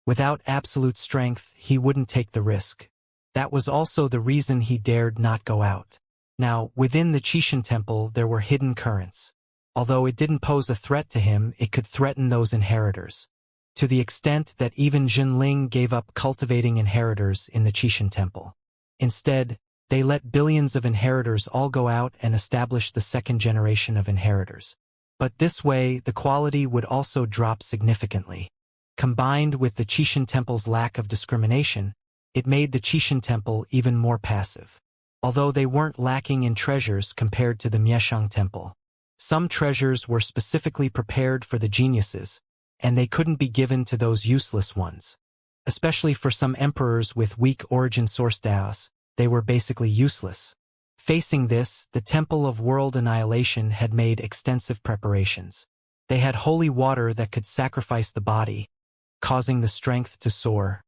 Without absolute strength, he wouldn't take the risk. That was also the reason he dared not go out. Now, within the Qixin temple there were hidden currents. Although it didn't pose a threat to him, it could threaten those inheritors. To the extent that even Jinling gave up cultivating inheritors in the Qixin temple. Instead, they let billions of inheritors all go out and establish the second generation of inheritors. But this way, the quality would also drop significantly. Combined with the Qixin temple's lack of discrimination, it made the Qixin temple even more passive. Although they weren't lacking in treasures compared to the Mieshang temple. Some treasures were specifically prepared for the geniuses, and they couldn't be given to those useless ones. Especially for some emperors with weak origin source daos, they were basically useless. Facing this, the Temple of World Annihilation had made extensive preparations. They had holy water that could sacrifice the body, causing the strength to soar.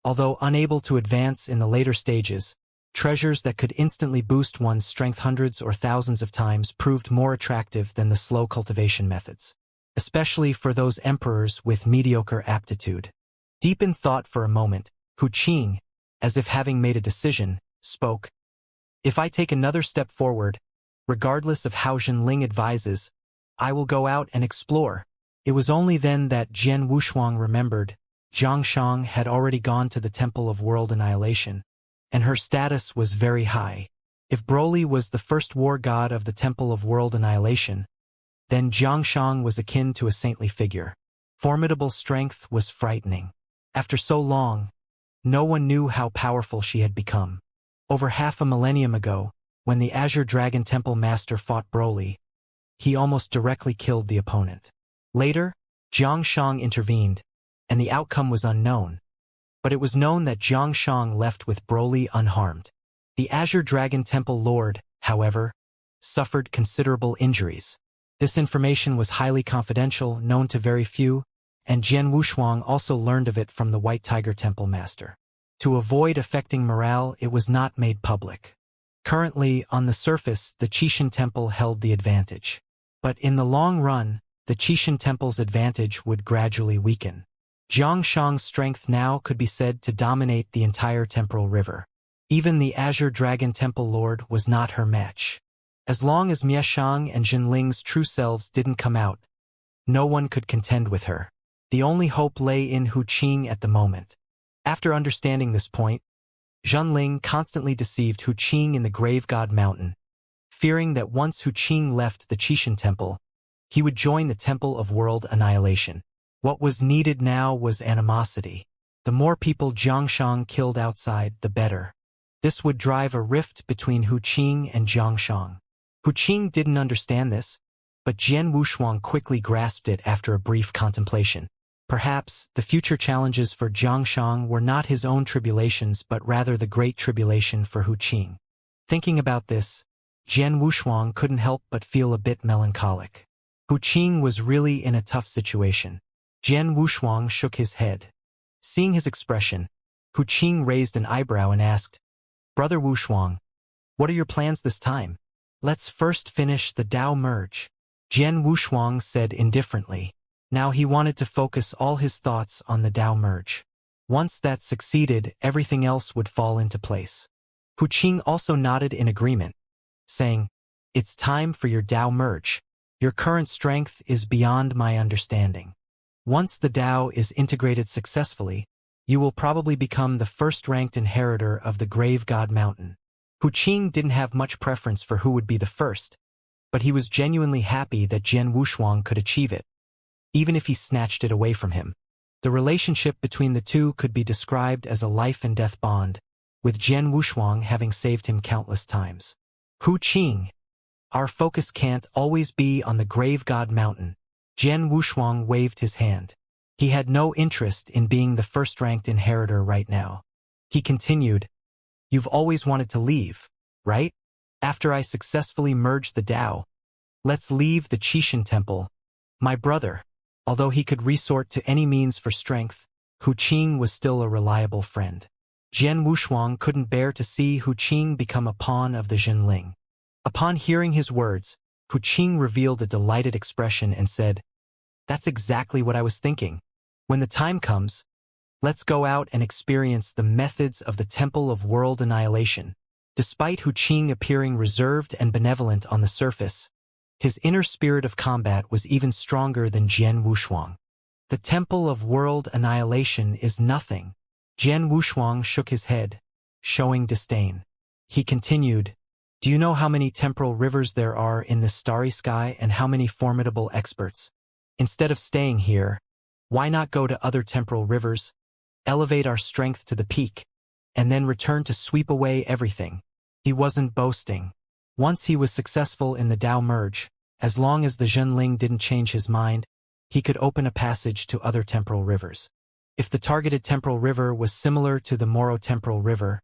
Although unable to advance in the later stages, treasures that could instantly boost one's strength hundreds or thousands of times proved more attractive than the slow cultivation methods. Especially for those emperors with mediocre aptitude. Deep in thought for a moment, Hu Qing, as if having made a decision, spoke. If I take another step forward, regardless of how Jinling advises, I will go out and explore. It was only then that Jian Wushuang remembered Zhang Shang had already gone to the Temple of World Annihilation, and her status was very high. If Broly was the first war god of the Temple of World Annihilation, then Zhang Shang was akin to a saintly figure. Formidable strength was frightening. After so long, no one knew how powerful she had become. Over half a millennium ago, when the Azure Dragon Temple Master fought Broly, he almost directly killed the opponent. Later, Zhang Shang intervened, and the outcome was unknown. But it was known that Zhang Shang left with Broly unharmed. The Azure Dragon Temple Lord, however, suffered considerable injuries. This information was highly confidential, known to very few, and Jian Wushuang also learned of it from the White Tiger Temple Master. To avoid affecting morale, it was not made public. Currently, on the surface, the Qixin Temple held the advantage. But in the long run, the Qixin Temple's advantage would gradually weaken. Zhang Shang's strength now could be said to dominate the entire temporal river. Even the Azure Dragon Temple Lord was not her match. As long as Mieshang and Jinling's true selves didn't come out, no one could contend with her. The only hope lay in Hu Qing at the moment. After understanding this point, Jinling constantly deceived Hu Qing in the Grave God Mountain, fearing that once Hu Qing left the Qixin Temple, he would join the Temple of World Annihilation. What was needed now was animosity. The more people Zhang Shang killed outside, the better. This would drive a rift between Hu Qing and Zhang Shang. Hu Qing didn't understand this, but Jian Wushuang quickly grasped it after a brief contemplation. Perhaps the future challenges for Zhang Shang were not his own tribulations but rather the great tribulation for Hu Qing. Thinking about this, Jian Wushuang couldn't help but feel a bit melancholic. Hu Qing was really in a tough situation. Jian Wushuang shook his head. Seeing his expression, Hu Qing raised an eyebrow and asked, "Brother Wushuang, what are your plans this time?" "Let's first finish the Dao merge," Jian Wushuang said indifferently. Now he wanted to focus all his thoughts on the Dao merge. Once that succeeded, everything else would fall into place. Hu Qing also nodded in agreement, saying, "It's time for your Dao merge. Your current strength is beyond my understanding. Once the Dao is integrated successfully, you will probably become the first-ranked inheritor of the Grave God Mountain. Hu Qing didn't have much preference for who would be the first, but he was genuinely happy that Jian Wushuang could achieve it, even if he snatched it away from him. The relationship between the two could be described as a life-and-death bond, with Jian Wushuang having saved him countless times. Hu Qing, our focus can't always be on the Grave God Mountain. Jian Wushuang waved his hand. He had no interest in being the first-ranked inheritor right now. He continued, "You've always wanted to leave, right? After I successfully merged the Tao, let's leave the Qishan Temple. My brother." Although he could resort to any means for strength, Hu Qing was still a reliable friend. Jian Wushuang couldn't bear to see Hu Qing become a pawn of the Jinling. Upon hearing his words, Hu Qing revealed a delighted expression and said, "That's exactly what I was thinking. When the time comes, let's go out and experience the methods of the Temple of World Annihilation." Despite Hu Qing appearing reserved and benevolent on the surface, his inner spirit of combat was even stronger than Jian Wushuang. "The Temple of World Annihilation is nothing." Jian Wushuang shook his head, showing disdain. He continued, "Do you know how many temporal rivers there are in this starry sky and how many formidable experts? Instead of staying here, why not go to other temporal rivers, elevate our strength to the peak, and then return to sweep away everything?" He wasn't boasting. Once he was successful in the Tao merge, as long as the Zhenling didn't change his mind, he could open a passage to other temporal rivers. If the targeted temporal river was similar to the Moro temporal river,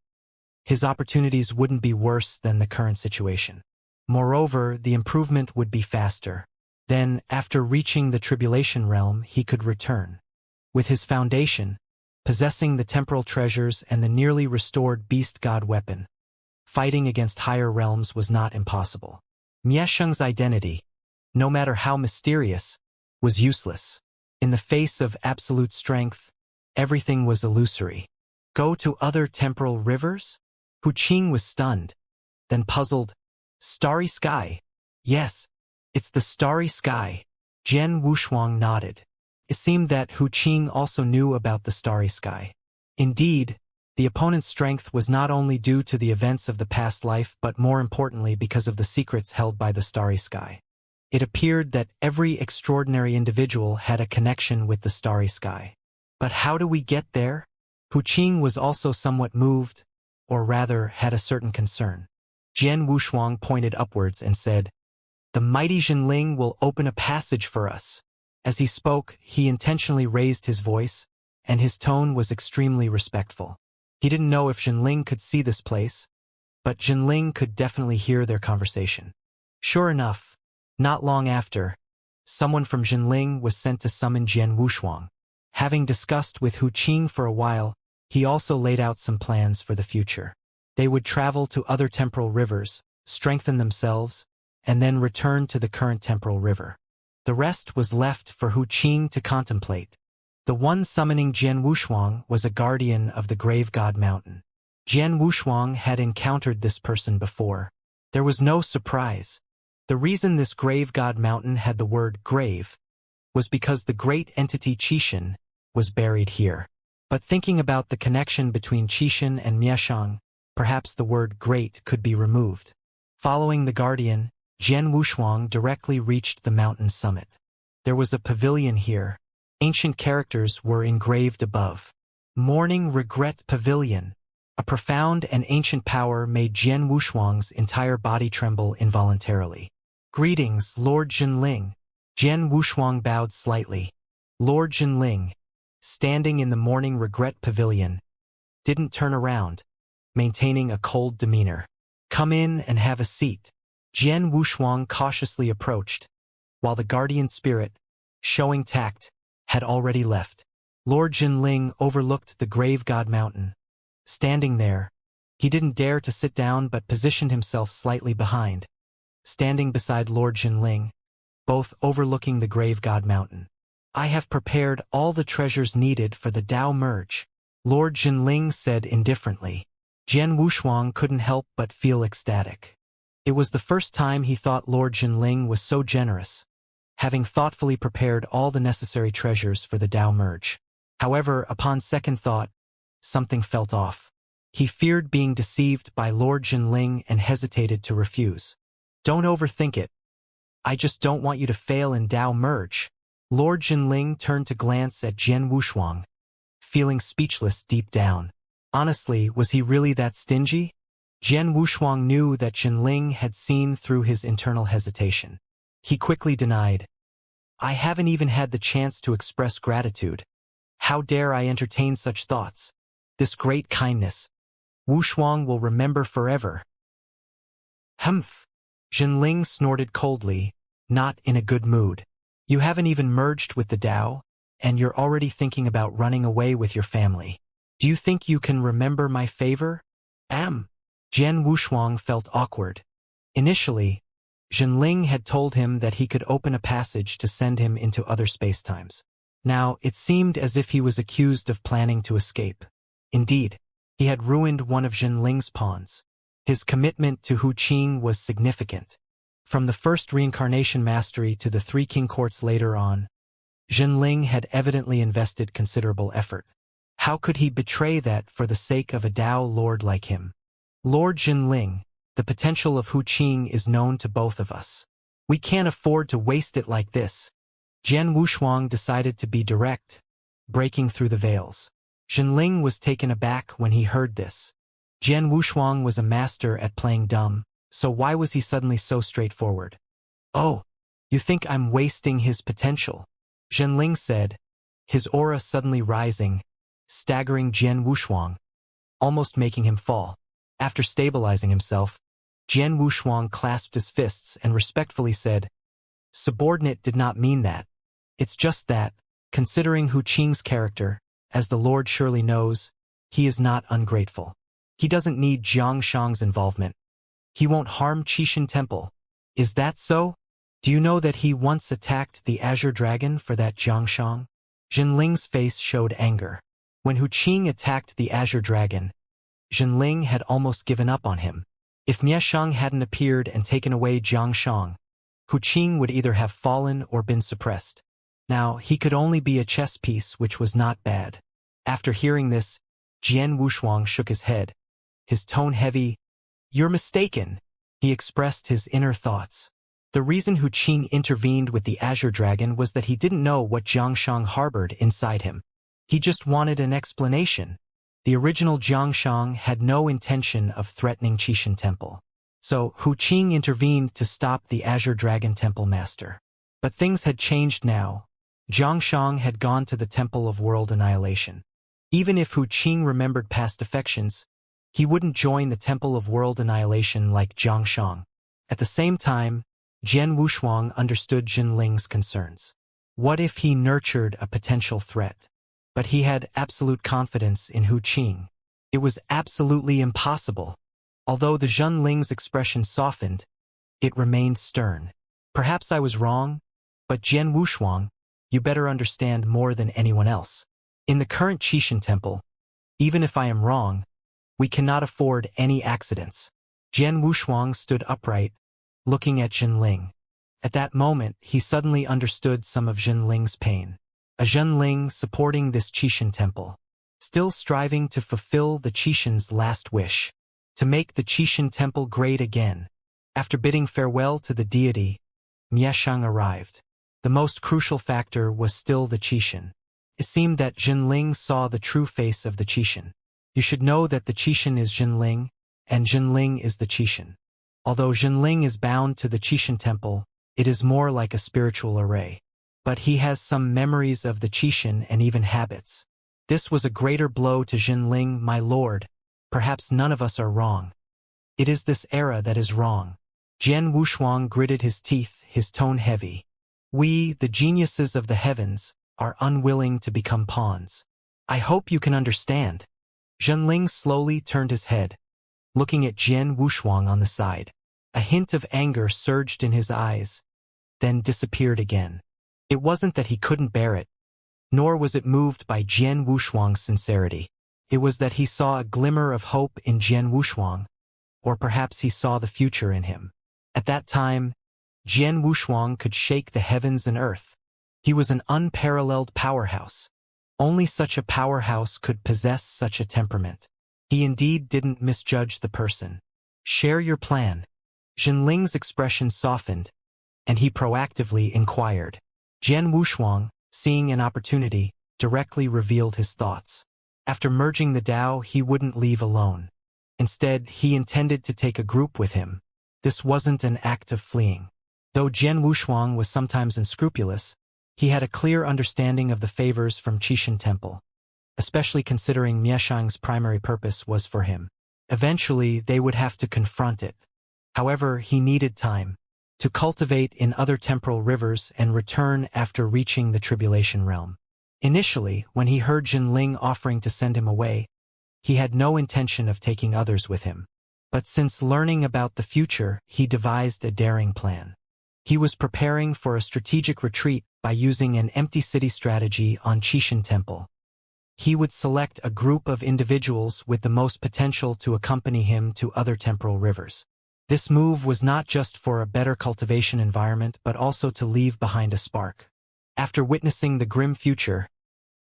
his opportunities wouldn't be worse than the current situation. Moreover, the improvement would be faster. Then, after reaching the Tribulation realm, he could return. With his foundation, possessing the temporal treasures and the nearly restored Beast God weapon, fighting against higher realms was not impossible. Miesheng's identity, no matter how mysterious, was useless. In the face of absolute strength, everything was illusory. Go to other temporal rivers? Hu Qing was stunned, then puzzled. Starry sky? Yes, it's the starry sky. Jian Wushuang nodded. It seemed that Hu Qing also knew about the starry sky. Indeed, the opponent's strength was not only due to the events of the past life but more importantly because of the secrets held by the starry sky. It appeared that every extraordinary individual had a connection with the starry sky. But how do we get there? Hu Qing was also somewhat moved, or rather had a certain concern. Jian Wushuang pointed upwards and said, "The mighty Jinling will open a passage for us." As he spoke, he intentionally raised his voice, and his tone was extremely respectful. He didn't know if Jinling could see this place, but Jinling could definitely hear their conversation. Sure enough, not long after, someone from Jinling was sent to summon Jian Wushuang. Having discussed with Hu Qing for a while, he also laid out some plans for the future. They would travel to other temporal rivers, strengthen themselves, and then return to the current temporal river. The rest was left for Hu Qing to contemplate. The one summoning Jian Wushuang was a guardian of the Grave God Mountain. Jian Wushuang had encountered this person before. There was no surprise. The reason this Grave God Mountain had the word grave was because the great entity Qishan was buried here. But thinking about the connection between Qishan and Miesheng, perhaps the word great could be removed. Following the guardian, Jian Wushuang directly reached the mountain summit. There was a pavilion here. Ancient characters were engraved above. Mourning Regret Pavilion. A profound and ancient power made Jian Wushuang's entire body tremble involuntarily. "Greetings, Lord Jinling." Jian Wushuang bowed slightly. Lord Jinling, standing in the Mourning Regret Pavilion, didn't turn around, maintaining a cold demeanor. "Come in and have a seat." Jian Wushuang cautiously approached, while the guardian spirit, showing tact, had already left. Lord Jinling overlooked the Grave God Mountain. Standing there, he didn't dare to sit down but positioned himself slightly behind, standing beside Lord Jinling, both overlooking the Grave God Mountain. "I have prepared all the treasures needed for the Tao merge," Lord Jinling said indifferently. Jian Wushuang couldn't help but feel ecstatic. It was the first time he thought Lord Jinling was so generous, having thoughtfully prepared all the necessary treasures for the Tao merge. However, upon second thought, something felt off. He feared being deceived by Lord Jinling and hesitated to refuse. Don't overthink it. I just don't want you to fail in Dao merge. Lord Jinling turned to glance at Jian Wushuang, feeling speechless deep down. Honestly, was he really that stingy? Jian Wushuang knew that Jinling had seen through his internal hesitation. He quickly denied, I haven't even had the chance to express gratitude. How dare I entertain such thoughts? This great kindness, Wushuang will remember forever. Humph! Jinling snorted coldly, not in a good mood. You haven't even merged with the Dao, and you're already thinking about running away with your family. Do you think you can remember my favor? Jian Wushuang felt awkward. Initially, Jinling had told him that he could open a passage to send him into other spacetimes. Now, it seemed as if he was accused of planning to escape. Indeed, he had ruined one of Jinling's pawns. His commitment to Hu Qing was significant. From the first Reincarnation mastery to the three king courts later on, Jinling had evidently invested considerable effort. How could he betray that for the sake of a Dao lord like him? Lord Jinling, the potential of Hu Qing is known to both of us. We can't afford to waste it like this. Jian Wushuang decided to be direct, breaking through the veils. Jinling was taken aback when he heard this. Jian Wushuang was a master at playing dumb, so why was he suddenly so straightforward? Oh, you think I'm wasting his potential? Jinling said, his aura suddenly rising, staggering Jian Wushuang, almost making him fall. After stabilizing himself, Jian Wushuang clasped his fists and respectfully said, Subordinate did not mean that. It's just that, considering Hu Qing's character, as the Lord surely knows, he is not ungrateful. He doesn't need Xianxia's involvement. He won't harm Qishan Temple. Is that so? Do you know that he once attacked the Azure Dragon for that Xianxia? Jinling's face showed anger. When Hu Qing attacked the Azure Dragon, Jinling had almost given up on him. If Mieshang hadn't appeared and taken away Jiangshang, Hu Qing would either have fallen or been suppressed. Now, he could only be a chess piece, which was not bad. After hearing this, Jian Wushuang shook his head, his tone heavy. You're mistaken. He expressed his inner thoughts. The reason Hu Qing intervened with the Azure Dragon was that he didn't know what Jiangshang harbored inside him. He just wanted an explanation. The original Jiangshang had no intention of threatening Qishan Temple. So Hu Qing intervened to stop the Azure Dragon Temple Master. But things had changed now. Jiangshang had gone to the Temple of World Annihilation. Even if Hu Qing remembered past affections, he wouldn't join the Temple of World Annihilation like Jiangshang. At the same time, Jian Wushuang understood Jinling's concerns. What if he nurtured a potential threat? But he had absolute confidence in Hu Qing. It was absolutely impossible. Although the Jinling's expression softened, it remained stern. Perhaps I was wrong, but Jian Wushuang, you better understand more than anyone else. In the current Qishan Temple, even if I am wrong, we cannot afford any accidents. Jian Wushuang stood upright, looking at Jinling. At that moment, he suddenly understood some of Jinling's pain. A Jinling supporting this Qishan Temple, still striving to fulfill the Qishan's last wish, to make the Qishan Temple great again. After bidding farewell to the deity, Mieshang arrived. The most crucial factor was still the Qishan. It seemed that Jinling saw the true face of the Qishan. You should know that the Qishan is Jinling, and Jinling is the Qishan. Although Jinling is bound to the Qishan Temple, it is more like a spiritual array. But he has some memories of the Qishan and even habits. This was a greater blow to Jinling, my lord. Perhaps none of us are wrong. It is this era that is wrong. Jian Wushuang gritted his teeth, his tone heavy. We, the geniuses of the heavens, are unwilling to become pawns. I hope you can understand. Jinling slowly turned his head, looking at Jian Wushuang on the side. A hint of anger surged in his eyes, then disappeared again. It wasn't that he couldn't bear it, nor was it moved by Jian Wushuang's sincerity. It was that he saw a glimmer of hope in Jian Wushuang, or perhaps he saw the future in him. At that time, Jian Wushuang could shake the heavens and earth. He was an unparalleled powerhouse. Only such a powerhouse could possess such a temperament. He indeed didn't misjudge the person. Share your plan. Jinling's expression softened, and he proactively inquired. Jian Wushuang, seeing an opportunity, directly revealed his thoughts. After merging the Dao, he wouldn't leave alone. Instead, he intended to take a group with him. This wasn't an act of fleeing. Though Jian Wushuang was sometimes unscrupulous, he had a clear understanding of the favors from Qixin Temple, especially considering Mieshang's primary purpose was for him. Eventually, they would have to confront it. However, he needed time to cultivate in other temporal rivers and return after reaching the Tribulation Realm. Initially, when he heard Jinling offering to send him away, he had no intention of taking others with him. But since learning about the future, he devised a daring plan. He was preparing for a strategic retreat by using an empty city strategy on Qixin Temple. He would select a group of individuals with the most potential to accompany him to other temporal rivers. This move was not just for a better cultivation environment but also to leave behind a spark. After witnessing the grim future,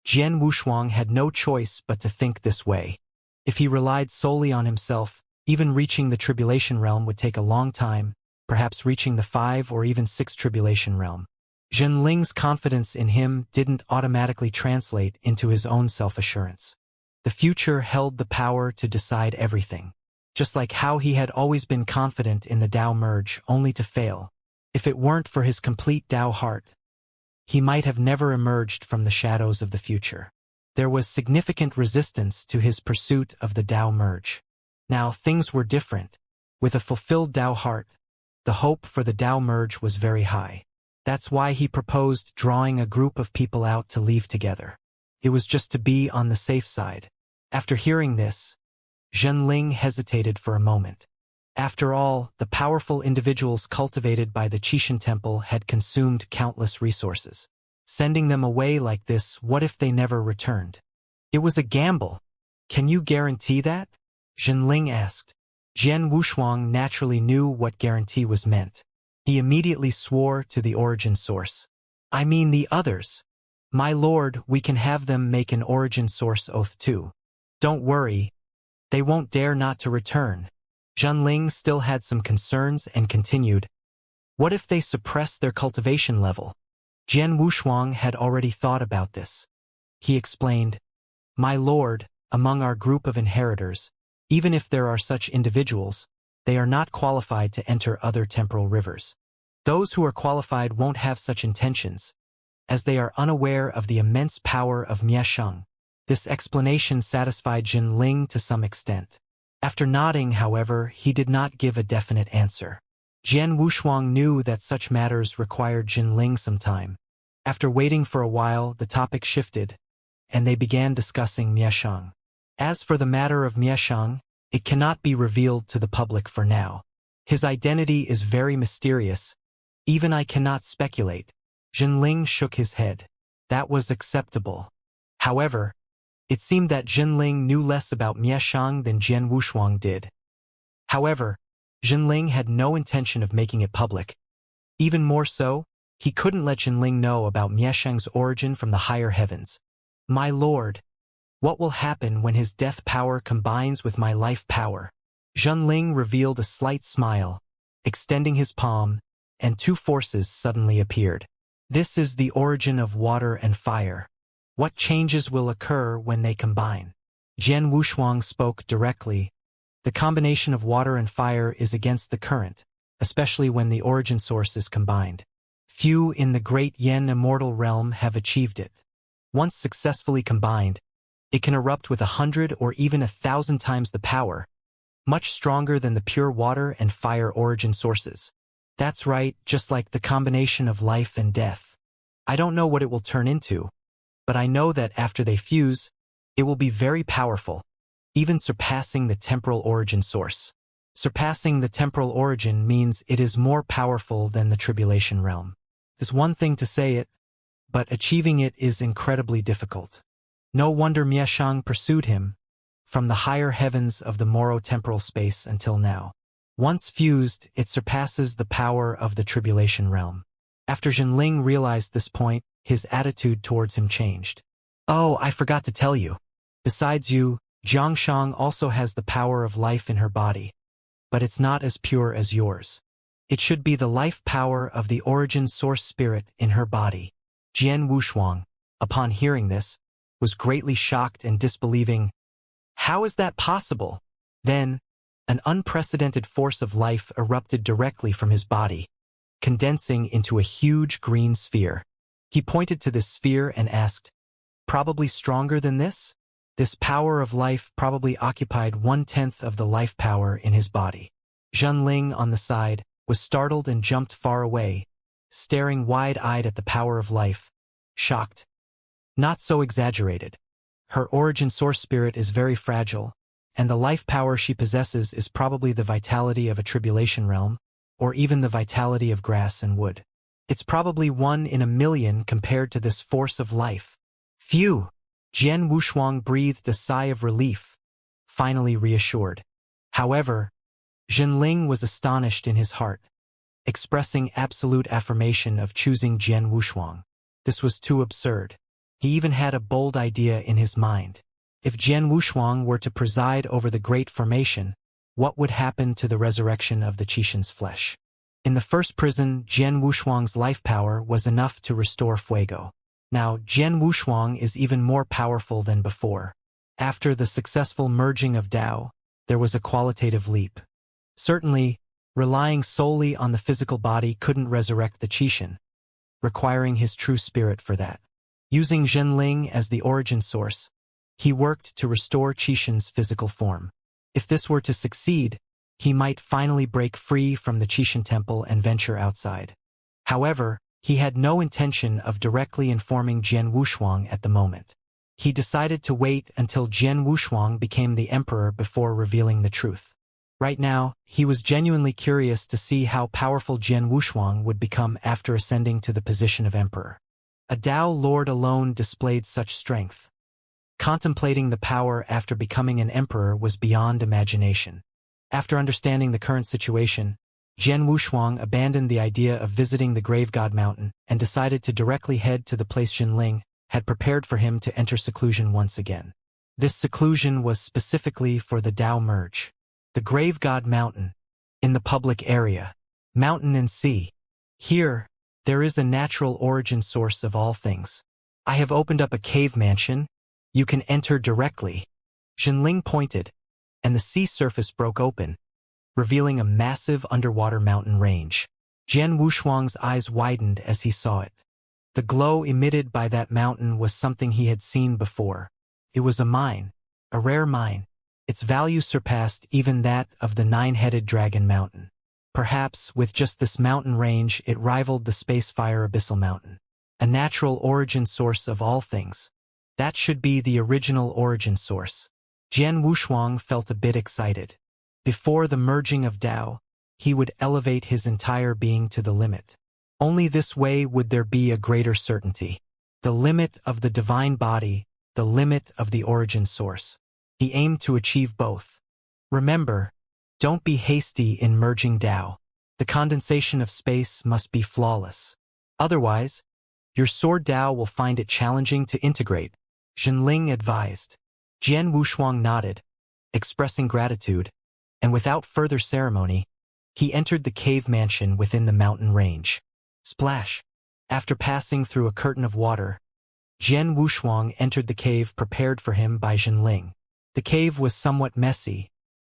Jian Wushuang had no choice but to think this way. If he relied solely on himself, even reaching the Tribulation Realm would take a long time, perhaps reaching the 5 or even 6 Tribulation Realm. Jinling's confidence in him didn't automatically translate into his own self-assurance. The future held the power to decide everything. Just like how he had always been confident in the Tao merge only to fail. If it weren't for his complete Tao heart, he might have never emerged from the shadows of the future. There was significant resistance to his pursuit of the Tao merge. Now things were different. With a fulfilled Tao heart, the hope for the Tao merge was very high. That's why he proposed drawing a group of people out to leave together. It was just to be on the safe side. After hearing this, Jinling hesitated for a moment. After all, the powerful individuals cultivated by the Qixin Temple had consumed countless resources. Sending them away like this, what if they never returned? It was a gamble. Can you guarantee that? Jinling asked. Jian Wushuang naturally knew what guarantee was meant. He immediately swore to the origin source. I mean the others. My lord, we can have them make an origin source oath too. Don't worry. They won't dare not to return. Jinling still had some concerns and continued. What if they suppress their cultivation level? Jian Wushuang had already thought about this. He explained, My lord, among our group of inheritors, even if there are such individuals, they are not qualified to enter other temporal rivers. Those who are qualified won't have such intentions, as they are unaware of the immense power of Mieshang. This explanation satisfied Jinling to some extent. After nodding, however, he did not give a definite answer. Jian Wushuang knew that such matters required Jinling some time. After waiting for a while, the topic shifted, and they began discussing Mieshang. As for the matter of Mieshang, it cannot be revealed to the public for now. His identity is very mysterious. Even I cannot speculate. Jinling shook his head. That was acceptable. However, it seemed that Jinling knew less about Mieshang than Jian Wushuang did. However, Jinling had no intention of making it public. Even more so, he couldn't let Jinling know about Mieshang's origin from the higher heavens. My lord, what will happen when his death power combines with my life power? Jinling revealed a slight smile, extending his palm, and two forces suddenly appeared. This is the origin of water and fire. What changes will occur when they combine? Jian Wushuang spoke directly. The combination of water and fire is against the current, especially when the origin source is combined. Few in the great Yen Immortal realm have achieved it. Once successfully combined, it can erupt with 100 or even 1,000 times the power, much stronger than the pure water and fire origin sources. That's right, just like the combination of life and death. I don't know what it will turn into, but I know that after they fuse, it will be very powerful, even surpassing the temporal origin source. Surpassing the temporal origin means it is more powerful than the Tribulation Realm. It's one thing to say it, but achieving it is incredibly difficult. No wonder Mieshang pursued him, from the higher heavens of the moro-temporal space until now. Once fused, it surpasses the power of the Tribulation Realm. After Jinling realized this point, his attitude towards him changed. Oh, I forgot to tell you. Besides you, Xianxia also has the power of life in her body, but it's not as pure as yours. It should be the life power of the origin source spirit in her body. Jian Wushuang, upon hearing this, was greatly shocked and disbelieving. How is that possible? Then, an unprecedented force of life erupted directly from his body, condensing into a huge green sphere. He pointed to this sphere and asked, "Probably stronger than this?" This power of life probably occupied 1/10 of the life power in his body. Zhenling, on the side, was startled and jumped far away, staring wide-eyed at the power of life, shocked. Not so exaggerated. Her origin source spirit is very fragile, and the life power she possesses is probably the vitality of a tribulation realm, or even the vitality of grass and wood. It's probably 1 in a million compared to this force of life. Phew! Jian Wushuang breathed a sigh of relief, finally reassured. However, Zhenling was astonished in his heart, expressing absolute affirmation of choosing Jian Wushuang. This was too absurd. He even had a bold idea in his mind. If Jian Wushuang were to preside over the Great Formation, what would happen to the resurrection of the Qixin's flesh? In the first prison, Jian Wushuang's life power was enough to restore Fuego. Now, Jian Wushuang is even more powerful than before. After the successful merging of Dao, there was a qualitative leap. Certainly, relying solely on the physical body couldn't resurrect the Qixin, requiring his true spirit for that. Using Zhenling as the origin source, he worked to restore Qixin's physical form. If this were to succeed, he might finally break free from the Qixin temple and venture outside. However, he had no intention of directly informing Jian Wushuang at the moment. He decided to wait until Jian Wushuang became the emperor before revealing the truth. Right now, he was genuinely curious to see how powerful Jian Wushuang would become after ascending to the position of emperor. A Dao Lord alone displayed such strength. Contemplating the power after becoming an emperor was beyond imagination. After understanding the current situation, Jian Wushuang abandoned the idea of visiting the Grave God Mountain and decided to directly head to the place Zhenling had prepared for him to enter seclusion once again. This seclusion was specifically for the Dao merge. The Grave God Mountain, in the public area, mountain and sea. Here, there is a natural origin source of all things. I have opened up a cave mansion. You can enter directly. Zhenling pointed, and the sea surface broke open, revealing a massive underwater mountain range. Jian Wushuang's eyes widened as he saw it. The glow emitted by that mountain was something he had seen before. It was a mine, a rare mine. Its value surpassed even that of the 9-headed dragon mountain. Perhaps, with just this mountain range, it rivaled the Spacefire Abyssal Mountain. A natural origin source of all things. That should be the original origin source. Jian Wushuang felt a bit excited. Before the merging of Dao, he would elevate his entire being to the limit. Only this way would there be a greater certainty. The limit of the divine body, the limit of the origin source. He aimed to achieve both. Remember, don't be hasty in merging Dao. The condensation of space must be flawless. Otherwise, your sword Dao will find it challenging to integrate, Zhenling advised. Jian Wushuang nodded, expressing gratitude, and without further ceremony, he entered the cave mansion within the mountain range. Splash! After passing through a curtain of water, Jian Wushuang entered the cave prepared for him by Zhenling. The cave was somewhat messy,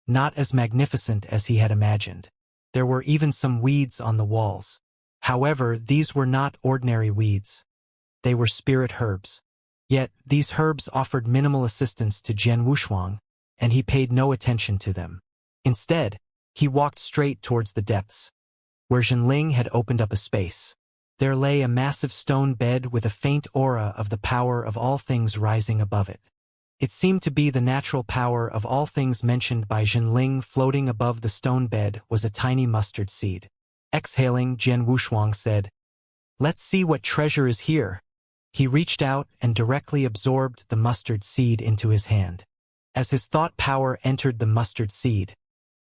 not as magnificent as he had imagined. There were even some weeds on the walls. However, these were not ordinary weeds. They were spirit herbs. Yet, these herbs offered minimal assistance to Jian Wushuang, and he paid no attention to them. Instead, he walked straight towards the depths, where Zhenling had opened up a space. There lay a massive stone bed with a faint aura of the power of all things rising above it. It seemed to be the natural power of all things mentioned by Zhenling. Floating above the stone bed was a tiny mustard seed. Exhaling, Jian Wushuang said, "Let's see what treasure is here." He reached out and directly absorbed the mustard seed into his hand. As his thought power entered the mustard seed,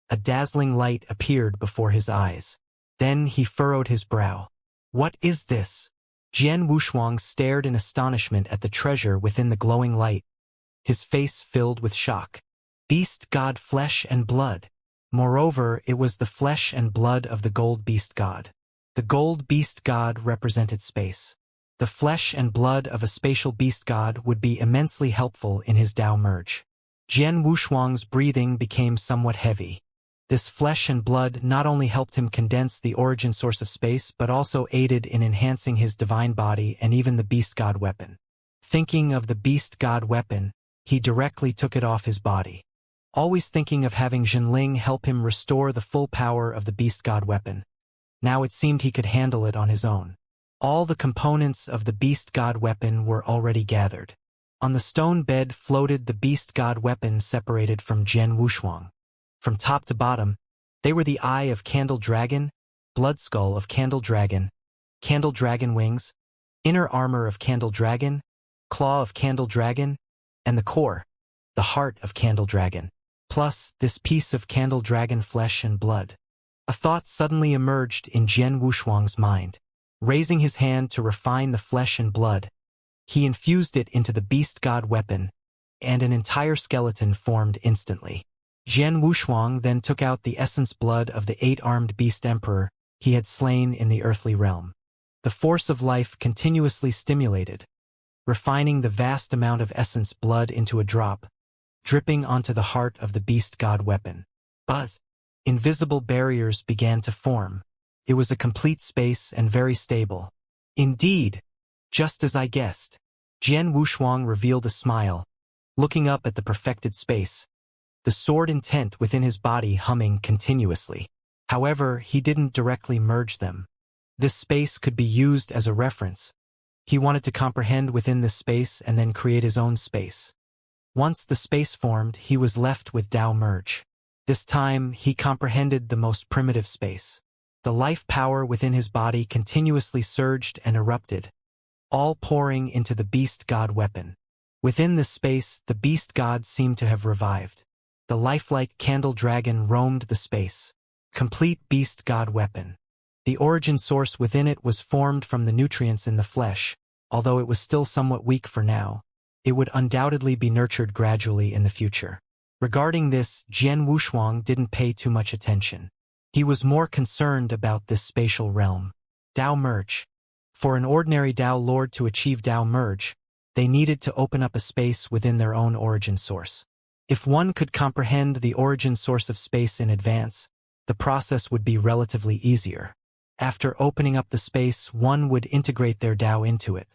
a dazzling light appeared before his eyes. Then he furrowed his brow. "What is this?" Jian Wushuang stared in astonishment at the treasure within the glowing light, his face filled with shock. Beast god flesh and blood. Moreover, it was the flesh and blood of the gold beast god. The gold beast god represented space. The flesh and blood of a spatial beast god would be immensely helpful in his Tao merge. Jian Wushuang's breathing became somewhat heavy. This flesh and blood not only helped him condense the origin source of space but also aided in enhancing his divine body and even the beast god weapon. Thinking of the beast god weapon, he directly took it off his body. Always thinking of having Zhenling help him restore the full power of the beast god weapon. Now it seemed he could handle it on his own. All the components of the beast god weapon were already gathered. On the stone bed floated the beast god weapon separated from Jian Wushuang. From top to bottom, they were the eye of Candle Dragon, blood skull of Candle Dragon wings, inner armor of Candle Dragon, claw of Candle Dragon, and the core, the heart of Candle Dragon, plus this piece of Candle Dragon flesh and blood. A thought suddenly emerged in Jian Wushuang's mind. Raising his hand to refine the flesh and blood, he infused it into the beast god weapon, and an entire skeleton formed instantly. Jian Wushuang then took out the essence blood of the 8-armed beast emperor he had slain in the earthly realm. The force of life continuously stimulated, refining the vast amount of essence blood into a drop, dripping onto the heart of the beast god weapon. Buzz! Invisible barriers began to form. It was a complete space and very stable. Indeed, just as I guessed. Jian Wushuang revealed a smile, looking up at the perfected space, the sword intent within his body humming continuously. However, he didn't directly merge them. This space could be used as a reference. He wanted to comprehend within this space and then create his own space. Once the space formed, he was left with Tao merge. This time, he comprehended the most primitive space. The life power within his body continuously surged and erupted, all pouring into the beast god weapon. Within this space, the beast god seemed to have revived. The lifelike Candle Dragon roamed the space. Complete beast god weapon. The origin source within it was formed from the nutrients in the flesh, although it was still somewhat weak for now. It would undoubtedly be nurtured gradually in the future. Regarding this, Jian Wushuang didn't pay too much attention. He was more concerned about this spatial realm. Tao merge. For an ordinary Tao Lord to achieve Tao merge, they needed to open up a space within their own origin source. If one could comprehend the origin source of space in advance, the process would be relatively easier. After opening up the space, one would integrate their Tao into it.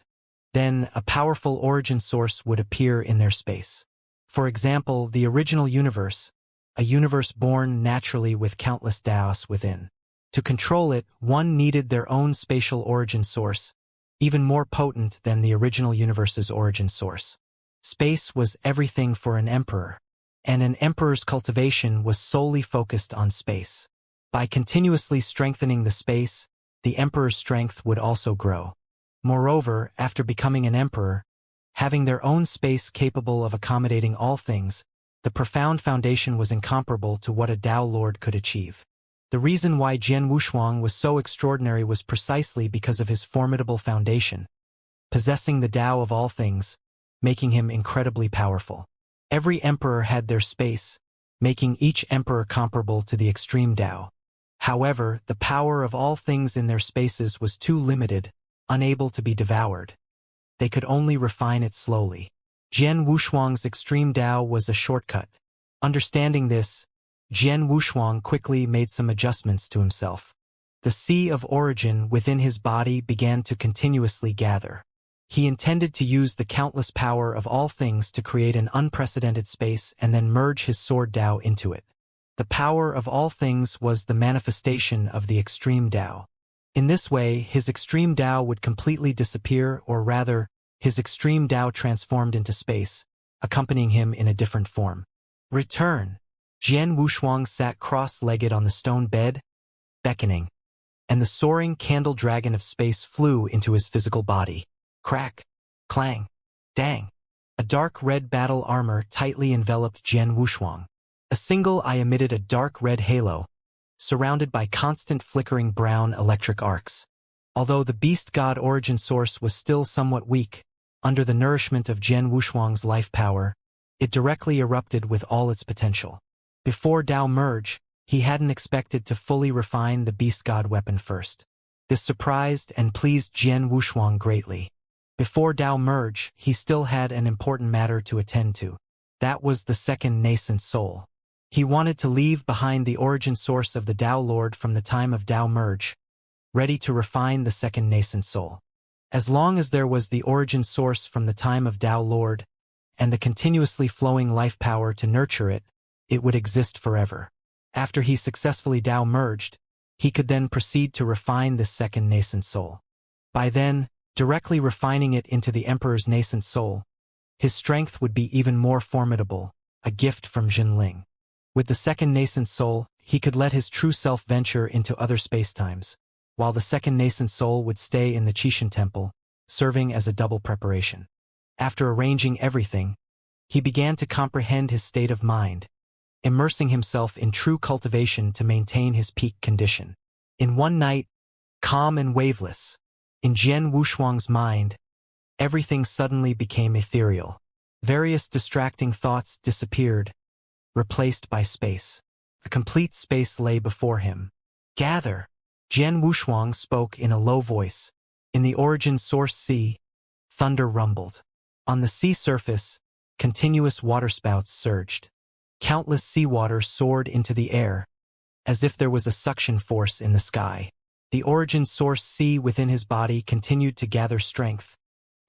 Then, a powerful origin source would appear in their space. For example, the original universe, a universe born naturally with countless Taos within. To control it, one needed their own spatial origin source, even more potent than the original universe's origin source. Space was everything for an emperor, and an emperor's cultivation was solely focused on space. By continuously strengthening the space, the emperor's strength would also grow. Moreover, after becoming an emperor, having their own space capable of accommodating all things, the profound foundation was incomparable to what a Tao Lord could achieve. The reason why Jian Wushuang was so extraordinary was precisely because of his formidable foundation, possessing the Tao of all things, making him incredibly powerful. Every emperor had their space, making each emperor comparable to the extreme Tao. However, the power of all things in their spaces was too limited, unable to be devoured. They could only refine it slowly. Jian Wushuang's extreme Tao was a shortcut. Understanding this, Jian Wushuang quickly made some adjustments to himself. The sea of origin within his body began to continuously gather. He intended to use the countless power of all things to create an unprecedented space and then merge his sword Tao into it. The power of all things was the manifestation of the extreme Tao. In this way, his extreme Tao would completely disappear, or rather, his extreme Tao transformed into space, accompanying him in a different form. Return. Jian Wushuang sat cross-legged on the stone bed, beckoning, and the soaring candle dragon of space flew into his physical body. Crack, clang, dang. A dark red battle armor tightly enveloped Jian Wushuang. A single eye emitted a dark red halo, surrounded by constant flickering brown electric arcs. Although the beast god origin source was still somewhat weak, under the nourishment of Jian Wushuang's life power, it directly erupted with all its potential. Before Dao merge, he hadn't expected to fully refine the beast god weapon first. This surprised and pleased Jian Wushuang greatly. Before Dao merge, he still had an important matter to attend to. That was the second nascent soul. He wanted to leave behind the origin source of the Dao Lord from the time of Dao merge, ready to refine the second nascent soul. As long as there was the origin source from the time of Dao Lord, and the continuously flowing life power to nurture it, it would exist forever. After he successfully Dao merged, he could then proceed to refine this second nascent soul. By then, directly refining it into the Emperor's nascent soul, his strength would be even more formidable, a gift from Jinling. With the second nascent soul, he could let his true self venture into other spacetimes, while the second nascent soul would stay in the Qixin temple, serving as a double preparation. After arranging everything, he began to comprehend his state of mind, immersing himself in true cultivation to maintain his peak condition. In one night, calm and waveless, in Jian Wushuang's mind, everything suddenly became ethereal. Various distracting thoughts disappeared, replaced by space. A complete space lay before him. Gather! Jian Wushuang spoke in a low voice. In the origin source sea, thunder rumbled. On the sea surface, continuous waterspouts surged. Countless seawater soared into the air, as if there was a suction force in the sky. The origin source sea within his body continued to gather strength,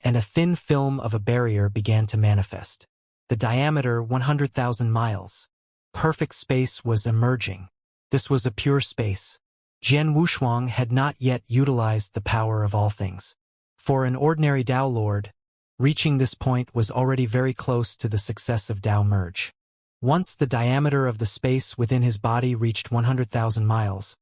and a thin film of a barrier began to manifest. The diameter 100,000 miles. Perfect space was emerging. This was a pure space. Jian Wushuang had not yet utilized the power of all things. For an ordinary Dao Lord, reaching this point was already very close to the success of Dao merge. Once the diameter of the space within his body reached 100,000 miles,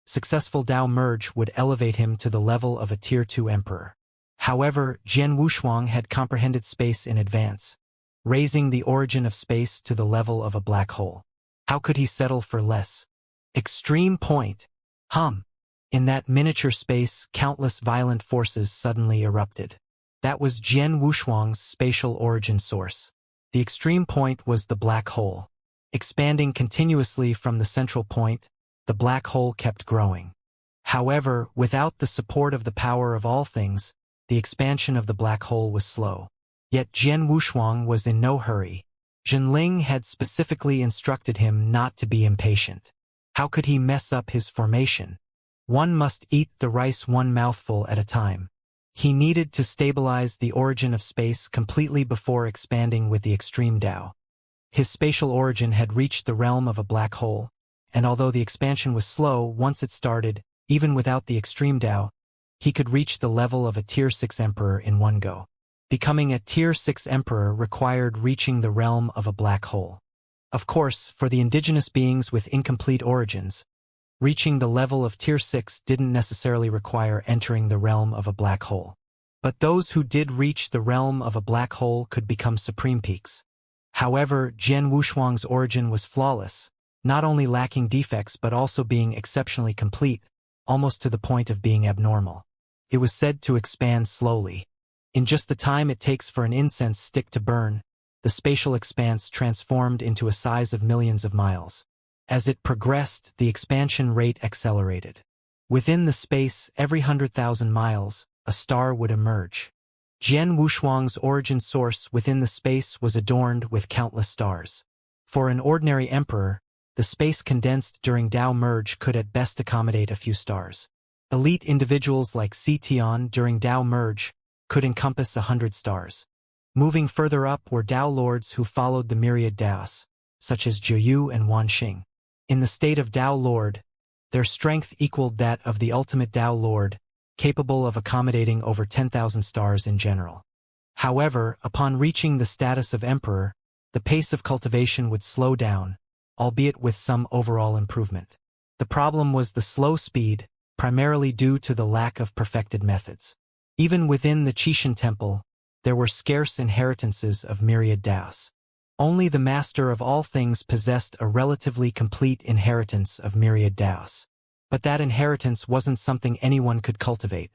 successful Dao merge would elevate him to the level of a Tier 2 emperor. However, Jian Wushuang had comprehended space in advance, raising the origin of space to the level of a black hole. How could he settle for less? Extreme point. In that miniature space, countless violent forces suddenly erupted. That was Jian Wushuang's spatial origin source. The extreme point was the black hole. Expanding continuously from the central point, the black hole kept growing. However, without the support of the power of all things, the expansion of the black hole was slow. Yet Jian Wushuang was in no hurry. Jinling had specifically instructed him not to be impatient. How could he mess up his formation? One must eat the rice one mouthful at a time. He needed to stabilize the origin of space completely before expanding with the extreme Dao. His spatial origin had reached the realm of a black hole, and although the expansion was slow once it started, even without the extreme Dao, he could reach the level of a Tier 6 emperor in one go. Becoming a Tier 6 emperor required reaching the realm of a black hole. Of course, for the indigenous beings with incomplete origins, reaching the level of Tier 6 didn't necessarily require entering the realm of a black hole. But those who did reach the realm of a black hole could become supreme peaks. However, Jian Wushuang's origin was flawless, not only lacking defects but also being exceptionally complete, almost to the point of being abnormal. It was said to expand slowly. In just the time it takes for an incense stick to burn, the spatial expanse transformed into a size of millions of miles. As it progressed, the expansion rate accelerated. Within the space, every 100,000 miles, a star would emerge. Jian Wushuang's origin source within the space was adorned with countless stars. For an ordinary emperor, the space condensed during Dao merge could at best accommodate a few stars. Elite individuals like Tian during Dao merge could encompass 100 stars. Moving further up were Dao lords who followed the myriad Daos, such as Jiuyu and Wanxing. In the state of Dao Lord, their strength equaled that of the ultimate Dao Lord, capable of accommodating over 10,000 stars in general. However, upon reaching the status of emperor, the pace of cultivation would slow down, albeit with some overall improvement. The problem was the slow speed, primarily due to the lack of perfected methods. Even within the Qixin temple, there were scarce inheritances of myriad Daos. Only the master of all things possessed a relatively complete inheritance of myriad Daos. But that inheritance wasn't something anyone could cultivate.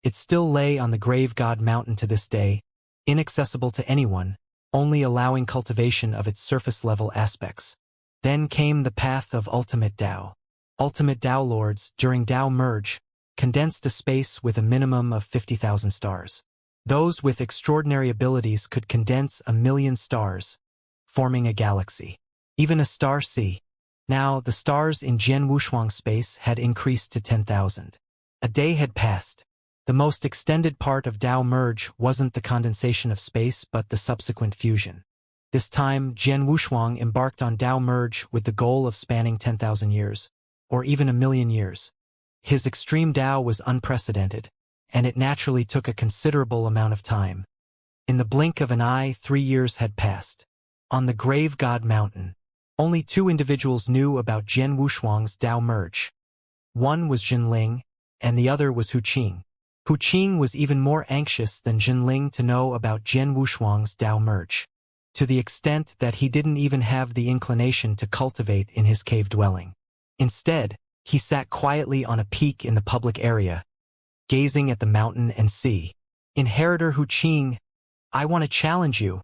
It still lay on the grave god mountain to this day, inaccessible to anyone, only allowing cultivation of its surface-level aspects. Then came the path of ultimate Tao. Ultimate Tao lords, during Tao merge, condensed a space with a minimum of 50,000 stars. Those with extraordinary abilities could condense 1,000,000 stars, forming a galaxy. Even a star sea. Now, the stars in Jian Wushuang space had increased to 10,000. A day had passed. The most extended part of Tao merge wasn't the condensation of space but the subsequent fusion. This time, Jian Wushuang embarked on Tao merge with the goal of spanning 10,000 years, or even 1,000,000 years. His extreme Tao was unprecedented, and it naturally took a considerable amount of time. In the blink of an eye, 3 years had passed. On the grave god mountain, only 2 individuals knew about Jian Wushuang's Tao merge. One was Jinling, and the other was Hu Qing. Hu Qing was even more anxious than Jinling to know about Jian Wushuang's Tao merge, to the extent that he didn't even have the inclination to cultivate in his cave dwelling. Instead, he sat quietly on a peak in the public area, gazing at the mountain and sea. "Inheritor Hu Qing, I want to challenge you,"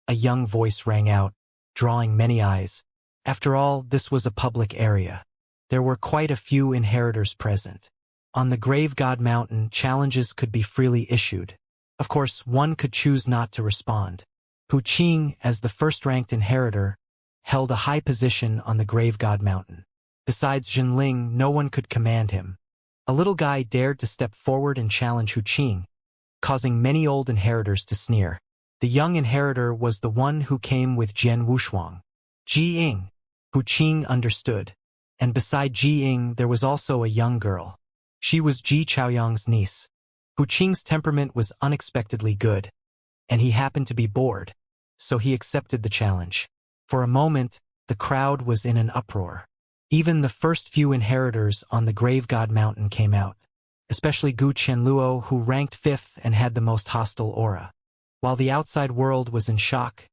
a young voice rang out, drawing many eyes. After all, this was a public area. There were quite a few inheritors present. On the grave god mountain, challenges could be freely issued. Of course, one could choose not to respond. Hu Qing, as the first-ranked inheritor, held a high position on the grave god mountain. Besides Jinling, no one could command him. A little guy dared to step forward and challenge Hu Qing, causing many old inheritors to sneer. The young inheritor was the one who came with Jian Wushuang. Ji Ying. Hu Qing understood. And beside Ji Ying there was also a young girl. She was Ji Chaoyang's niece. Hu Qing's temperament was unexpectedly good, and he happened to be bored, so he accepted the challenge. For a moment, the crowd was in an uproar. Even the first few inheritors on the grave god mountain came out, especially Gu Qianluo, who ranked 5th and had the most hostile aura. While the outside world was in shock,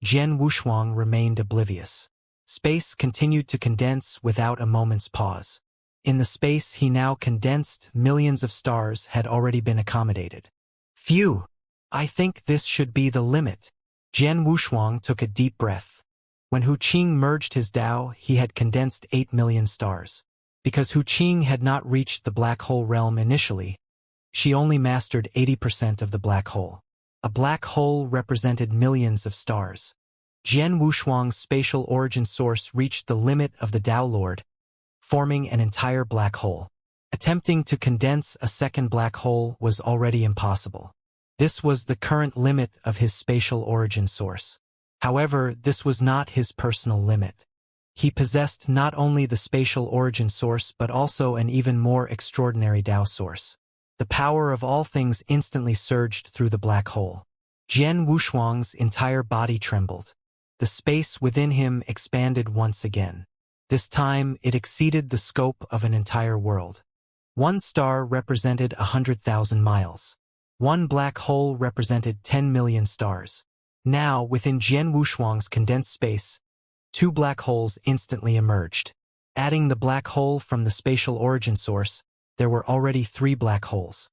Jian Wushuang remained oblivious. Space continued to condense without a moment's pause. In the space he now condensed, millions of stars had already been accommodated. Phew! I think this should be the limit. Jian Wushuang took a deep breath. When Hu Qing merged his Tao, he had condensed 8,000,000 stars. Because Hu Qing had not reached the black hole realm initially, she only mastered 80% of the black hole. A black hole represented millions of stars. Jian Wushuang's spatial origin source reached the limit of the Tao Lord, forming an entire black hole. Attempting to condense a second black hole was already impossible. This was the current limit of his spatial origin source. However, this was not his personal limit. He possessed not only the spatial origin source but also an even more extraordinary Tao source. The power of all things instantly surged through the black hole. Jian Wushuang's entire body trembled. The space within him expanded once again. This time, it exceeded the scope of an entire world. One star represented 100,000 miles. One black hole represented 10,000,000 stars. Now, within Jian Wushuang's condensed space, 2 black holes instantly emerged. Adding the black hole from the spatial origin source, there were already 3 black holes.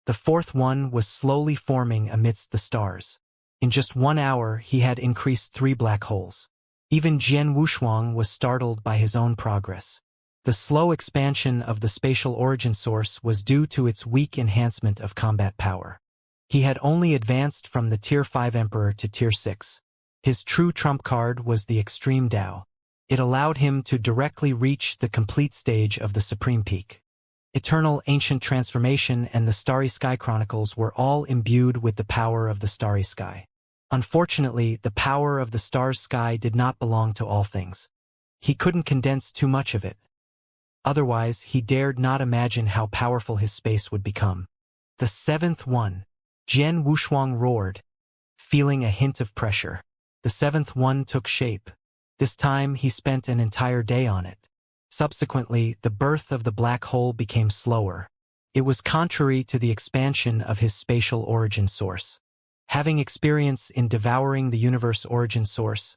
The 4th one was slowly forming amidst the stars. In just 1 hour, he had increased 3 black holes. Even Jian Wushuang was startled by his own progress. The slow expansion of the spatial origin source was due to its weak enhancement of combat power. He had only advanced from the Tier 5 Emperor to Tier 6. His true trump card was the Extreme Tao. It allowed him to directly reach the complete stage of the Supreme Peak. Eternal Ancient Transformation and the Starry Sky Chronicles were all imbued with the power of the Starry Sky. Unfortunately, the power of the star's sky did not belong to all things. He couldn't condense too much of it. Otherwise, he dared not imagine how powerful his space would become. The 7th one. Jian Wushuang roared, feeling a hint of pressure. The 7th one took shape. This time he spent an entire day on it. Subsequently, the birth of the black hole became slower. It was contrary to the expansion of his spatial origin source. Having experience in devouring the universe origin source,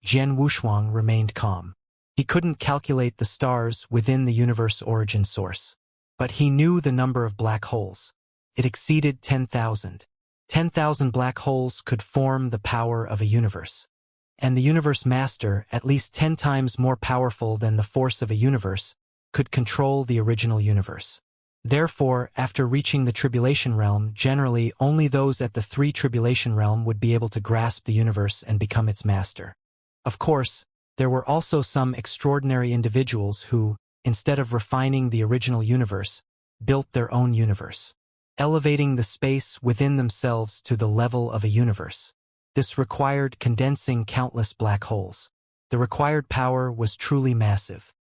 Jian Wushuang remained calm. He couldn't calculate the stars within the universe origin source. But he knew the number of black holes. It exceeded 10,000. 10,000 black holes could form the power of a universe. And the universe master, at least 10 times more powerful than the force of a universe, could control the original universe. Therefore, after reaching the tribulation realm, generally only those at the 3 tribulation realm would be able to grasp the universe and become its master. Of course, there were also some extraordinary individuals who, instead of refining the original universe, built their own universe, elevating the space within themselves to the level of a universe. This required condensing countless black holes. The required power was truly massive.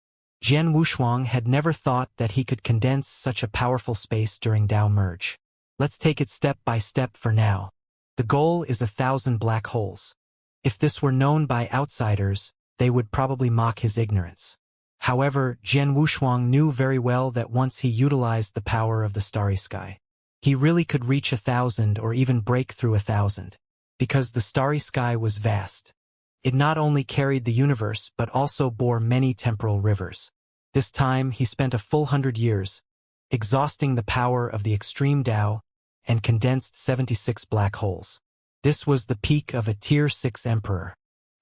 Jian Wushuang had never thought that he could condense such a powerful space during Tao merge. Let's take it step by step for now. The goal is 1,000 black holes. If this were known by outsiders, they would probably mock his ignorance. However, Jian Wushuang knew very well that once he utilized the power of the starry sky, he really could reach 1,000 or even break through 1,000. Because the starry sky was vast. It not only carried the universe but also bore many temporal rivers. This time he spent a full 100 years, exhausting the power of the extreme Tao, and condensed 76 black holes. This was the peak of a Tier 6 emperor,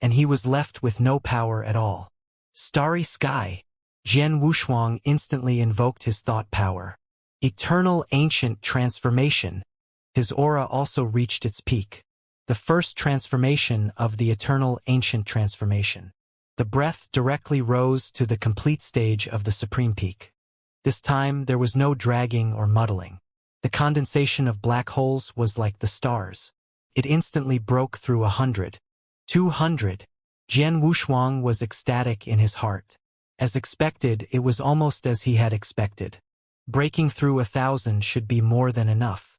and he was left with no power at all. Starry sky. Jian Wushuang instantly invoked his thought power. Eternal ancient transformation. His aura also reached its peak. The first transformation of the eternal ancient transformation. The breath directly rose to the complete stage of the supreme peak. This time there was no dragging or muddling. The condensation of black holes was like the stars. It instantly broke through 100. 200. Jian Wushuang was ecstatic in his heart. As expected, it was almost as he had expected. Breaking through 1,000 should be more than enough.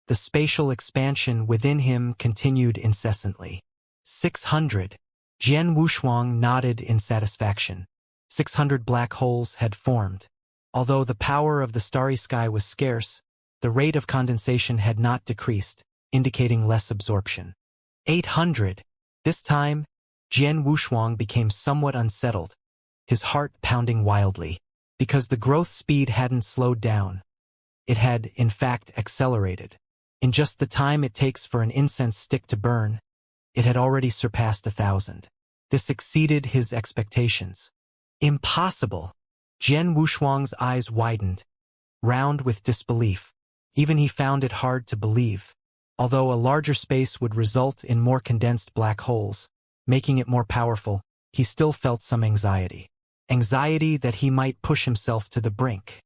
The spatial expansion within him continued incessantly. 600. Jian Wushuang nodded in satisfaction. 600 black holes had formed. Although the power of the starry sky was scarce, the rate of condensation had not decreased, indicating less absorption. 800. This time, Jian Wushuang became somewhat unsettled, his heart pounding wildly, because the growth speed hadn't slowed down. It had, in fact, accelerated. In just the time it takes for an incense stick to burn, it had already surpassed 1,000. This exceeded his expectations. Impossible! Jian Wushuang's eyes widened, round with disbelief. Even he found it hard to believe. Although a larger space would result in more condensed black holes, making it more powerful, he still felt some anxiety. Anxiety that he might push himself to the brink.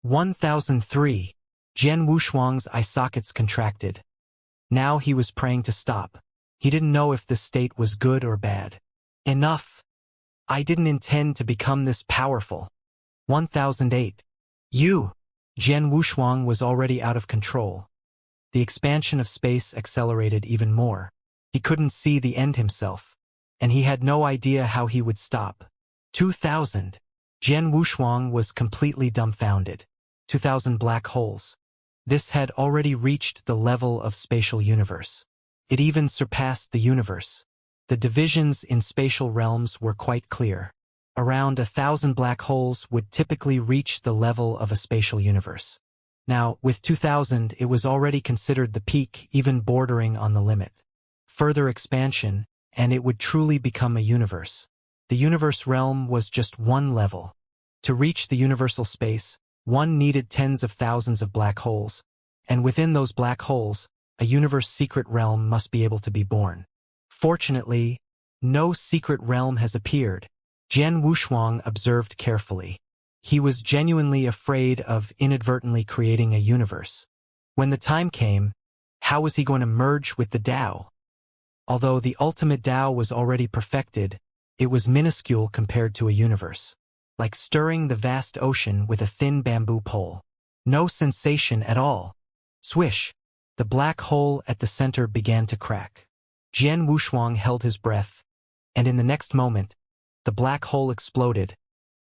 1003. Jian Wushuang's eye sockets contracted. Now he was praying to stop. He didn't know if this state was good or bad. Enough. I didn't intend to become this powerful. 1008. You. Jian Wushuang was already out of control. The expansion of space accelerated even more. He couldn't see the end himself, and he had no idea how he would stop. 2000. Jian Wushuang was completely dumbfounded. 2,000 black holes. This had already reached the level of spatial universe. It even surpassed the universe. The divisions in spatial realms were quite clear. Around 1,000 black holes would typically reach the level of a spatial universe. Now, with 2,000, it was already considered the peak, even bordering on the limit. Further expansion, and it would truly become a universe. The universe realm was just one level. To reach the universal space, one needed tens of thousands of black holes, and within those black holes, a universe secret realm must be able to be born. Fortunately, no secret realm has appeared. Jian Wushuang observed carefully. He was genuinely afraid of inadvertently creating a universe. When the time came, how was he going to merge with the Tao? Although the ultimate Tao was already perfected, it was minuscule compared to a universe. Like stirring the vast ocean with a thin bamboo pole. No sensation at all. Swish! The black hole at the center began to crack. Jian Wushuang held his breath, and in the next moment, the black hole exploded,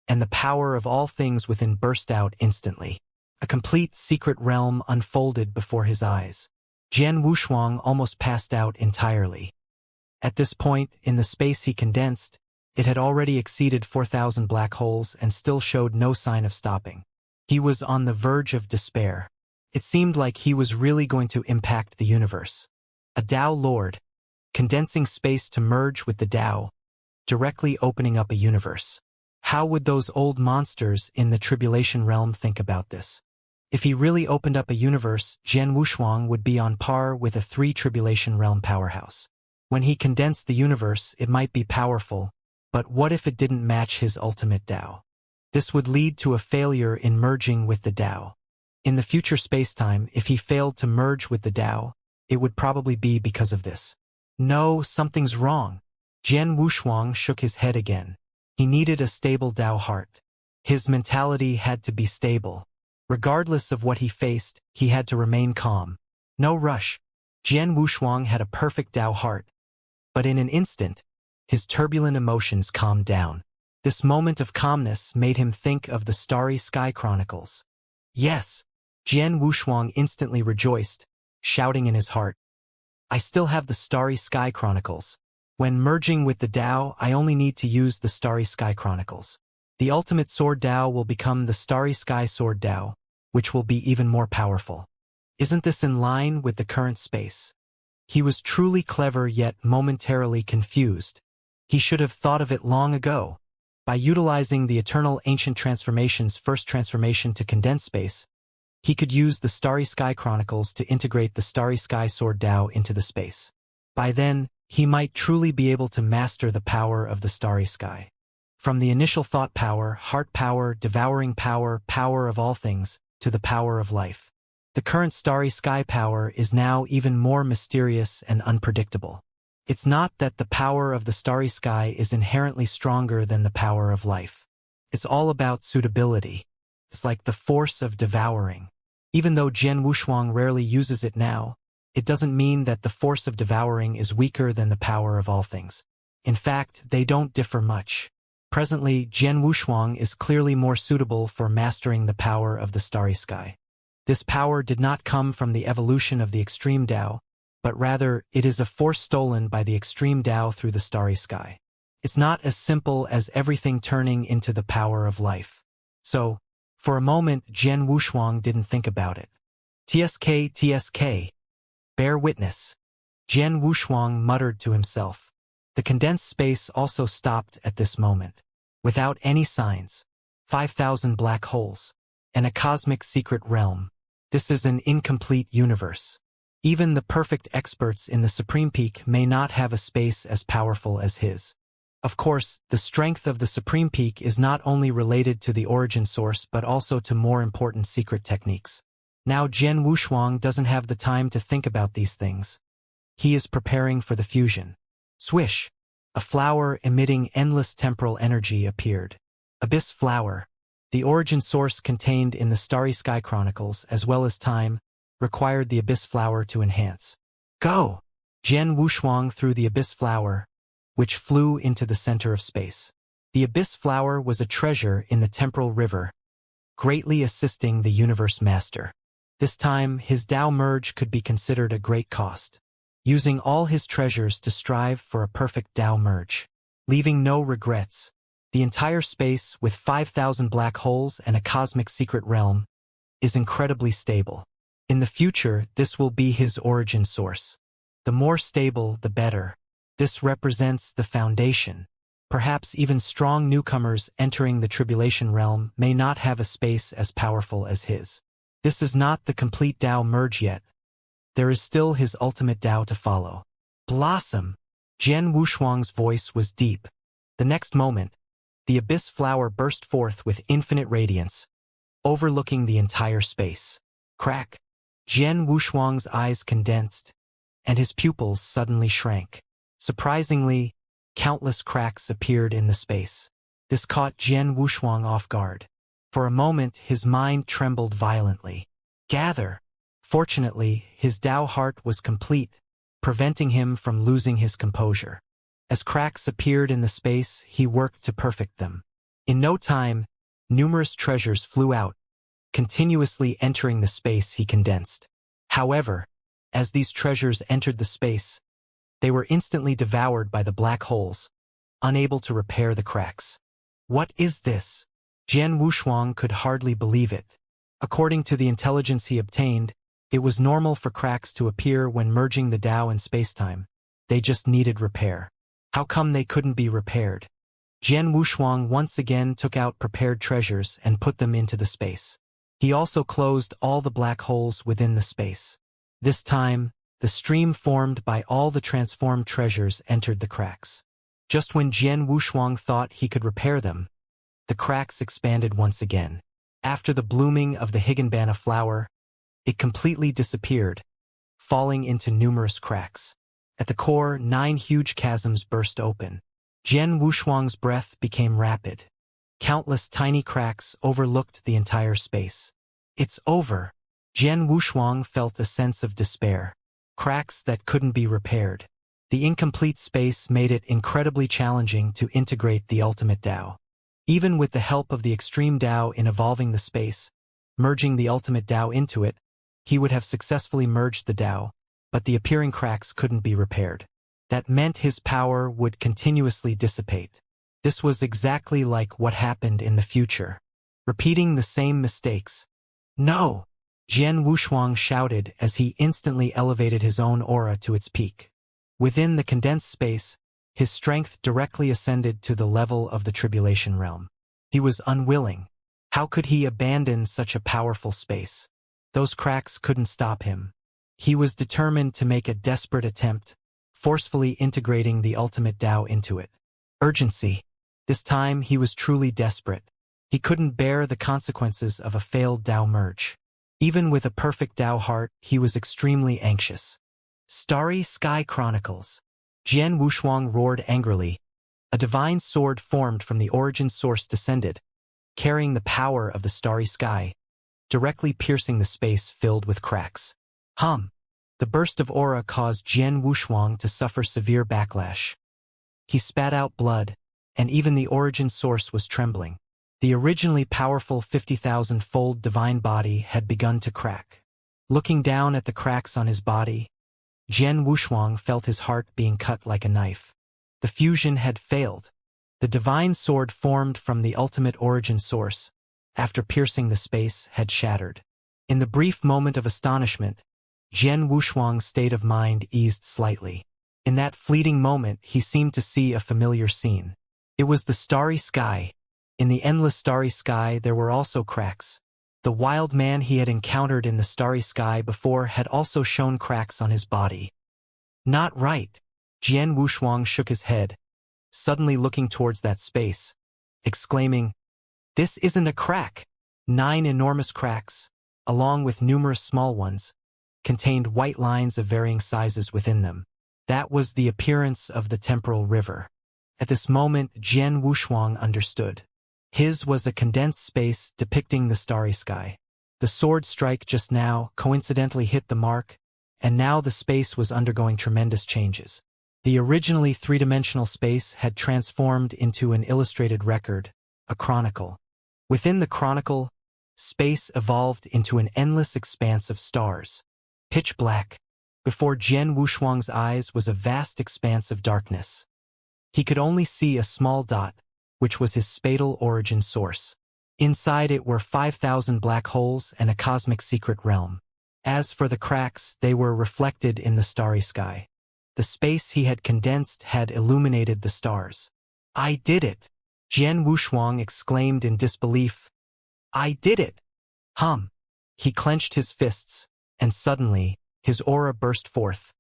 and the power of all things within burst out instantly. A complete secret realm unfolded before his eyes. Jian Wushuang almost passed out entirely. At this point, in the space he condensed, It had already exceeded 4,000 black holes and still showed no sign of stopping. He was on the verge of despair. It seemed like he was really going to impact the universe. A Tao Lord, condensing space to merge with the Tao, directly opening up a universe. How would those old monsters in the Tribulation realm think about this? If he really opened up a universe, Jian Wushuang would be on par with a 3 Tribulation realm powerhouse. When he condensed the universe, it might be powerful, but what if it didn't match his ultimate Tao? This would lead to a failure in merging with the Tao. In the future spacetime, if he failed to merge with the Tao, it would probably be because of this. No, something's wrong. Jian Wushuang shook his head again. He needed a stable Tao heart. His mentality had to be stable. Regardless of what he faced, he had to remain calm. No rush. Jian Wushuang had a perfect Tao heart. But in an instant, his turbulent emotions calmed down. This moment of calmness made him think of the Starry Sky Chronicles. Yes, Jian Wushuang instantly rejoiced, shouting in his heart, I still have the Starry Sky Chronicles. When merging with the Tao, I only need to use the Starry Sky Chronicles. The ultimate Sword Tao will become the Starry Sky Sword Tao, which will be even more powerful. Isn't this in line with the current space? He was truly clever yet momentarily confused. He should have thought of it long ago. By utilizing the Eternal Ancient Transformation's first transformation to condense space, he could use the Starry Sky Chronicles to integrate the Starry Sky Sword Tao into the space. By then, he might truly be able to master the power of the Starry Sky. From the initial thought power, heart power, devouring power, power of all things, to the power of life. The current Starry Sky power is now even more mysterious and unpredictable. It's not that the power of the Starry Sky is inherently stronger than the power of life. It's all about suitability. It's like the force of devouring. Even though Jian Wushuang rarely uses it now, it doesn't mean that the force of devouring is weaker than the power of all things. In fact, they don't differ much. Presently, Jian Wushuang is clearly more suitable for mastering the power of the Starry Sky. This power did not come from the evolution of the Extreme Tao, but rather it is a force stolen by the Extreme Tao through the Starry Sky. It's not as simple as everything turning into the power of life. So, for a moment, Jian Wushuang didn't think about it. TSK. Bear witness. Jian Wushuang muttered to himself. The condensed space also stopped at this moment. Without any signs. 5,000 black holes. And a cosmic secret realm. This is an incomplete universe. Even the perfect experts in the Supreme Peak may not have a space as powerful as his. Of course, the strength of the Supreme Peak is not only related to the origin source but also to more important secret techniques. Now Jian Wushuang doesn't have the time to think about these things. He is preparing for the fusion. Swish! A flower emitting endless temporal energy appeared. Abyss Flower. The origin source contained in the Starry Sky Chronicles, as well as time, required the Abyss Flower to enhance. Go! Jian Wushuang threw the Abyss Flower, which flew into the center of space. The Abyss Flower was a treasure in the temporal river, greatly assisting the Universe Master. This time, his Tao merge could be considered a great cost. Using all his treasures to strive for a perfect Tao merge. Leaving no regrets. The entire space, with 5,000 black holes and a cosmic secret realm, is incredibly stable. In the future, this will be his origin source. The more stable, the better. This represents the foundation. Perhaps even strong newcomers entering the Tribulation realm may not have a space as powerful as his. This is not the complete Tao merge yet. There is still his ultimate Tao to follow. Blossom! Jian Wushuang's voice was deep. The next moment, the Abyss Flower burst forth with infinite radiance, overlooking the entire space. Crack! Jian Wushuang's eyes condensed, and his pupils suddenly shrank. Surprisingly, countless cracks appeared in the space. This caught Jian Wushuang off guard. For a moment, his mind trembled violently. Gather! Fortunately, his Tao heart was complete, preventing him from losing his composure. As cracks appeared in the space, he worked to perfect them. In no time, numerous treasures flew out, continuously entering the space he condensed. However, as these treasures entered the space, they were instantly devoured by the black holes, unable to repair the cracks. What is this? Jian Wushuang could hardly believe it. According to the intelligence he obtained, it was normal for cracks to appear when merging the Tao and spacetime. They just needed repair. How come they couldn't be repaired? Jian Wushuang once again took out prepared treasures and put them into the space. He also closed all the black holes within the space. This time, the stream formed by all the transformed treasures entered the cracks. Just when Jian Wushuang thought he could repair them, the cracks expanded once again. After the blooming of the Higanbana flower, it completely disappeared, falling into numerous cracks. At the core, 9 huge chasms burst open. Jian Wushuang's breath became rapid. Countless tiny cracks overlooked the entire space. It's over. Jian Wushuang felt a sense of despair. Cracks that couldn't be repaired. The incomplete space made it incredibly challenging to integrate the ultimate Tao. Even with the help of the extreme Tao in evolving the space, merging the ultimate Tao into it, he would have successfully merged the Tao, but the appearing cracks couldn't be repaired. That meant his power would continuously dissipate. This was exactly like what happened in the future. Repeating the same mistakes. No! Jian Wushuang shouted as he instantly elevated his own aura to its peak. Within the condensed space, his strength directly ascended to the level of the tribulation realm. He was unwilling. How could he abandon such a powerful space? Those cracks couldn't stop him. He was determined to make a desperate attempt, forcefully integrating the ultimate Tao into it. Urgency. This time he was truly desperate. He couldn't bear the consequences of a failed Tao merge. Even with a perfect Tao heart, he was extremely anxious. Starry Sky Chronicles. Jian Wushuang roared angrily. A divine sword formed from the origin source descended, carrying the power of the starry sky, directly piercing the space filled with cracks. The burst of aura caused Jian Wushuang to suffer severe backlash. He spat out blood, and even the origin source was trembling. The originally powerful 50,000-fold divine body had begun to crack. Looking down at the cracks on his body, Jian Wushuang felt his heart being cut like a knife. The fusion had failed. The divine sword formed from the ultimate origin source, after piercing the space, had shattered. In the brief moment of astonishment, Jian Wushuang's state of mind eased slightly. In that fleeting moment, he seemed to see a familiar scene. It was the starry sky. In the endless starry sky, there were also cracks. The wild man he had encountered in the starry sky before had also shown cracks on his body. Not right. Jian Wushuang shook his head, suddenly looking towards that space, exclaiming, "This isn't a crack." 9 enormous cracks, along with numerous small ones, contained white lines of varying sizes within them. That was the appearance of the temporal river. At this moment, Jian Wushuang understood. His was a condensed space depicting the starry sky. The sword strike just now coincidentally hit the mark, and now the space was undergoing tremendous changes. The originally three-dimensional space had transformed into an illustrated record, a chronicle. Within the chronicle, space evolved into an endless expanse of stars. Pitch black. Before Jian Wushuang's eyes was a vast expanse of darkness. He could only see a small dot, which was his spatial origin source. Inside it were 5,000 black holes and a cosmic secret realm. As for the cracks, they were reflected in the starry sky. The space he had condensed had illuminated the stars. "I did it!" Jian Wushuang exclaimed in disbelief. "I did it!" He clenched his fists, and suddenly, his aura burst forth,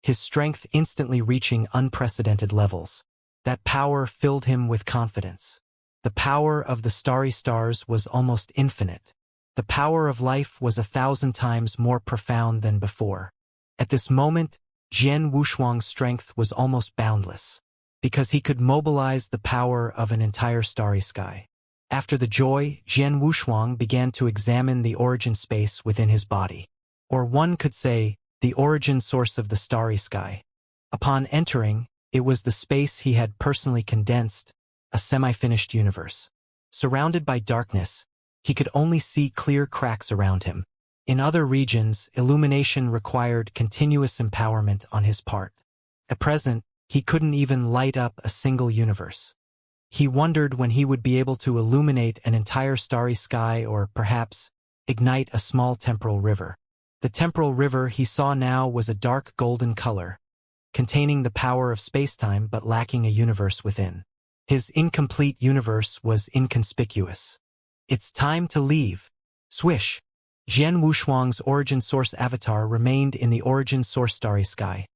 his strength instantly reaching unprecedented levels. That power filled him with confidence. The power of the starry stars was almost infinite. The power of life was 1,000 times more profound than before. At this moment, Jian Wushuang's strength was almost boundless, because he could mobilize the power of an entire starry sky. After the joy, Jian Wushuang began to examine the origin space within his body. Or one could say, the origin source of the starry sky. Upon entering, it was the space he had personally condensed, a semi-finished universe. Surrounded by darkness, he could only see clear cracks around him. In other regions, illumination required continuous empowerment on his part. At present, He couldn't even light up a single universe. He wondered when he would be able to illuminate an entire starry sky or, perhaps, ignite a small temporal river. The temporal river he saw now was a dark golden color, containing the power of spacetime but lacking a universe within. His incomplete universe was inconspicuous. It's time to leave. Swish! Jian Wushuang's origin source avatar remained in the origin source starry sky,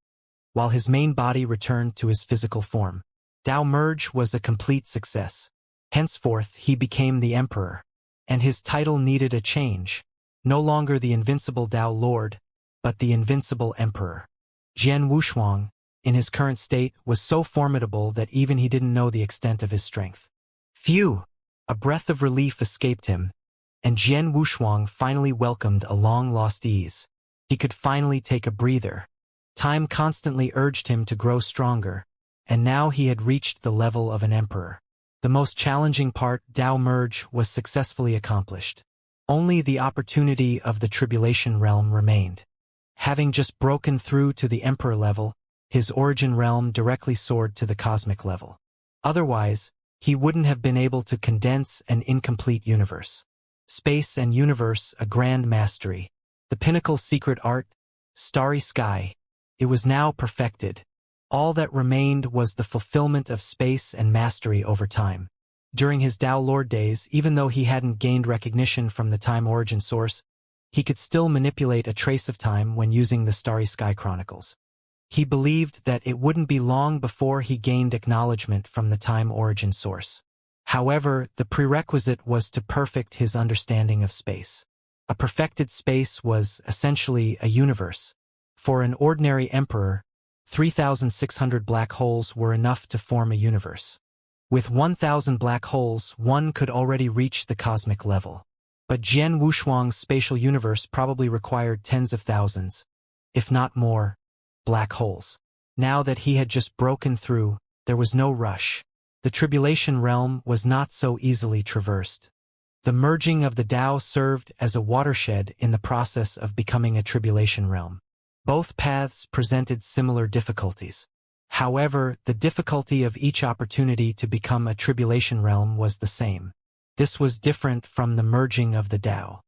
while his main body returned to his physical form. Dao Merge was a complete success. Henceforth, he became the Emperor, and his title needed a change. No longer the invincible Dao Lord, but the invincible Emperor. Jian Wushuang, in his current state, was so formidable that even he didn't know the extent of his strength. Phew! A breath of relief escaped him, and Jian Wushuang finally welcomed a long-lost ease. He could finally take a breather. Time constantly urged him to grow stronger, and now he had reached the level of an emperor. The most challenging part, Dao Merge, was successfully accomplished. Only the opportunity of the Tribulation Realm remained. Having just broken through to the Emperor level, his origin realm directly soared to the cosmic level. Otherwise, he wouldn't have been able to condense an incomplete universe. Space and universe, a grand mastery. The pinnacle secret art, starry sky. It was now perfected. All that remained was the fulfillment of space and mastery over time. During his Dao Lord days, even though he hadn't gained recognition from the time origin source, he could still manipulate a trace of time when using the Starry Sky Chronicles. He believed that it wouldn't be long before he gained acknowledgement from the time origin source. However, the prerequisite was to perfect his understanding of space. A perfected space was essentially a universe. For an ordinary emperor, 3,600 black holes were enough to form a universe. With 1,000 black holes, one could already reach the cosmic level. But Jian Wushuang's spatial universe probably required tens of thousands, if not more, black holes. Now that he had just broken through, there was no rush. The Tribulation Realm was not so easily traversed. The merging of the Dao served as a watershed in the process of becoming a Tribulation Realm. Both paths presented similar difficulties. However, the difficulty of each opportunity to become a Tribulation Realm was the same. This was different from the merging of the Dao.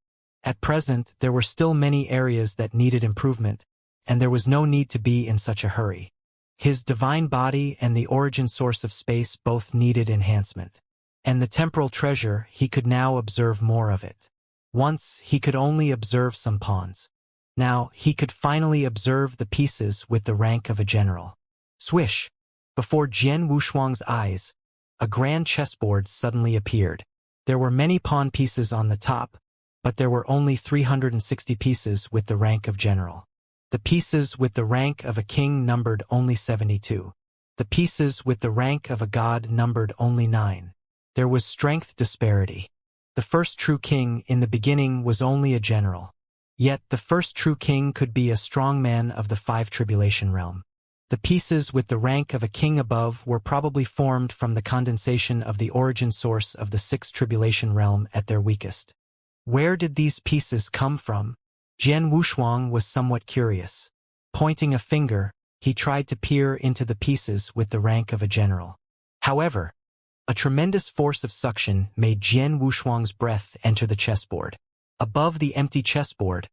At present, there were still many areas that needed improvement, and there was no need to be in such a hurry. His divine body and the origin source of space both needed enhancement. And the temporal treasure, he could now observe more of it. Once, he could only observe some pawns. Now, he could finally observe the pieces with the rank of a general. Swish! Before Jian Wushuang's eyes, a grand chessboard suddenly appeared. There were many pawn pieces on the top, but there were only 360 pieces with the rank of general. The pieces with the rank of a king numbered only 72. The pieces with the rank of a god numbered only 9. There was strength disparity. The first true king in the beginning was only a general. Yet the first true king could be a strong man of the 5 Tribulation Realm. The pieces with the rank of a king above were probably formed from the condensation of the origin source of the 6th Tribulation Realm at their weakest. Where did these pieces come from? Jian Wushuang was somewhat curious. Pointing a finger, he tried to peer into the pieces with the rank of a general. However, a tremendous force of suction made Jian Wushuang's breath enter the chessboard. Above the empty chessboard,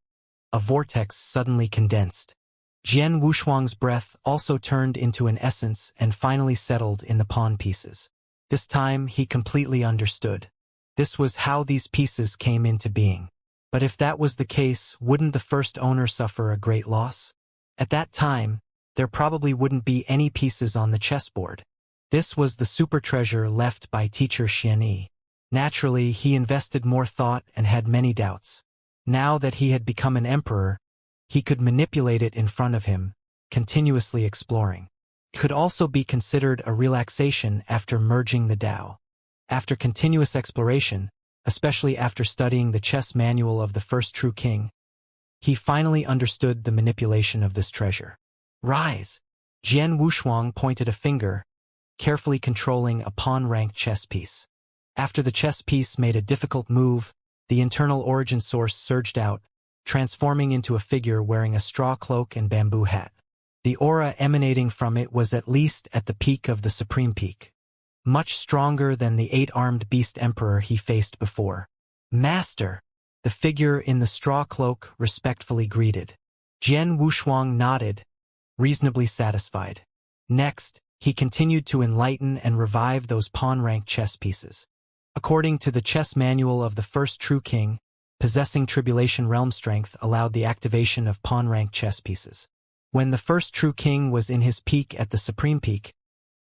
a vortex suddenly condensed. Jian Wushuang's breath also turned into an essence and finally settled in the pawn pieces. This time, he completely understood. This was how these pieces came into being. But if that was the case, wouldn't the first owner suffer a great loss? At that time, there probably wouldn't be any pieces on the chessboard. This was the super treasure left by teacher Xianxia. Naturally, he invested more thought and had many doubts. Now that he had become an emperor, he could manipulate it in front of him, continuously exploring. It could also be considered a relaxation after merging the Dao. After continuous exploration, especially after studying the chess manual of the first true king, he finally understood the manipulation of this treasure. Rise! Jian Wushuang pointed a finger, carefully controlling a pawn-ranked chess piece. After the chess piece made a difficult move, the internal origin source surged out, transforming into a figure wearing a straw cloak and bamboo hat. The aura emanating from it was at least at the peak of the supreme peak. Much stronger than the 8-armed beast emperor he faced before. "Master!" The figure in the straw cloak respectfully greeted. Jian Wushuang nodded, reasonably satisfied. Next, he continued to enlighten and revive those pawn-rank chess pieces. According to the chess manual of the first true king, possessing tribulation realm strength allowed the activation of pawn-rank chess pieces. When the first true king was in his peak at the supreme peak,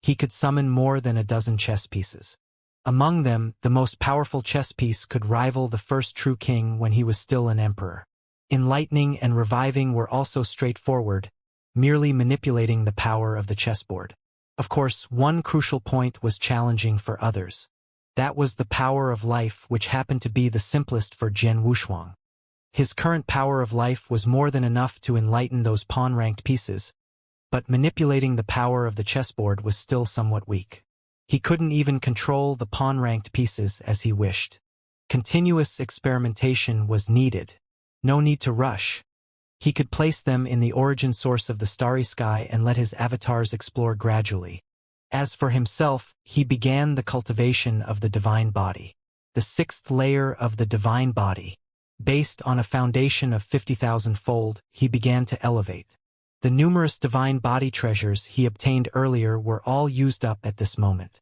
he could summon more than a dozen chess pieces. Among them, the most powerful chess piece could rival the first true king when he was still an emperor. Enlightening and reviving were also straightforward, merely manipulating the power of the chessboard. Of course, one crucial point was challenging for others. That was the power of life, which happened to be the simplest for Jian Wushuang. His current power of life was more than enough to enlighten those pawn-ranked pieces, but manipulating the power of the chessboard was still somewhat weak. He couldn't even control the pawn-ranked pieces as he wished. Continuous experimentation was needed. No need to rush. He could place them in the origin source of the starry sky and let his avatars explore gradually. As for himself, he began the cultivation of the divine body. The 6th layer of the divine body. Based on a foundation of 50,000-fold, he began to elevate. The numerous divine body treasures he obtained earlier were all used up at this moment.